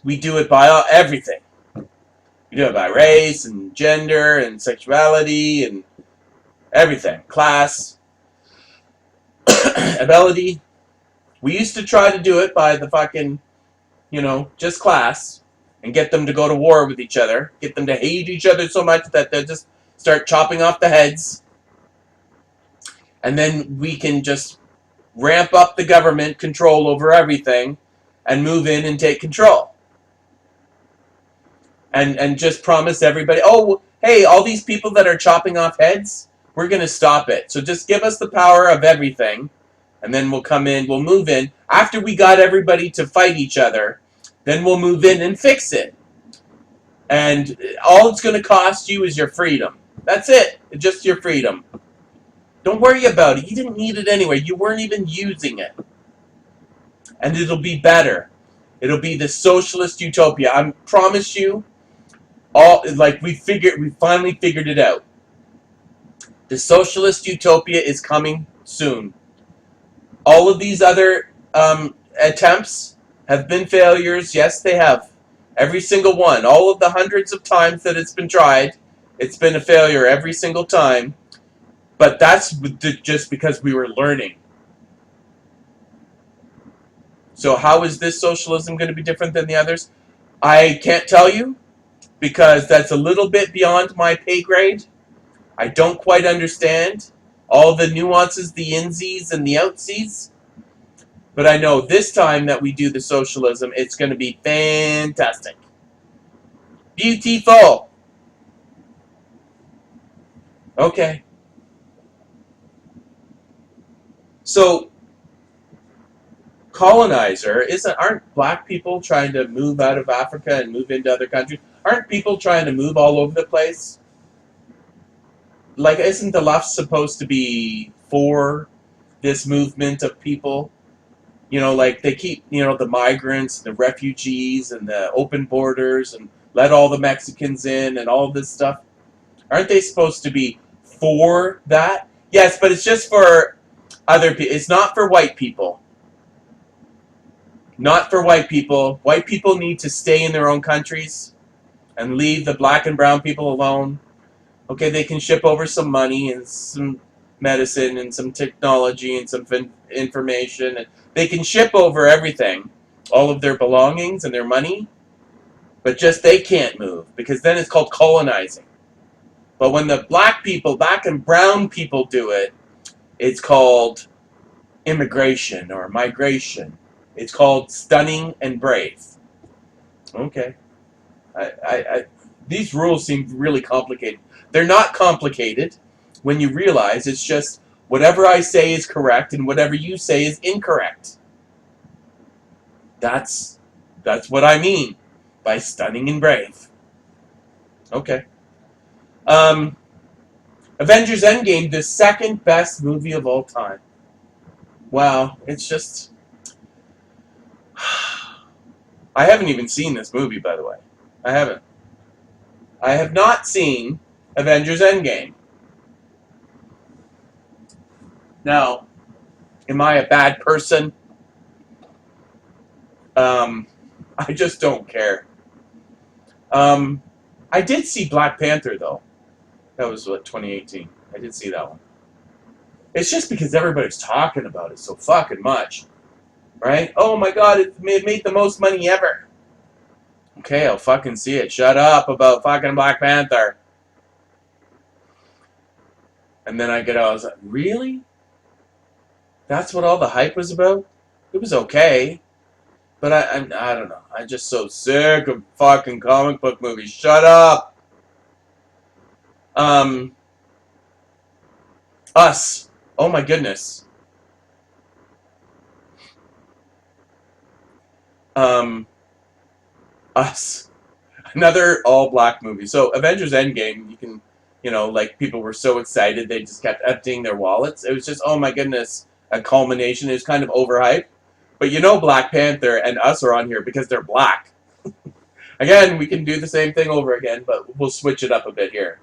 we do it by everything. We do it by race and gender and sexuality and everything. Class, ability. We used to try to do it by the fucking, just class and get them to go to war with each other. Get them to hate each other so much that they'll just start chopping off the heads. And then we can just ramp up the government control over everything and move in and take control. And just promise everybody, oh, hey, all these people that are chopping off heads, we're going to stop it. So just give us the power of everything, and then we'll come in, we'll move in. After we got everybody to fight each other, then we'll move in and fix it. And all it's going to cost you is your freedom. That's it. Just your freedom. Don't worry about it. You didn't need it anyway. You weren't even using it. And it'll be better. It'll be the socialist utopia. I promise you, we finally figured it out. The socialist utopia is coming soon. All of these other attempts have been failures. Yes, they have. Every single one. All of the hundreds of times that it's been tried, it's been a failure every single time. But that's just because we were learning. So how is this socialism going to be different than the others? I can't tell you, because that's a little bit beyond my pay grade. I don't quite understand all the nuances, the insies and the outsies. But I know this time that we do the socialism, it's going to be fantastic. Beautiful. Okay. So, colonizer, aren't black people trying to move out of Africa and move into other countries? Aren't people trying to move all over the place? Like, isn't the left supposed to be for this movement of people? Like they keep, the migrants, the refugees, and the open borders, and let all the Mexicans in, and all this stuff. Aren't they supposed to be for that? Yes, but it's just for other people. It's not for white people. Not for white people. White people need to stay in their own countries and leave the black and brown people alone. Okay, they can ship over some money and some medicine and some technology and some information. And they can ship over everything, all of their belongings and their money, but just they can't move, because then it's called colonizing. But when the black and brown people do it, it's called immigration or migration. It's called stunning and brave. Okay. These rules seem really complicated. They're not complicated when you realize it's just whatever I say is correct and whatever you say is incorrect. That's what I mean by stunning and brave. Okay. Avengers Endgame, the second best movie of all time. Wow, it's just... I haven't even seen this movie, by the way. I haven't. I have not seen Avengers Endgame. Now, am I a bad person? I just don't care. I did see Black Panther, though. That was, 2018. I did see that one. It's just because everybody's talking about it so fucking much. Right? Oh my god, it made the most money ever. Okay, I'll fucking see it. Shut up about fucking Black Panther. And then I was like, really? That's what all the hype was about? It was okay. But I don't know. I'm just so sick of fucking comic book movies. Shut up! Us. Oh my goodness. Us. Another all-black movie. So, Avengers Endgame, you can, like, people were so excited, they just kept emptying their wallets. It was just, oh my goodness, a culmination. It was kind of overhyped. But Black Panther and Us are on here because they're black. Again, we can do the same thing over again, but we'll switch it up a bit here.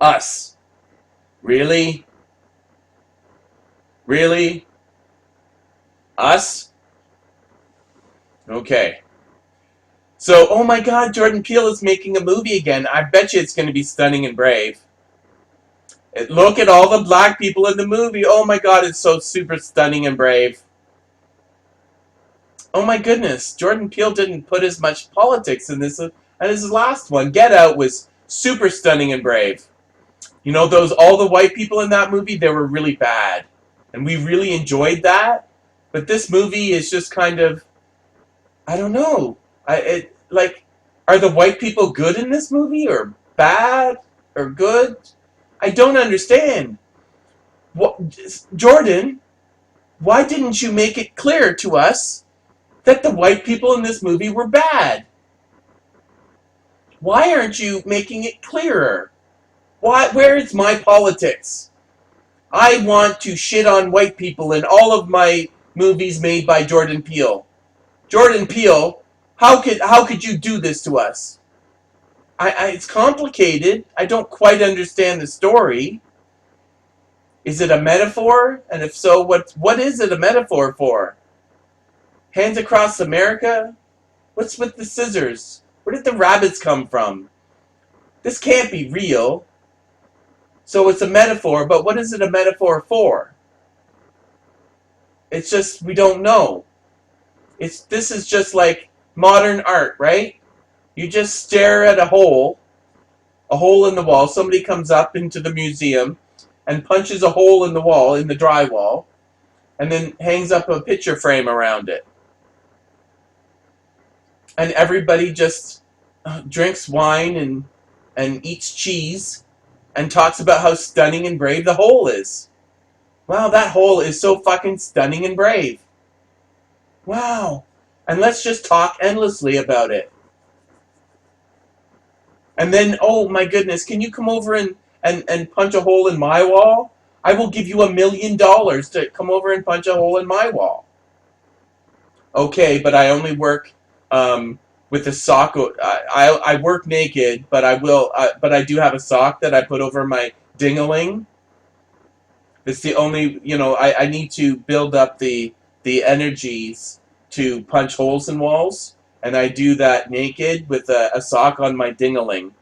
Us. Really? Really? Us? Okay. So, oh my God, Jordan Peele is making a movie again. I bet you it's going to be Stunning and Brave. Look at all the black people in the movie. Oh my God, it's so super stunning and brave. Oh my goodness, Jordan Peele didn't put as much politics in this as his last one. Get Out was super stunning and brave. You know, all the white people in that movie, they were really bad. And we really enjoyed that. But this movie is just kind of, I don't know. Are the white people good in this movie or bad or good? I don't understand. What, Jordan, why didn't you make it clear to us that the white people in this movie were bad? Why aren't you making it clearer? Where is my politics? I want to shit on white people in all of my movies made by Jordan Peele. Jordan Peele, how could you do this to us? It's complicated. I don't quite understand the story. Is it a metaphor? And if so, what is it a metaphor for? Hands Across America? What's with the scissors? Where did the rabbits come from? This can't be real. So it's a metaphor, but what is it a metaphor for? It's just, we don't know. This is just like modern art, right? You just stare at a hole in the wall. Somebody comes up into the museum and punches a hole in the wall, in the drywall, and then hangs up a picture frame around it. And everybody just drinks wine and eats cheese and talks about how stunning and brave the hole is. Wow, that hole is so fucking stunning and brave. Wow. And let's just talk endlessly about it. And then, oh my goodness, can you come over and punch a hole in my wall? I will give you $1 million to come over and punch a hole in my wall. Okay, but I only work with a sock. I work naked, but but I do have a sock that I put over my ding-a-ling. It's the only, I need to build up the energies to punch holes in walls, and I do that naked with a sock on my ding-a-ling.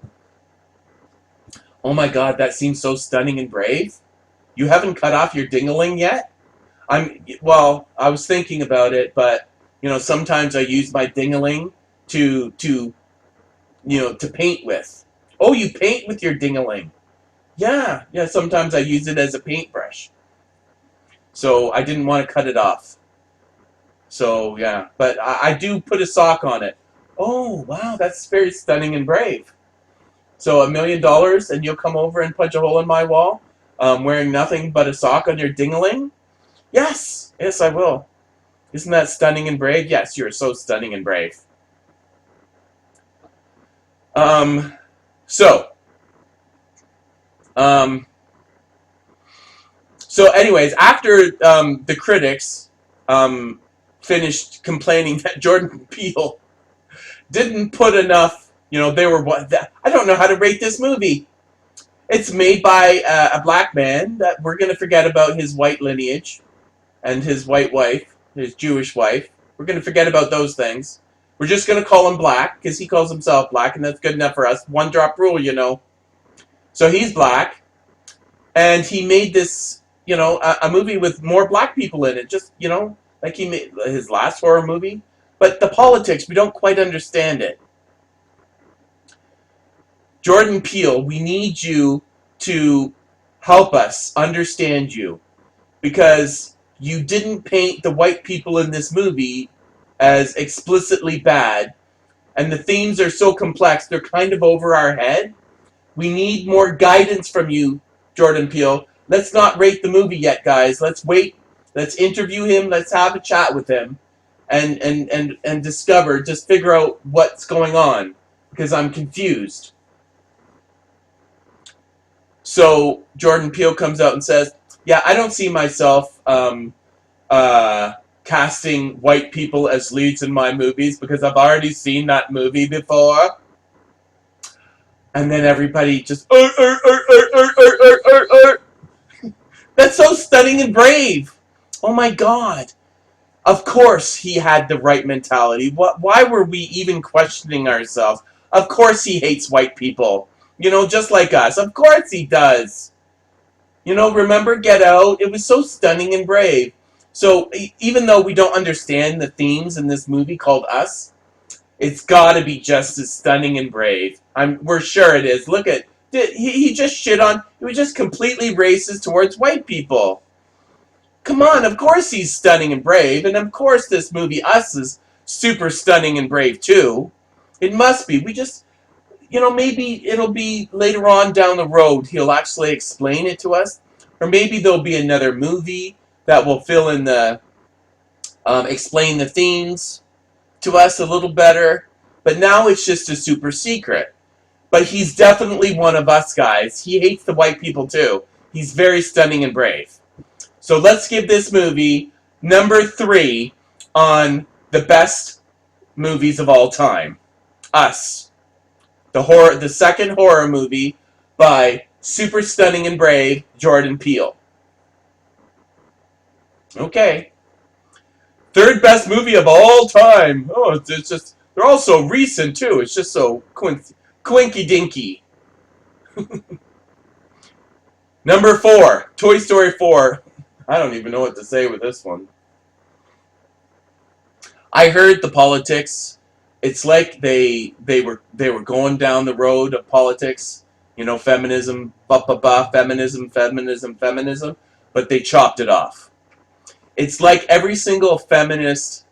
Oh my God, that seems so stunning and brave. You haven't cut off your ding-a-ling yet? I was thinking about it, but sometimes I use my ding-a-ling to paint with. Oh, you paint with your ding-a-ling? Yeah, sometimes I use it as a paintbrush. So I didn't want to cut it off. So yeah, but I do put a sock on it. Oh wow, that's very stunning and brave. So $1 million, and you'll come over and punch a hole in my wall, wearing nothing but a sock on your ding-a-ling? Yes, I will. Isn't that stunning and brave? Yes, you're so stunning and brave. So anyways, after the critics finished complaining that Jordan Peele didn't put enough, they were I don't know how to rate this movie. It's made by a black man that we're going to forget about his white lineage and his white wife, his Jewish wife. We're going to forget about those things. We're just going to call him black because he calls himself black, and that's good enough for us. One drop rule, So he's black, and he made this, a movie with more black people in it. Just, like he made his last horror movie. But the politics, we don't quite understand it. Jordan Peele, we need you to help us understand you, because you didn't paint the white people in this movie as explicitly bad, and the themes are so complex, they're kind of over our head. We need more guidance from you, Jordan Peele. Let's not rate the movie yet, guys. Let's wait. Let's interview him. Let's have a chat with him and discover, just figure out what's going on, because I'm confused. So Jordan Peele comes out and says, yeah, I don't see myself casting white people as leads in my movies because I've already seen that movie before. And then everybody just, That's so stunning and brave. Oh my God. Of course he had the right mentality. Why were we even questioning ourselves? Of course he hates white people. You know, just like us. Of course he does. You know, remember Get Out? It was so stunning and brave. So even though we don't understand the themes in this movie called Us, it's got to be just as stunning and brave. We're sure it is. Look at he just shit on. He was just completely racist towards white people. Come on, of course he's stunning and brave, and of course this movie Us is super stunning and brave too. It must be. We just, you know, maybe it'll be later on down the road he'll actually explain it to us, or maybe there'll be another movie that will fill in the explain the themes to us a little better. But now it's just a super secret. But he's definitely one of us guys. He hates the white people too. He's very stunning and brave. So let's give this movie number 3 on the best movies of all time. Us. The second horror movie by super stunning and brave Jordan Peele. Okay. Third best movie of all time. Oh, it's just they're all so recent too. It's just so quinky dinky. Number 4, Toy Story 4. I don't even know what to say with this one. I heard the politics. It's like they were going down the road of politics, you know, feminism, feminism, feminism, feminism, but they chopped it off. It's like every single feminist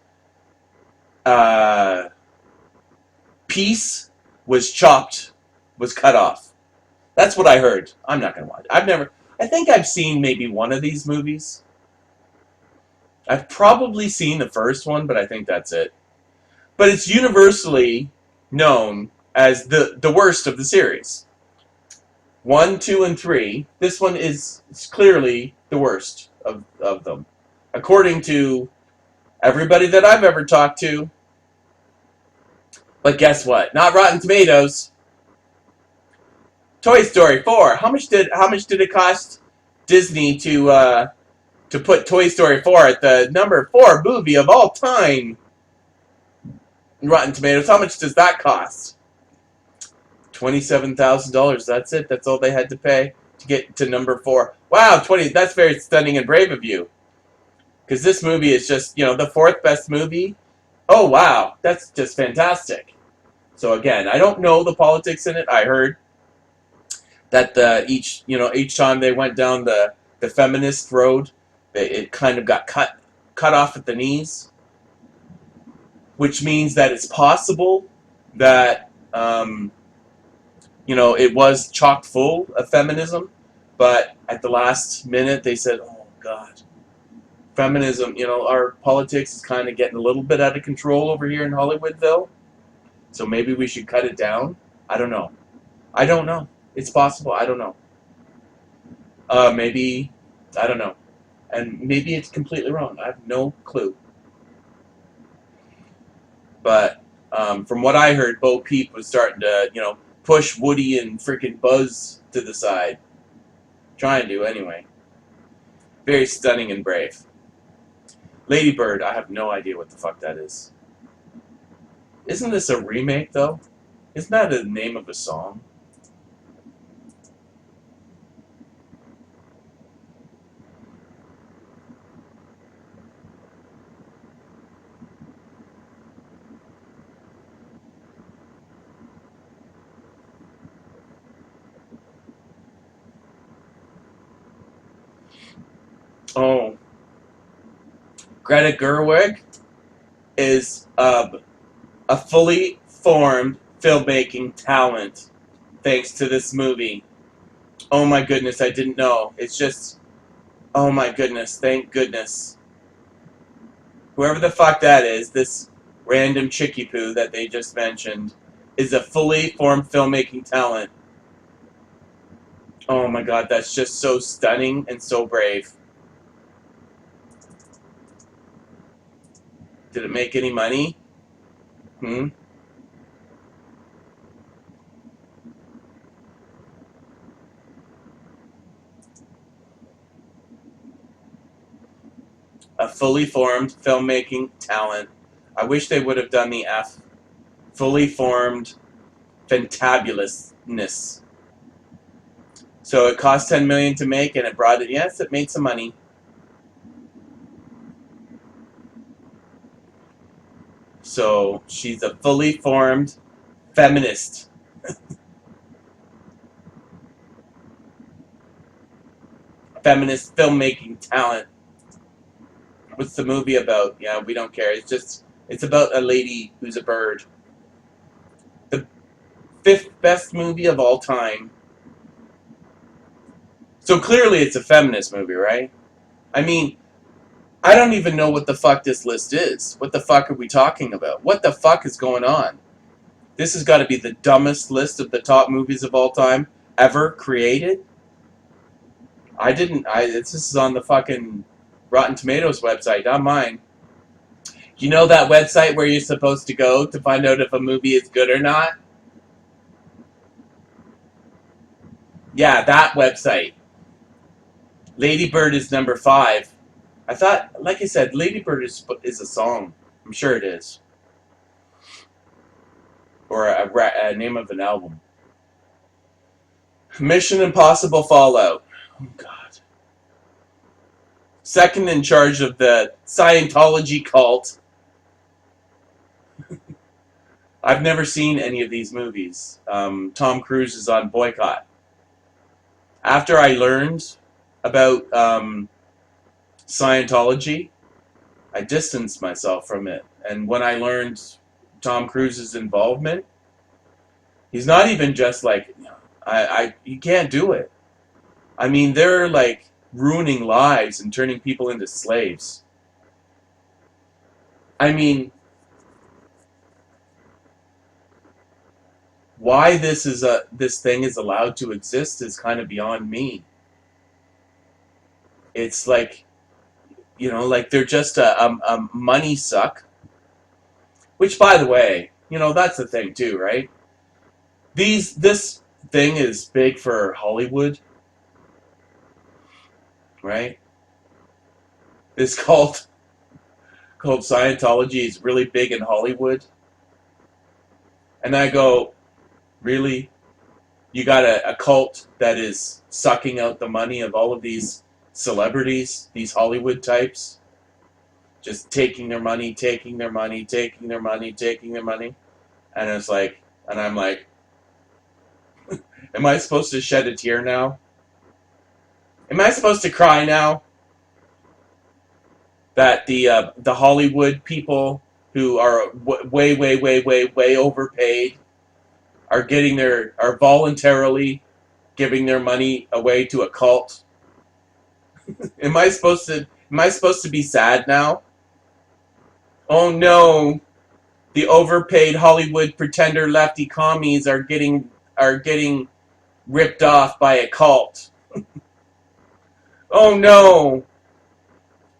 uh, piece was cut off. That's what I heard. I'm not gonna watch. I think I've seen maybe one of these movies. I've probably seen the first one, but I think that's it. But it's universally known as the worst of the series. 1, 2, and 3. This one is clearly the worst of them. According to everybody that I've ever talked to. But guess what? Not Rotten Tomatoes. Toy Story 4. How much did it cost Disney to put Toy Story 4 at the number 4 movie of all time? Rotten Tomatoes. How much does that cost? $27,000. That's it. That's all they had to pay to get to number 4. Wow, 20. That's very stunning and brave of you. Because this movie is just, you know, the 4th best movie. Oh wow, that's just fantastic. So again, I don't know the politics in it. I heard that each time they went down the feminist road, it kind of got cut off at the knees, which means that it's possible that it was chock full of feminism, but at the last minute they said, "Oh God, feminism! Our politics is kind of getting a little bit out of control over here in Hollywoodville, so maybe we should cut it down." I don't know. I don't know. It's possible. I don't know. Maybe I don't know, and maybe it's completely wrong. I have no clue. But from what I heard, Bo Peep was starting to push Woody and freaking Buzz to the side. Trying to anyway. Very stunning and brave. Lady Bird, I have no idea what the fuck that is. Isn't this a remake, though? Isn't that the name of a song? Oh, Greta Gerwig is a fully formed filmmaking talent thanks to this movie. Oh my goodness, I didn't know. It's just, oh my goodness, thank goodness. Whoever the fuck that is, this random chickie poo that they just mentioned, is a fully formed filmmaking talent. Oh my god, that's just so stunning and so brave. Did it make any money? Hmm? a fully formed filmmaking talent. I wish they would have done the F. Fully formed fantabulousness. So it cost $10 million to make, and it brought it. Yes, it made some money. So she's a fully formed feminist. Feminist filmmaking talent. What's the movie about? Yeah, we don't care. It's about a lady who's a bird. The fifth best movie of all time. So clearly it's a feminist movie, right? I mean, I don't even know what the fuck this list is. What the fuck are we talking about? What the fuck is going on? This has got to be the dumbest list of the top movies of all time ever created. This is on the fucking Rotten Tomatoes website, not mine. You know that website where you're supposed to go to find out if a movie is good or not? Yeah, that website. Lady Bird is number 5. I thought, like I said, Lady Bird is a song. I'm sure it is. Or a name of an album. Mission Impossible Fallout. Oh, God. Second in charge of the Scientology cult. I've never seen any of these movies. Tom Cruise is on boycott. After I learned about Scientology, I distanced myself from it. And when I learned Tom Cruise's involvement, he's not even just like, you can't do it. I mean, they're like ruining lives and turning people into slaves. I mean, why this thing is allowed to exist is kind of beyond me. It's like, like they're just a money suck. Which, by the way, that's the thing too, right? This thing is big for Hollywood, right? This cult called Scientology is really big in Hollywood. And I go, really? You got a cult that is sucking out the money of all of these celebrities, these Hollywood types, just taking their money, taking their money, taking their money, taking their money. And it's like, and I'm like, am I supposed to shed a tear now? Am I supposed to cry now? That the Hollywood people who are way, way, way, way, way overpaid are voluntarily giving their money away to a cult? Am I supposed to be sad now? Oh no, the overpaid Hollywood pretender lefty commies are getting ripped off by a cult. Oh no,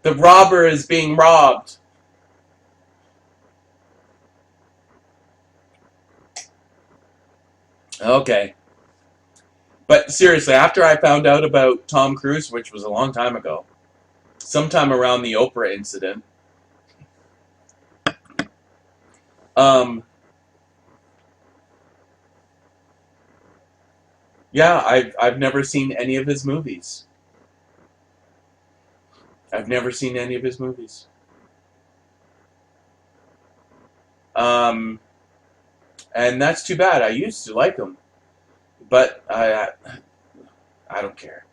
the robber is being robbed. Okay. But seriously, after I found out about Tom Cruise, which was a long time ago, sometime around the Oprah incident, yeah, I've never seen any of his movies. I've never seen any of his movies. Um, and that's too bad. I used to like him, but I don't care.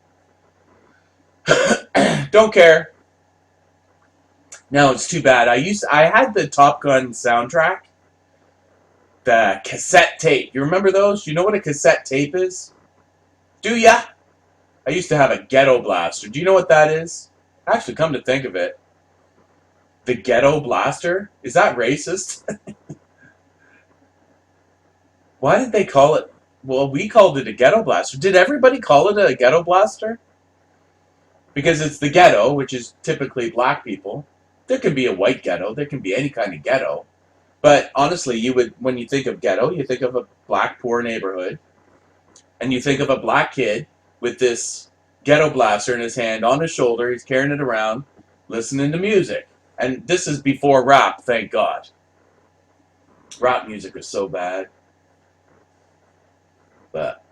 Don't care. No, it's too bad. I had the Top Gun soundtrack, the cassette tape. You remember those? You know what a cassette tape is? Do ya? I used to have a ghetto blaster. Do you know what that is? Actually, come to think of it, the ghetto blaster? Is that racist? Why did they call it? Well, we called it a ghetto blaster. Did everybody call it a ghetto blaster? Because it's the ghetto, which is typically black people. There can be a white ghetto. There can be any kind of ghetto. But honestly, when you think of ghetto, you think of a black poor neighborhood. And you think of a black kid with this ghetto blaster in his hand, on his shoulder. He's carrying it around listening to music. And this is before rap, thank God. Rap music was so bad. But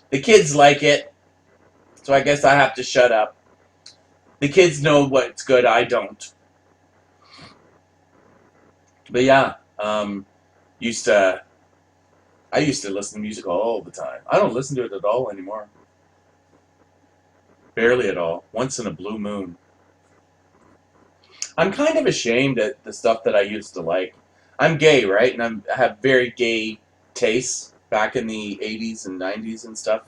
the kids like it, so I guess I have to shut up. The kids know what's good, I don't. But yeah, used to I used to listen to music all the time. I don't listen to it at all anymore. Barely at all. Once in a blue moon. I'm kind of ashamed at the stuff that I used to like. I'm gay, right? And I have very gay tastes back in the 80s and 90s and stuff.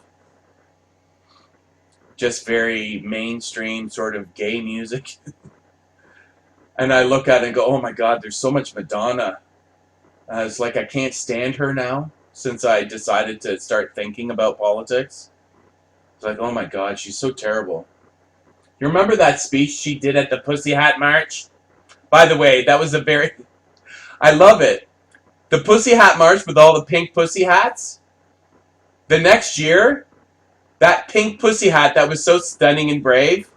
Just very mainstream sort of gay music. And I look at it and go, oh my God, there's so much Madonna. It's like I can't stand her now since I decided to start thinking about politics. It's like, oh my God, she's so terrible. You remember that speech she did at the Pussy Hat March? By the way, that was a very... I love it. The Pussy Hat March with all the pink pussy hats. The next year, that pink pussy hat that was so stunning and brave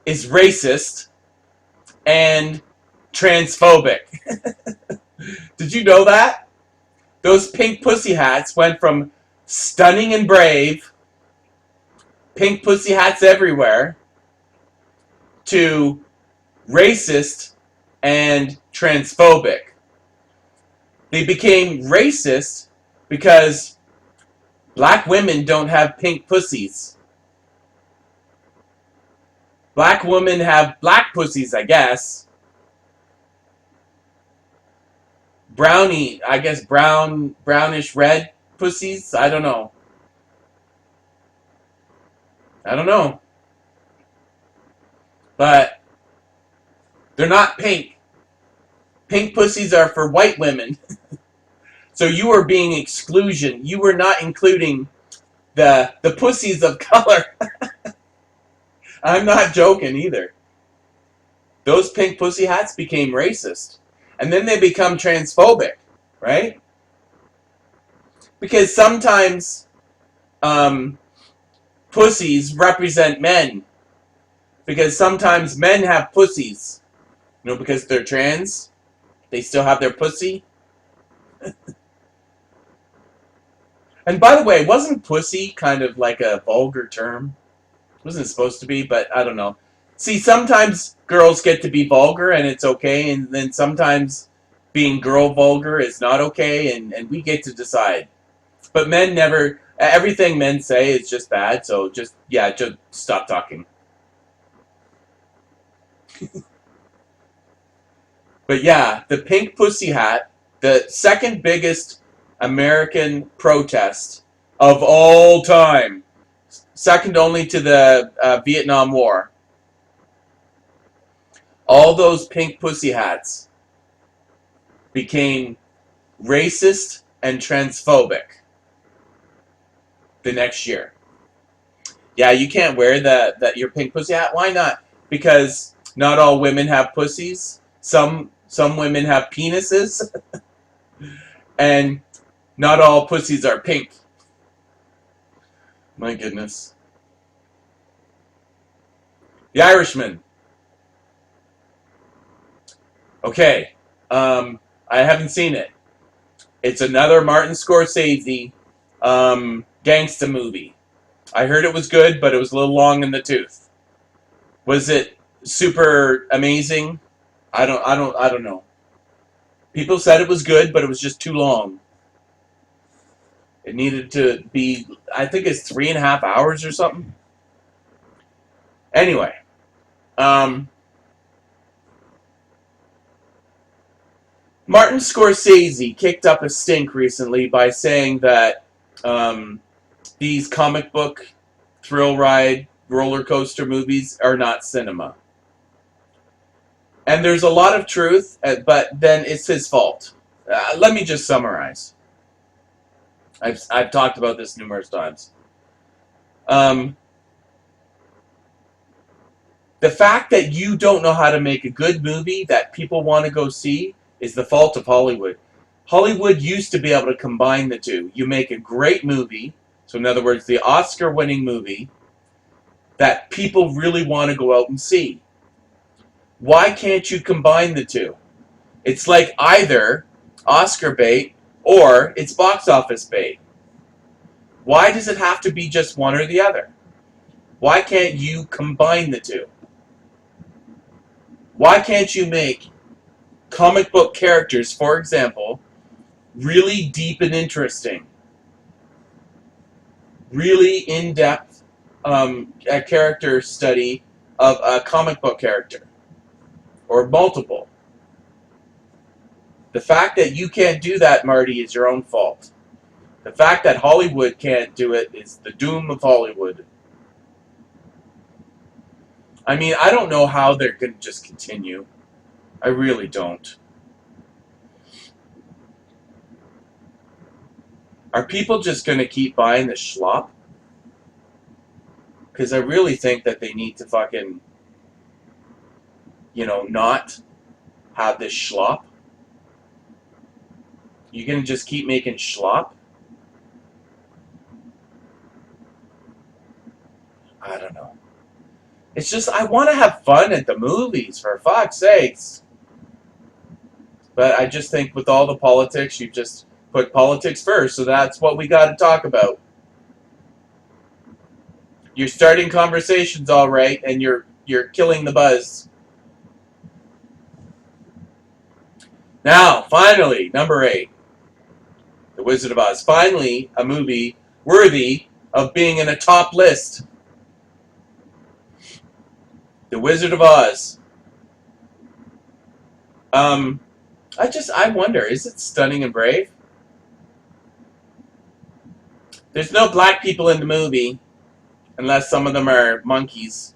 is racist and transphobic. Did you know that? Those pink pussy hats went from stunning and brave, pink pussy hats everywhere, to racist and transphobic. They became racist because black women don't have pink pussies. Black women have black pussies, I guess. Brownie, I guess brownish red pussies? I don't know. I don't know. But they're not pink. Pink pussies are for white women. So you were being exclusion. You were not including the pussies of color. I'm not joking either. Those pink pussy hats became racist. And then they become transphobic, right? Because sometimes pussies represent men. Because sometimes men have pussies. You know, because they're trans, they still have their pussy. And by the way, wasn't pussy kind of like a vulgar term? Wasn't it supposed to be? But I don't know. See, sometimes girls get to be vulgar and it's okay, and then sometimes being girl vulgar is not okay, and we get to decide. But men never, everything men say is just bad, so just stop talking. But yeah, the pink pussy hat, the second biggest American protest of all time, second only to the Vietnam War. All those pink pussy hats became racist and transphobic the next year. Yeah, you can't wear your pink pussy hat. Why not? Because not all women have pussies. Some women have penises. And not all pussies are pink. My goodness. The Irishman. Okay. I haven't seen it. It's another Martin Scorsese gangsta movie. I heard it was good, but it was a little long in the tooth. Was it super amazing? I don't know. People said it was good, but it was just too long. It needed to be, I think it's 3.5 hours or something. Anyway, Martin Scorsese kicked up a stink recently by saying that these comic book thrill ride roller coaster movies are not cinema. And there's a lot of truth, but then it's his fault. Let me just summarize. I've talked about this numerous times. The fact that you don't know how to make a good movie that people want to go see is the fault of Hollywood. Hollywood used to be able to combine the two. You make a great movie, so in other words, the Oscar-winning movie, that people really want to go out and see. Why can't you combine the two? It's like either Oscar bait or it's box office bait. Why does it have to be just one or the other? Why can't you combine the two? Why can't you make comic book characters, for example, really deep and interesting, really in-depth a character study of a comic book character or multiple? The fact that you can't do that, Marty, is your own fault. The fact that Hollywood can't do it is the doom of Hollywood. I mean, I don't know how they're going to just continue. I really don't. Are people just going to keep buying the schlop? Because I really think that they need to fucking, not have this schlop. You going to just keep making schlop? I don't know. It's just, I want to have fun at the movies, for fuck's sakes. But I just think with all the politics, you just put politics first, so that's what we got to talk about. You're starting conversations all right, and you're killing the buzz. Now, finally, number 8, The Wizard of Oz. Finally, a movie worthy of being in a top list. The Wizard of Oz. I wonder, is it stunning and brave? There's no black people in the movie, unless some of them are monkeys.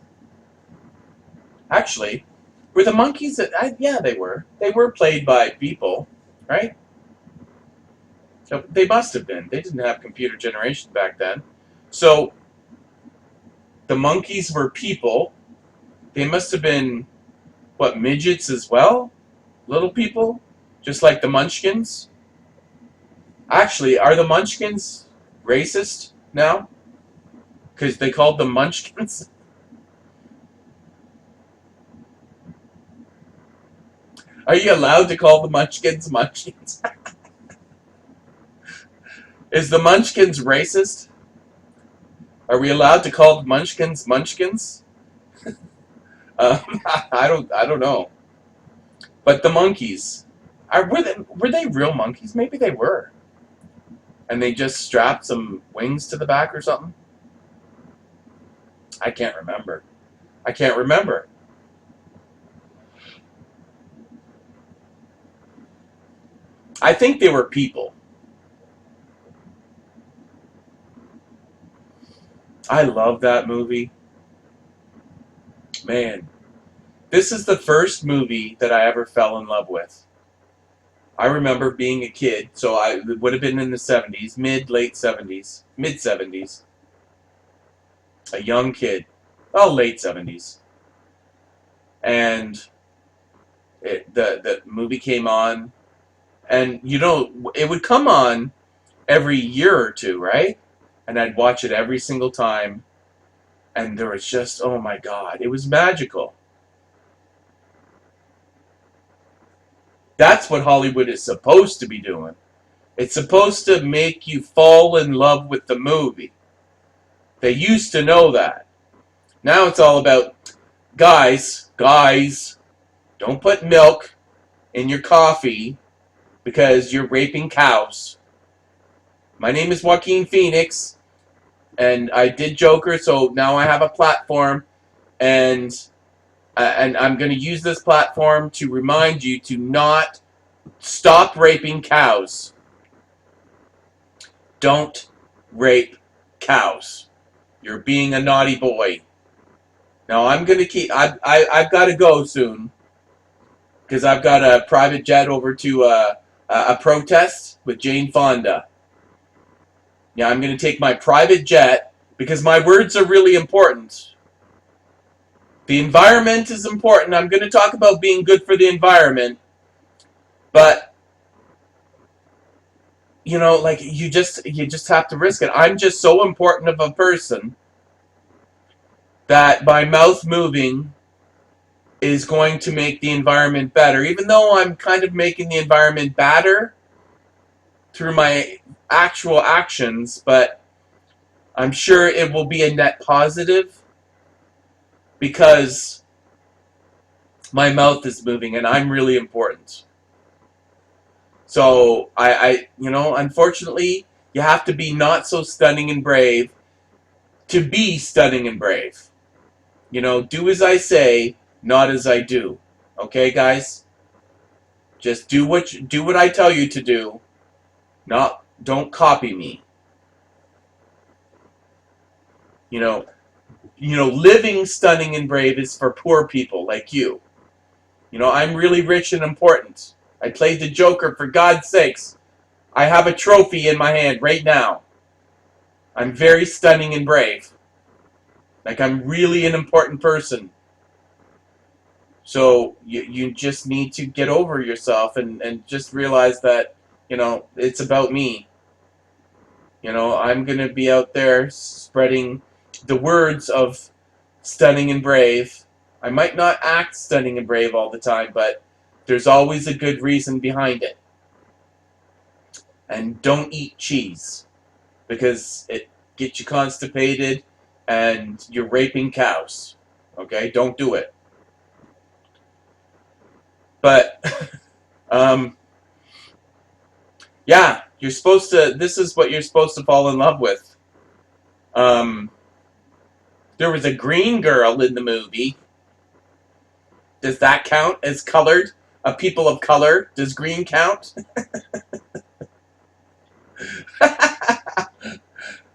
Actually, were the monkeys? Yeah, they were. They were played by people, right? So they must have been. They didn't have computer generation back then. So the monkeys were people. They must have been, what, midgets as well? Little people? Just like the Munchkins? Actually, are the Munchkins racist now? Because they called them Munchkins? Are you allowed to call the Munchkins Munchkins? Is the Munchkins racist? Are we allowed to call the Munchkins Munchkins? I don't know. But the monkeys, were they real monkeys? Maybe they were. And they just strapped some wings to the back or something? I can't remember. I think they were people. I love that movie. Man, this is the first movie that I ever fell in love with. I remember being a kid, so it would have been in the 70s, mid-late 70s, mid-70s. A young kid. Well, late 70s. And the movie came on, and it would come on every year or two, right? And I'd watch it every single time, and there was just, oh my God, it was magical. That's what Hollywood is supposed to be doing. It's supposed to make you fall in love with the movie. They used to know that. Now it's all about, guys, don't put milk in your coffee because you're raping cows. My name is Joaquin Phoenix, and I did Joker, so now I have a platform, and I'm going to use this platform to remind you to not stop raping cows. Don't rape cows. You're being a naughty boy. Now I've got to go soon, because I've got a private jet over to a protest with Jane Fonda. Yeah, I'm going to take my private jet, because my words are really important. The environment is important. I'm going to talk about being good for the environment. But, you just have to risk it. I'm just so important of a person that my mouth moving is going to make the environment better, even though I'm kind of making the environment better through my actual actions, but I'm sure it will be a net positive because my mouth is moving and I'm really important. So unfortunately, you have to be not so stunning and brave to be stunning and brave. Do as I say, not as I do. Okay, guys? Just do what I tell you to do. Don't copy me. Living stunning and brave is for poor people like you. I'm really rich and important. I played the Joker, for God's sakes. I have a trophy in my hand right now. I'm very stunning and brave. Like, I'm really an important person. So you just need to get over yourself and just realize that, it's about me. I'm going to be out there spreading the words of stunning and brave. I might not act stunning and brave all the time, but there's always a good reason behind it. And don't eat cheese, because it gets you constipated and you're raping cows. Okay? Don't do it. But, yeah, this is what you're supposed to fall in love with. There was a green girl in the movie. Does that count as colored? A people of color? Does green count?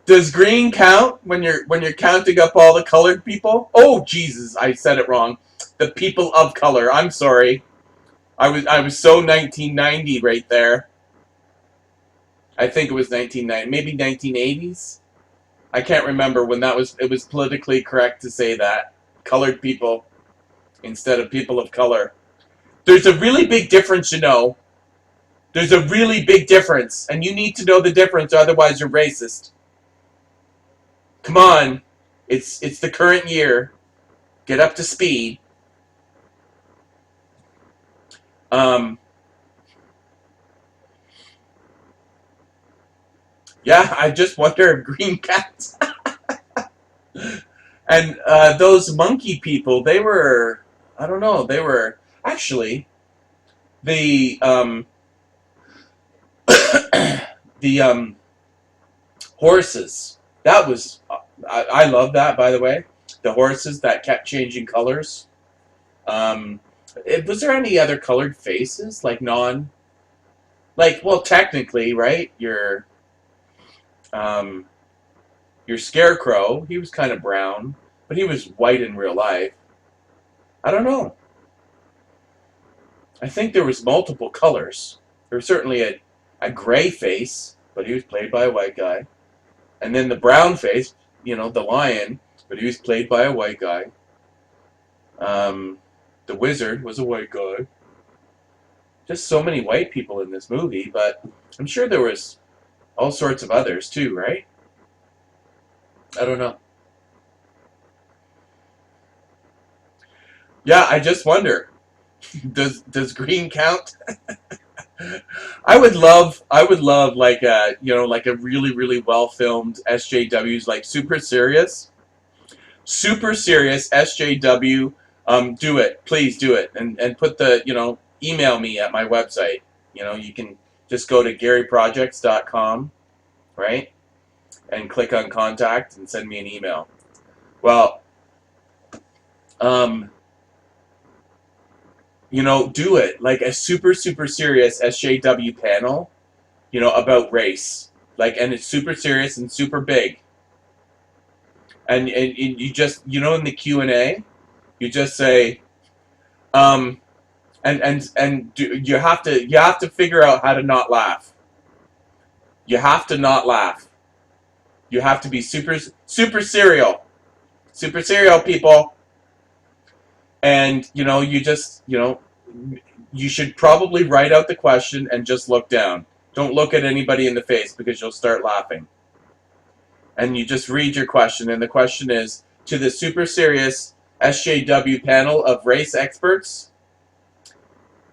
Does green count when you're counting up all the colored people? Oh Jesus, I said it wrong. The people of color. I'm sorry. I was so 1990 right there. I think it was 1990, maybe 1980s. I can't remember when it was politically correct to say that. Colored people instead of people of color. There's a really big difference, There's a really big difference, and you need to know the difference, otherwise you're racist. Come on. It's the current year. Get up to speed. Yeah, I just wonder if green cats and those monkey people, they were, I don't know, they were actually the the horses. That was I love that, by the way. The horses that kept changing colors. Was there any other colored faces well, technically, right? Your Scarecrow, he was kind of brown, but he was white in real life. I don't know. I think there was multiple colors. There was certainly a gray face, but he was played by a white guy. And then the brown face, the lion, but he was played by a white guy. The wizard was a white guy. Just so many white people in this movie, but I'm sure there was all sorts of others too, right? I don't know. Yeah, I just wonder. Does green count? I would love like a really really well filmed SJWs, like super serious SJW. Do it, please do it, and put the email me at my website. You can just go to GaryProjects.com, right, and click on contact and send me an email. Well, do it, like a super super serious SJW panel, about race, and it's super serious and super big. And you just, in the Q&A, you just say, you have to figure out how to not laugh. You have to not laugh. You have to be super serial, people. And you should probably write out the question and just look down. Don't look at anybody in the face, because you'll start laughing. And you just read your question, and the question is, to the super serious SJW panel of race experts.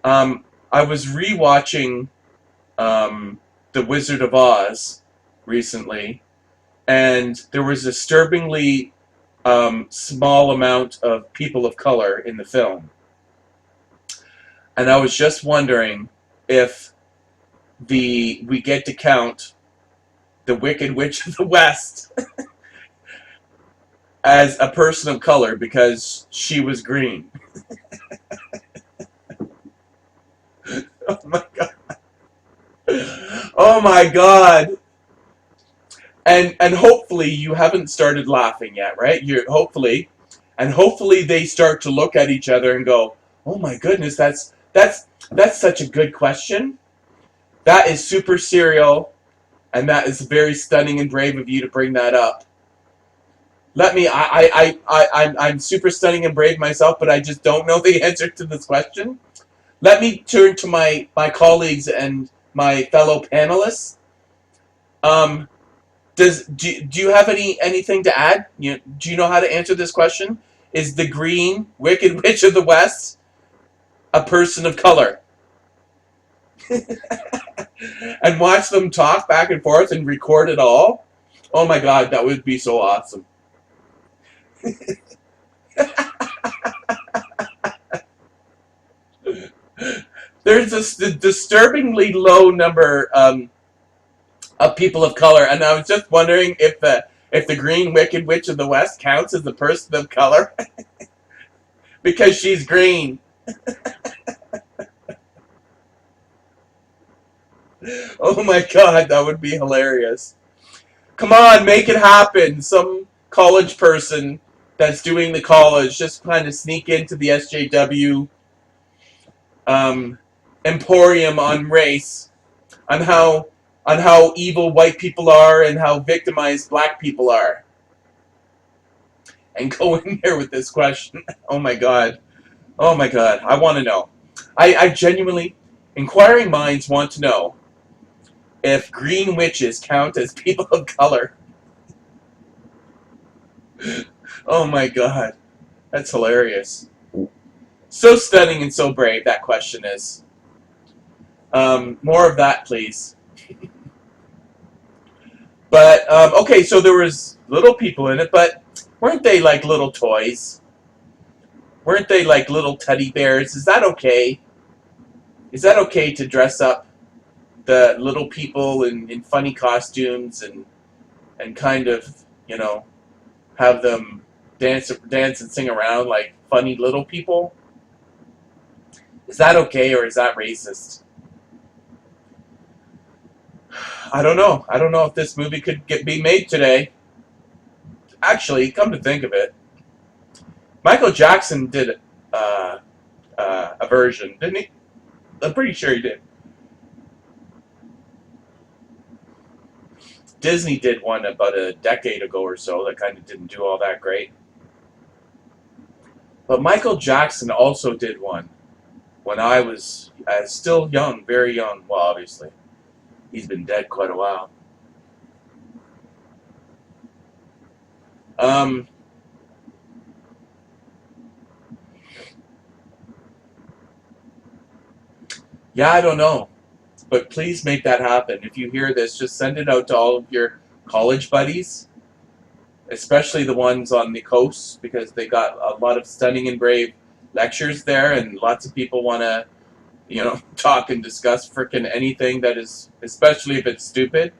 I was rewatching The Wizard of Oz recently, and there was a disturbingly small amount of people of color in the film. And I was just wondering if we get to count the Wicked Witch of the West as a person of color because she was green. Oh my god. Oh my god. And hopefully you haven't started laughing yet, right? Hopefully they start to look at each other and go, "Oh my goodness, that's such a good question. That is super serial, and that is very stunning and brave of you to bring that up. I'm super stunning and brave myself, but I just don't know the answer to this question. Let me turn to my colleagues and my fellow panelists. Do you have anything to add? Do you know how to answer this question? Is the green Wicked Witch of the West a person of color? And watch them talk back and forth and record it all. Oh my god, that would be so awesome. There's a disturbingly low number of people of color, and I was just wondering if the green Wicked Witch of the West counts as a person of color because she's green. Oh my god, that would be hilarious. Come on, make it happen. Some college person that's doing the college just kind of sneak into the SJW emporium on race, on how evil white people are and how victimized black people are, and go in there with this question. Oh my god. Oh my god. I want to know. I genuinely, inquiring minds want to know if green witches count as people of color. Oh my god. That's hilarious. So stunning and so brave that question is. More of that, please. But, okay, so there was little people in it, but weren't they like little toys? Weren't they like little teddy bears? Is that okay? Is that okay to dress up the little people in funny costumes and kind of, have them dance and sing around like funny little people? Is that okay, or is that racist? I don't know. I don't know if this movie could be made today. Actually, come to think of it, Michael Jackson did a version, didn't he? I'm pretty sure he did. Disney did one about a decade ago or so that kind of didn't do all that great. But Michael Jackson also did one when I was still young, very young. Well, obviously, he's been dead quite a while. Yeah, I don't know. But please make that happen. If you hear this, just send it out to all of your college buddies, especially the ones on the coast, because they got a lot of stunning and brave lectures there, and lots of people want to, talk and discuss frickin' anything that is, especially if it's stupid.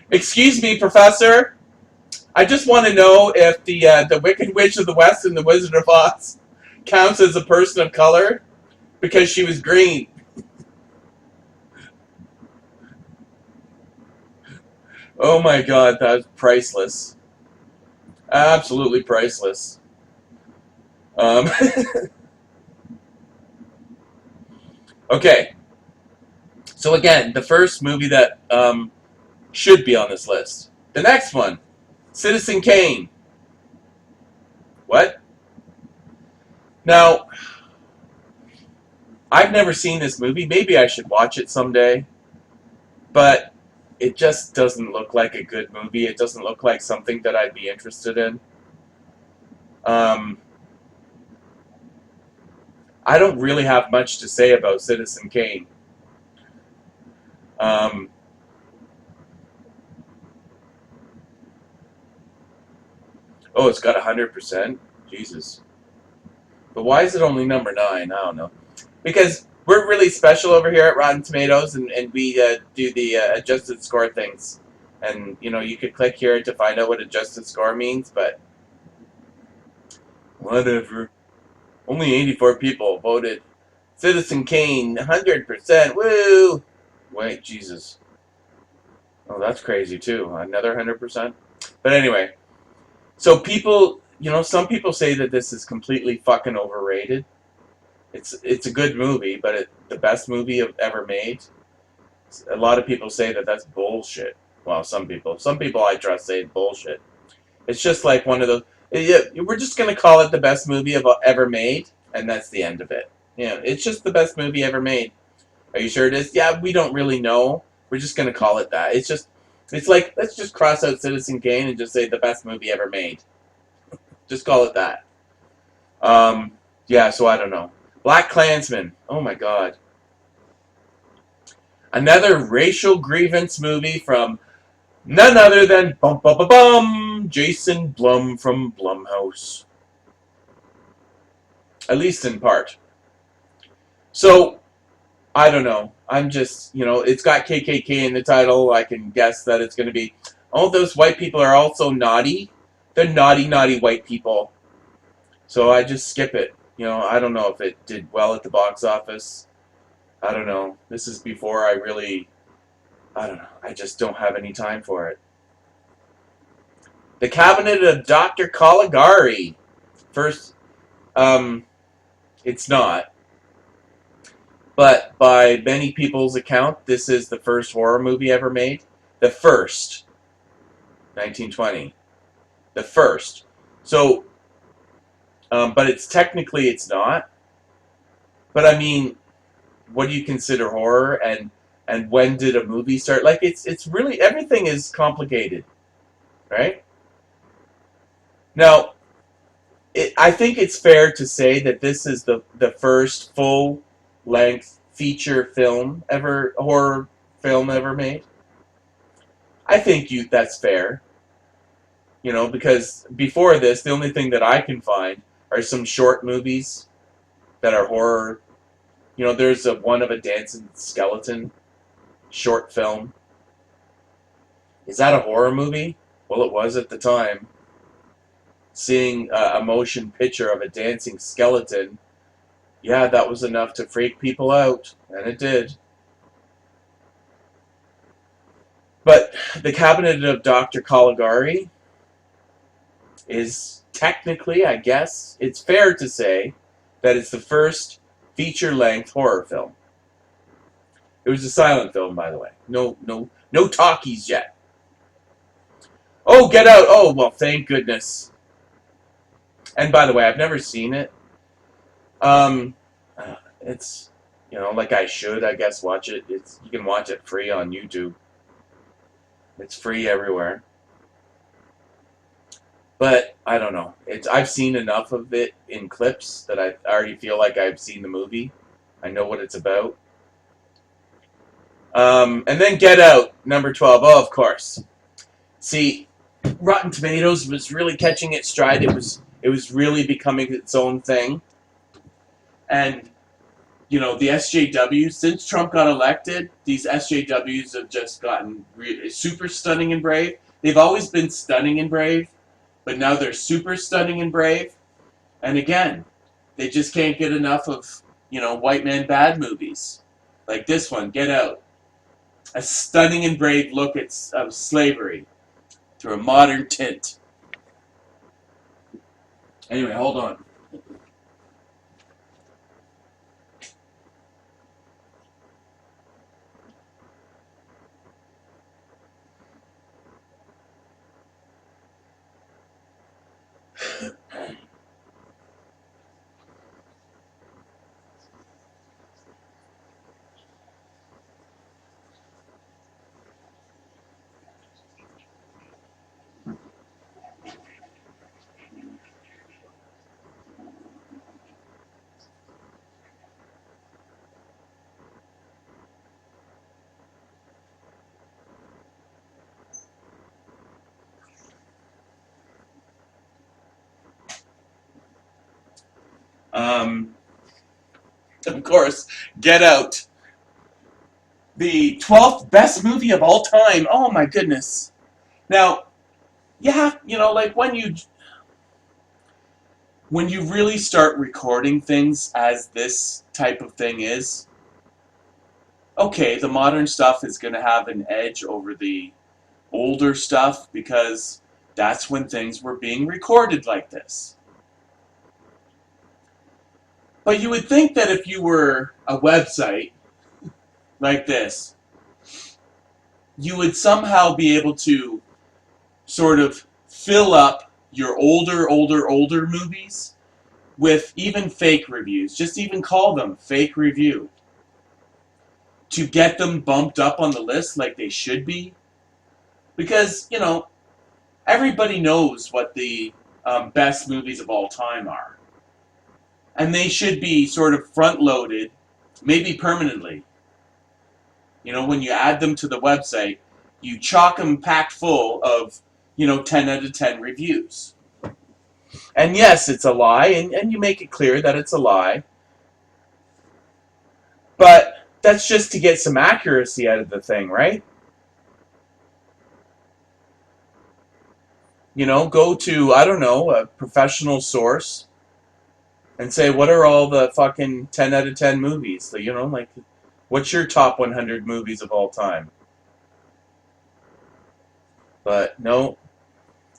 Excuse me, Professor. I just want to know if the Wicked Witch of the West and the Wizard of Oz counts as a person of color because she was green. Oh my god, that's priceless. Absolutely priceless. Okay. So again, the first movie that should be on this list. The next one, Citizen Kane. What? Now, I've never seen this movie. Maybe I should watch it someday. But it just doesn't look like a good movie. It doesn't look like something that I'd be interested in. Um, I don't really have much to say about Citizen Kane. Um, oh, it's got 100%. Jesus. But why is it only number 9? I don't know. Because we're really special over here at Rotten Tomatoes, and we do the adjusted score things. And, you could click here to find out what adjusted score means, but whatever. Only 84 people voted Citizen Kane, 100%. Woo! Wait, Jesus. Oh, that's crazy, too. Another 100%? But anyway, so people, some people say that this is completely fucking overrated. It's a good movie, but the best movie ever made. A lot of people say that that's bullshit. Well, some people I trust say bullshit. It's just like one of those. Yeah, we're just gonna call it the best movie ever made, and that's the end of it. Yeah, it's just the best movie ever made. Are you sure it is? Yeah, we don't really know. We're just gonna call it that. It's like let's just cross out Citizen Kane and just say the best movie ever made. Just call it that. Um, yeah. So I don't know. Black Klansman. Oh my God. Another racial grievance movie from none other than bum bum bum bum Jason Blum from Blumhouse. At least in part. So I don't know. I'm just it's got KKK in the title. I can guess that it's going to be. All those white people are also naughty. They're naughty, naughty white people. So I just skip it. I don't know if it did well at the box office. I don't know. This is before I really. I don't know. I just don't have any time for it. The Cabinet of Dr. Caligari. First, um, it's not. But by many people's account, this is the first horror movie ever made. The first. 1920. The first. So, but it's not. But I mean, what do you consider horror? And when did a movie start? Like it's really everything is complicated, right? Now, I think it's fair to say that this is the first full length feature film ever horror film ever made. I think that's fair. Because before this, the only thing that I can find are some short movies that are horror. There's one of a dancing skeleton short film. Is that a horror movie? Well, it was at the time. Seeing a motion picture of a dancing skeleton, yeah, that was enough to freak people out, and it did. But the Cabinet of Dr. Caligari is technically, I guess, it's fair to say that it's the first feature-length horror film. It was a silent film, by the way. No talkies yet. Oh, Get Out! Oh, well, thank goodness. And by the way, I've never seen it. Um, it's like I should, I guess, watch it. You can watch it free on YouTube. It's free everywhere. But I don't know. I've seen enough of it in clips that I already feel like I've seen the movie. I know what it's about. And then Get Out, number 12. Oh, of course. See, Rotten Tomatoes was really catching its stride. It was really becoming its own thing. And the SJWs, since Trump got elected, these SJWs have just gotten super stunning and brave. They've always been stunning and brave, but now they're super stunning and brave. And again, they just can't get enough of, white man bad movies. Like this one, Get Out. A stunning and brave look at of slavery through a modern tint. Anyway, hold on. Um, of course, Get Out, the 12th best movie of all time. Oh my goodness. Now, yeah, like when you really start recording things as this type of thing is, okay, the modern stuff is going to have an edge over the older stuff because that's when things were being recorded like this. But you would think that if you were a website like this, you would somehow be able to sort of fill up your older movies with even fake reviews. Just even call them fake review. To get them bumped up on the list like they should be. Because, everybody knows what the best movies of all time are. And they should be sort of front-loaded, maybe permanently. When you add them to the website, you chock them packed full of, 10 out of 10 reviews. And yes, it's a lie, and you make it clear that it's a lie. But that's just to get some accuracy out of the thing, right? Go to, I don't know, a professional source and say, what are all the fucking 10 out of 10 movies? So, like, what's your top 100 movies of all time? But no,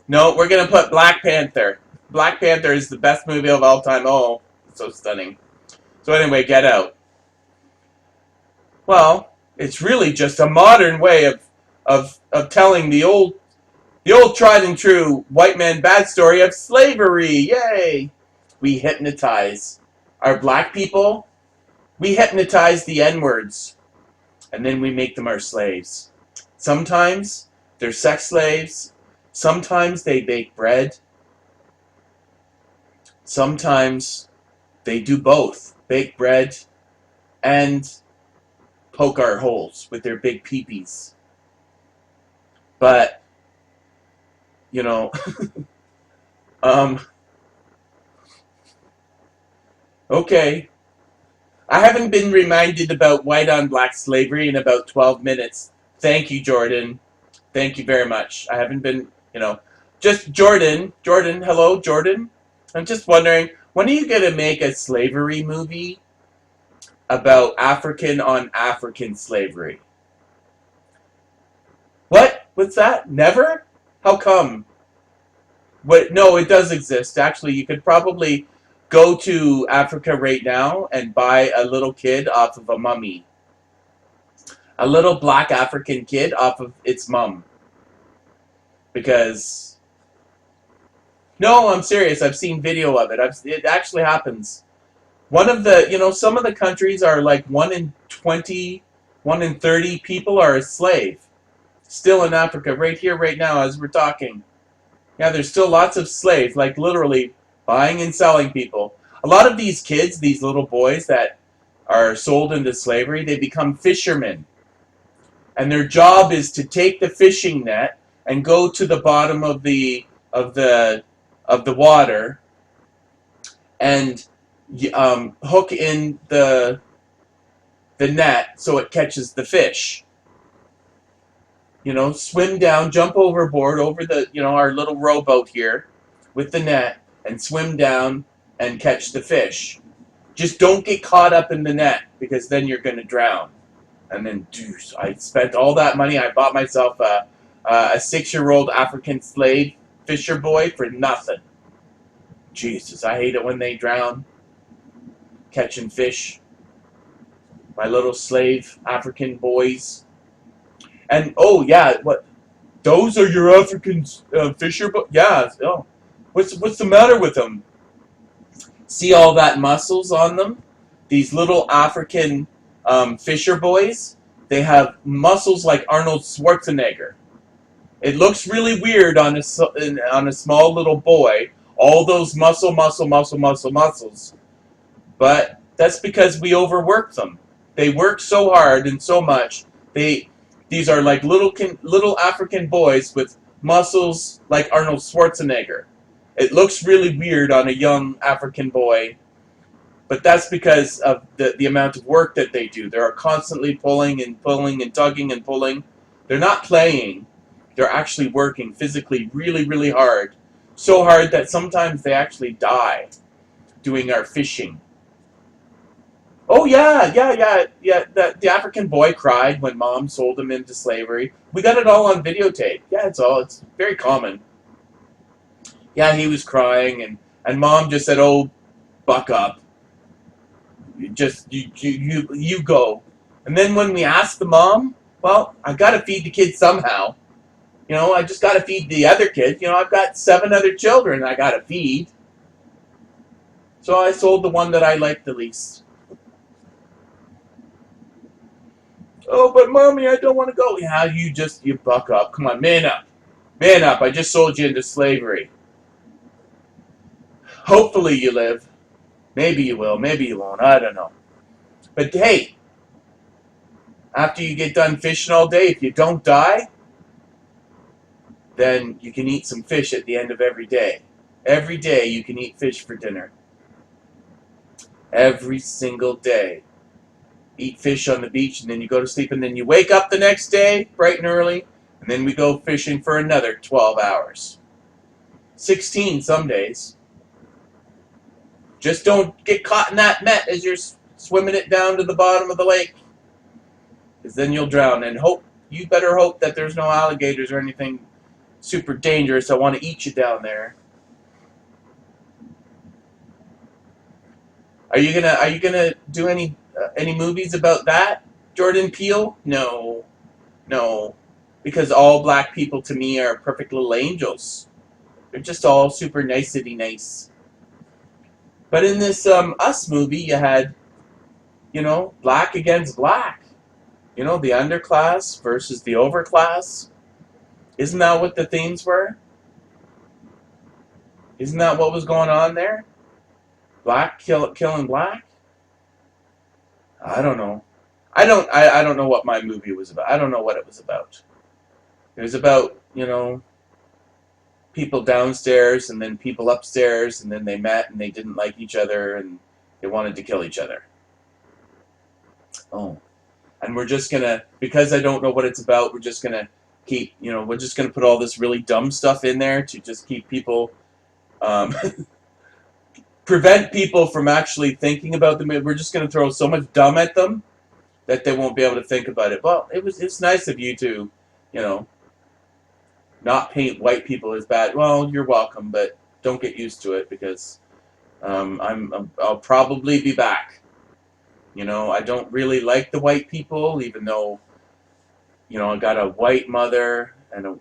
we're going to put Black Panther. Black Panther is the best movie of all time. Oh, so stunning. So anyway, Get Out. Well, it's really just a modern way of telling the old tried and true white man bad story of slavery. Yay! We hypnotize our black people. We hypnotize the N-words. And then we make them our slaves. Sometimes they're sex slaves. Sometimes they bake bread. Sometimes they do both. Bake bread and poke our holes with their big peepees. But, okay. I haven't been reminded about white on black slavery in about 12 minutes. Thank you, Jordan. Thank you very much. I haven't been, just Jordan. Jordan, hello, Jordan. I'm just wondering, when are you going to make a slavery movie about African on African slavery? What? What's that? Never? How come? What? No, it does exist. Actually, you could probably go to Africa right now and buy a little kid off of a mummy. A little black African kid off of its mum. Because... No, I'm serious. I've seen video of it. It actually happens. One of the, some of the countries are like 1 in 20, 1 in 30 people are a slave. Still in Africa, right here, right now, as we're talking. Yeah, there's still lots of slaves, like literally buying and selling people. A lot of these kids, these little boys that are sold into slavery, they become fishermen. And their job is to take the fishing net and go to the bottom of the water and hook in the net so it catches the fish. Swim down, jump overboard over our little rowboat here with the net and swim down and catch the fish. Just don't get caught up in the net because then you're going to drown. And then, deuce, I spent all that money. I bought myself a 6-year-old African slave fisher boy for nothing. Jesus, I hate it when they drown. Catching fish. My little slave African boys. And, oh, yeah, what? Those are your African fisher boys? Yeah, oh. What's the matter with them? See all that muscles on them? These little African fisher boys? They have muscles like Arnold Schwarzenegger. It looks really weird on a small little boy. All those muscles. But that's because we overwork them. They work so hard and so much. These are like little African boys with muscles like Arnold Schwarzenegger. It looks really weird on a young African boy But that's because of the amount of work that they do. They're constantly pulling and pulling and tugging and pulling. They're not playing. They're actually working physically really, really hard. So hard that sometimes they actually die doing our fishing. Oh yeah, yeah, yeah, yeah. The African boy cried when mom sold him into slavery. We got it all on videotape. Yeah, it's very common. Yeah, he was crying and mom just said, "Oh, buck up. You go." And then when we asked the mom, well, I got to feed the kids somehow. I just got to feed the other kids. I've got 7 other children I got to feed. So I sold the one that I liked the least. Oh, but mommy, I don't want to go. Yeah, you buck up. Come on, man up. Man up. I just sold you into slavery. Hopefully you live. Maybe you will. Maybe you won't. I don't know. But hey, after you get done fishing all day, if you don't die, then you can eat some fish at the end of every day. Every day you can eat fish for dinner. Every single day. Eat fish on the beach, and then you go to sleep, and then you wake up the next day bright and early, and then we go fishing for another 12 hours. 16 some days. Just don't get caught in that net as you're swimming it down to the bottom of the lake, because then you'll drown. And you better hope that there's no alligators or anything super dangerous that want to eat you down there. Are you gonna do any movies about that, Jordan Peele? No, no, because all black people to me are perfect little angels. They're just all super nicety nice. But in this Us movie, you had black against black. The underclass versus the overclass. Isn't that what the themes were? Isn't that what was going on there? Black killing black? I don't know. I don't know what my movie was about. I don't know what it was about. It was about, people downstairs and then people upstairs, and then they met and they didn't like each other and they wanted to kill each other. Oh. And we're just gonna, because I don't know what it's about, we're just gonna we're just gonna put all this really dumb stuff in there to just keep people um, prevent people from actually thinking about them. We're just going to throw so much dumb at them that they won't be able to think about it. Well, it's nice of you to, you know, not paint white people as bad. Well, you're welcome, but don't get used to it because I'll probably be back. I don't really like the white people, even though I got a white mother and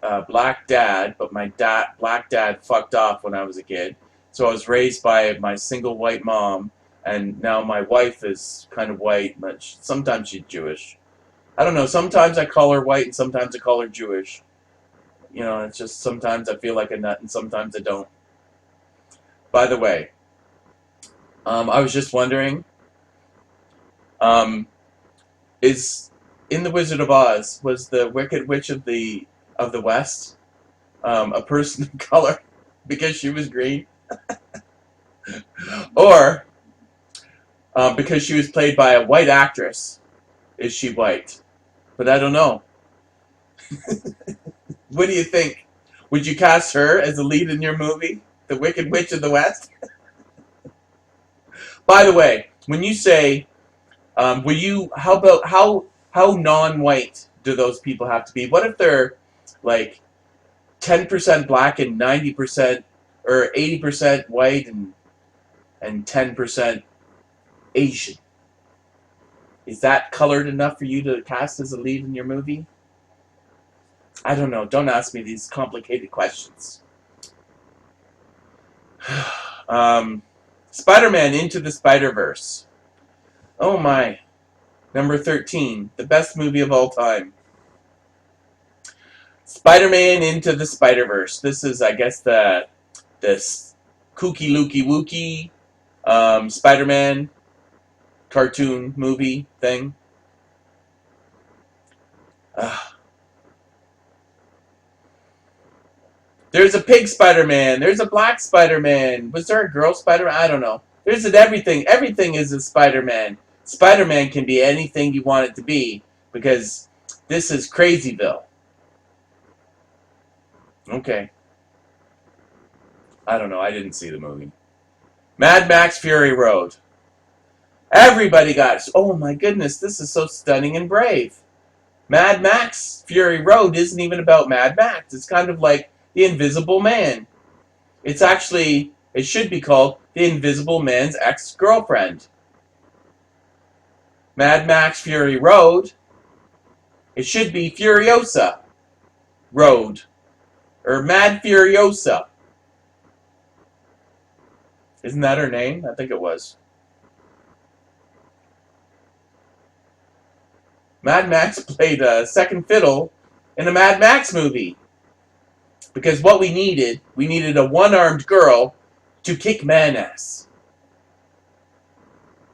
a black dad, but my black dad fucked off when I was a kid. So I was raised by my single white mom, and now my wife is kind of white, but sometimes she's Jewish. I don't know. Sometimes I call her white, and sometimes I call her Jewish. It's just sometimes I feel like a nut, and sometimes I don't. By the way, I was just wondering, um, is in the Wizard of Oz was the Wicked Witch of the West a person of color because she was green, or because she was played by a white actress, is she white? But I don't know. What do you think? Would you cast her as the lead in your movie, The Wicked Witch of the West? By the way, when you say, will you? How about how non-white do those people have to be? What if they're like 10% black and 90% or 80% white and 10% Asian? Is that colored enough for you to cast as a lead in your movie? I don't know. Don't ask me these complicated questions. Spider-Man Into the Spider-Verse. Oh my. Number 13. The best movie of all time. Spider-Man Into the Spider-Verse. This is, I guess, this kooky looky wookie Spider-Man cartoon movie thing. There's a pig Spider-Man. There's a black Spider-Man. Was there a girl Spider-Man? I don't know. There's an everything. Everything is a Spider-Man. Spider-Man can be anything you want it to be because this is Crazyville. Okay. I don't know. I didn't see the movie. Mad Max Fury Road. Everybody got, oh my goodness, this is so stunning and brave. Mad Max Fury Road isn't even about Mad Max. It's kind of like The Invisible Man. It's actually, it should be called The Invisible Man's Ex-Girlfriend. Mad Max Fury Road, it should be Furiosa Road. Or Mad Furiosa. Isn't that her name? I think it was. Mad Max played second fiddle in a Mad Max movie. Because what we needed a one-armed girl to kick man ass.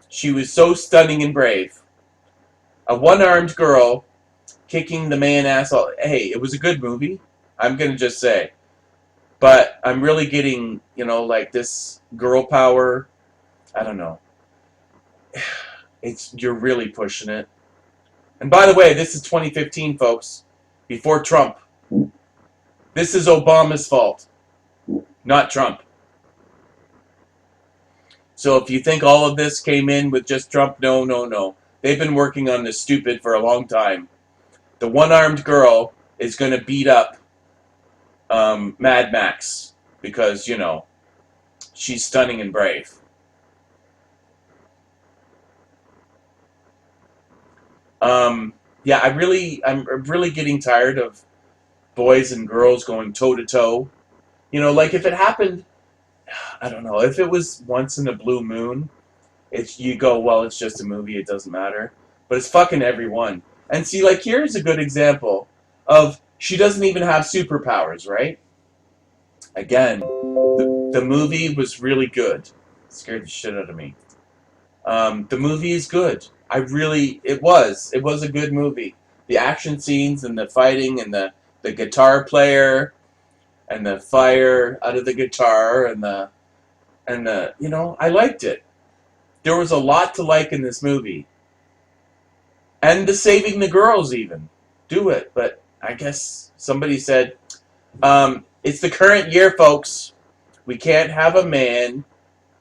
She was so stunning and brave. A one-armed girl kicking the man ass. Hey, it was a good movie. I'm going to just say. But I'm really getting, like this girl power. I don't know. You're really pushing it. And by the way, this is 2015, folks. Before Trump. This is Obama's fault. Not Trump. So if you think all of this came in with just Trump, no, no, no. They've been working on this stupid for a long time. The one-armed girl is going to beat up Mad Max because, she's stunning and brave. Yeah, I'm really getting tired of boys and girls going toe-to-toe. Like if it happened, I don't know, if it was once in a blue moon, you go, well, it's just a movie, it doesn't matter. But it's fucking everyone. And see, like, here's a good example of she doesn't even have superpowers, right? Again, the movie was really good. It scared the shit out of me. The movie is good. It was a good movie. The action scenes and the fighting and the guitar player and the fire out of the guitar and the I liked it. There was a lot to like in this movie. And the saving the girls even. Do it. But I guess somebody said, it's the current year, folks. We can't have a man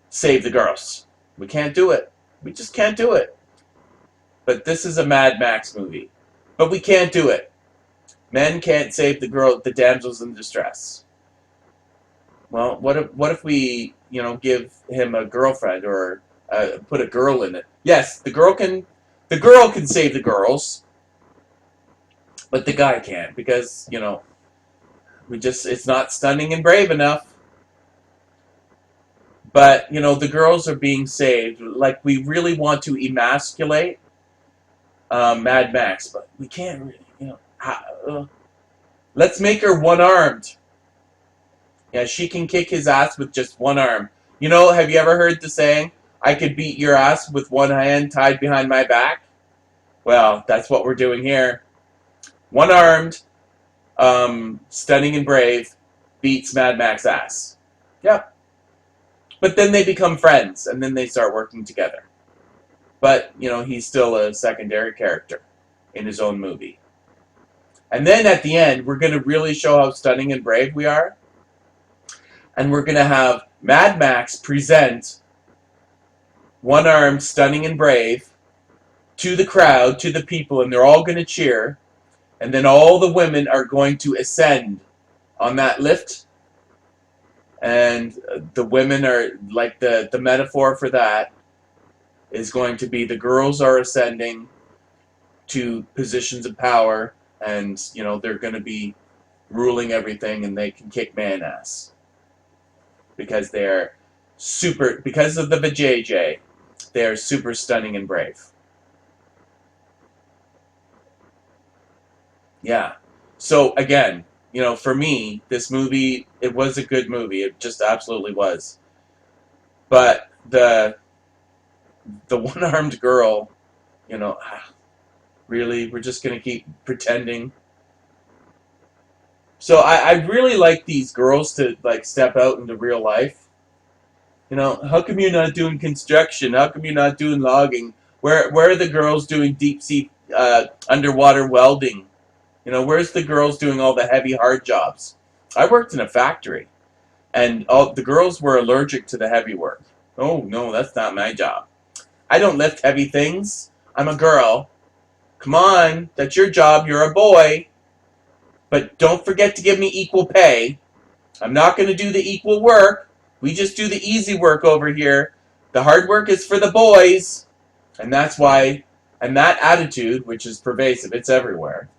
save the girls. We can't do it. We just can't do it. But this is a Mad Max movie. But we can't do it. Men can't save the damsels in distress. Well, what if we, give him a girlfriend or put a girl in it? Yes, the girl can save the girls, but the guy can't because, it's not stunning and brave enough. But, the girls are being saved. Like, we really want to emasculate Mad Max, but we can't really, let's make her one-armed. Yeah, she can kick his ass with just one arm. Have you ever heard the saying, I could beat your ass with one hand tied behind my back? Well, that's what we're doing here. One-armed, stunning and brave, beats Mad Max ass. Yep. But then they become friends, and then they start working together. But, he's still a secondary character in his own movie. And then at the end, we're going to really show how stunning and brave we are. And we're going to have Mad Max present one-armed, stunning and brave to the crowd, to the people, and they're all going to cheer. And then all the women are going to ascend on that lift. And the women are, like, the metaphor for that is going to be the girls are ascending to positions of power. And, they're going to be ruling everything and they can kick man ass. Because they're because of the vajayjay, they're super stunning and brave. Yeah. So again, for me, this movie, it was a good movie. It just absolutely was. But the one-armed girl, really, we're just going to keep pretending. So I really like these girls to, like, step out into real life. You know, how come you're not doing construction? How come you're not doing logging? Where are the girls doing deep sea underwater welding? You know, where's the girls doing all the heavy hard jobs? I worked in a factory, and all the girls were allergic to the heavy work. Oh no, that's not my job. I don't lift heavy things. I'm a girl. Come on, that's your job. You're a boy. But don't forget to give me equal pay. I'm not going to do the equal work. We just do the easy work over here. The hard work is for the boys. And that's why, and that attitude, which is pervasive, it's everywhere,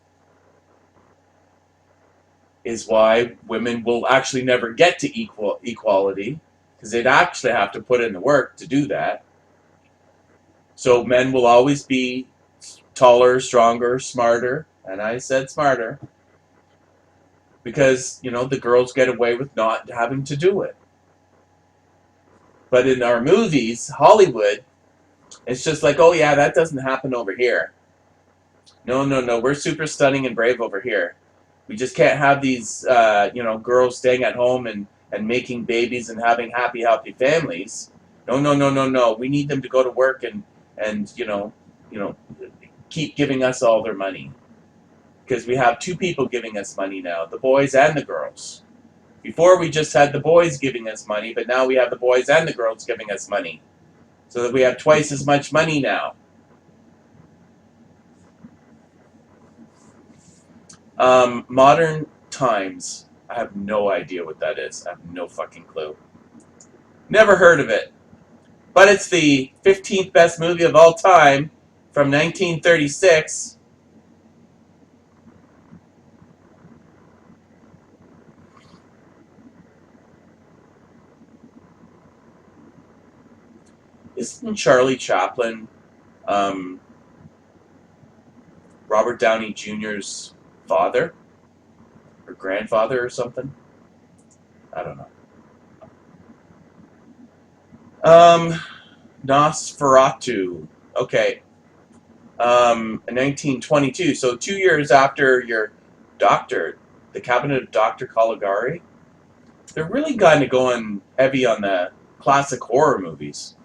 is why women will actually never get to equality, because they'd actually have to put in the work to do that. So men will always be taller, stronger, smarter, and I said smarter, because, you know, the girls get away with not having to do it. But in our movies, Hollywood, it's just like, oh yeah, that doesn't happen over here. No, no, no, we're super stunning and brave over here. We just can't have these, girls staying at home and making babies and having happy, healthy families. No, no, no, no, no. We need them to go to work and keep giving us all their money. Because we have two people giving us money now, the boys and the girls. Before we just had the boys giving us money, but now we have the boys and the girls giving us money. So that we have twice as much money now. Modern Times. I have no idea what that is. I have no fucking clue. Never heard of it. But it's the 15th best movie of all time from 1936. Isn't Charlie Chaplin Robert Downey Jr.'s father? Or grandfather or something? I don't know. Nosferatu. Okay. 1922. So 2 years after your doctor, the Cabinet of Dr. Caligari, they're really kind of going heavy on the classic horror movies.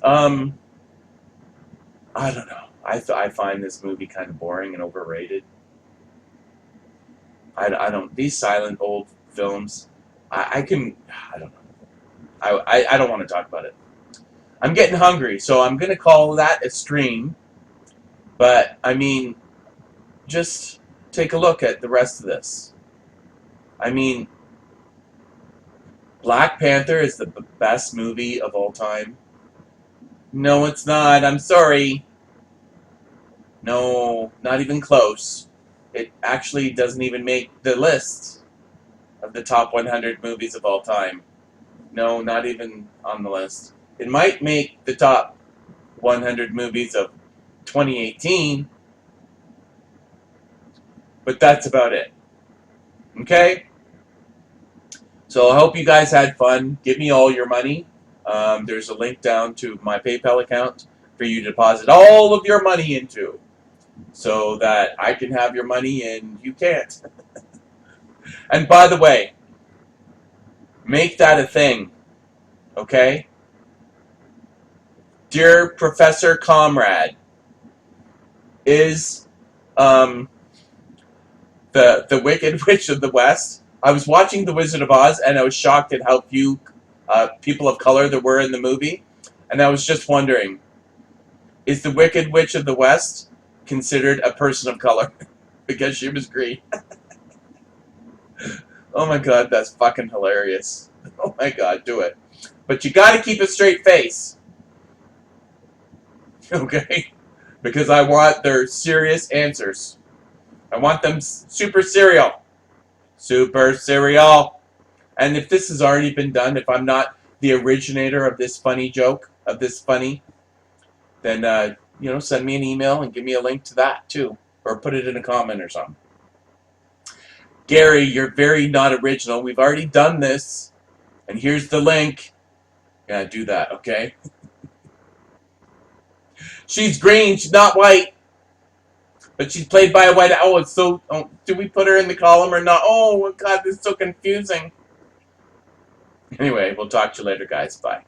Um, I don't know. I find this movie kind of boring and overrated. I don't. These silent old films, I can. I don't know. I don't want to talk about it. I'm getting hungry, so I'm going to call that a stream. But, I mean, just take a look at the rest of this. I mean, Black Panther is the best movie of all time. No, it's not. I'm sorry. No, not even close. It actually doesn't even make the list of the top 100 movies of all time. No, not even on the list. It might make the top 100 movies of 2018, but that's about it. Okay? So I hope you guys had fun. Give me all your money. There's a link down to my PayPal account for you to deposit all of your money into, so that I can have your money and you can't. And by the way, make that a thing. Okay? Dear Professor Comrade, is the Wicked Witch of the West. I was watching The Wizard of Oz, and I was shocked at how few people of color there were in the movie. And I was just wondering, is the Wicked Witch of the West considered a person of color? Because she was green. Oh my god, that's fucking hilarious. Oh my god, do it. But you gotta keep a straight face. Okay? Because I want their serious answers. I want them super serial. Super serial. And if this has already been done, if I'm not the originator of this funny joke, of this funny, then, send me an email and give me a link to that, too. Or put it in a comment or something. Gary, you're very not original. We've already done this. And here's the link. Yeah, do that, okay? She's green. She's not white. But she's played by a white... Oh, it's so... Oh, do we put her in the column or not? Oh, God, this is so confusing. Anyway, we'll talk to you later, guys. Bye.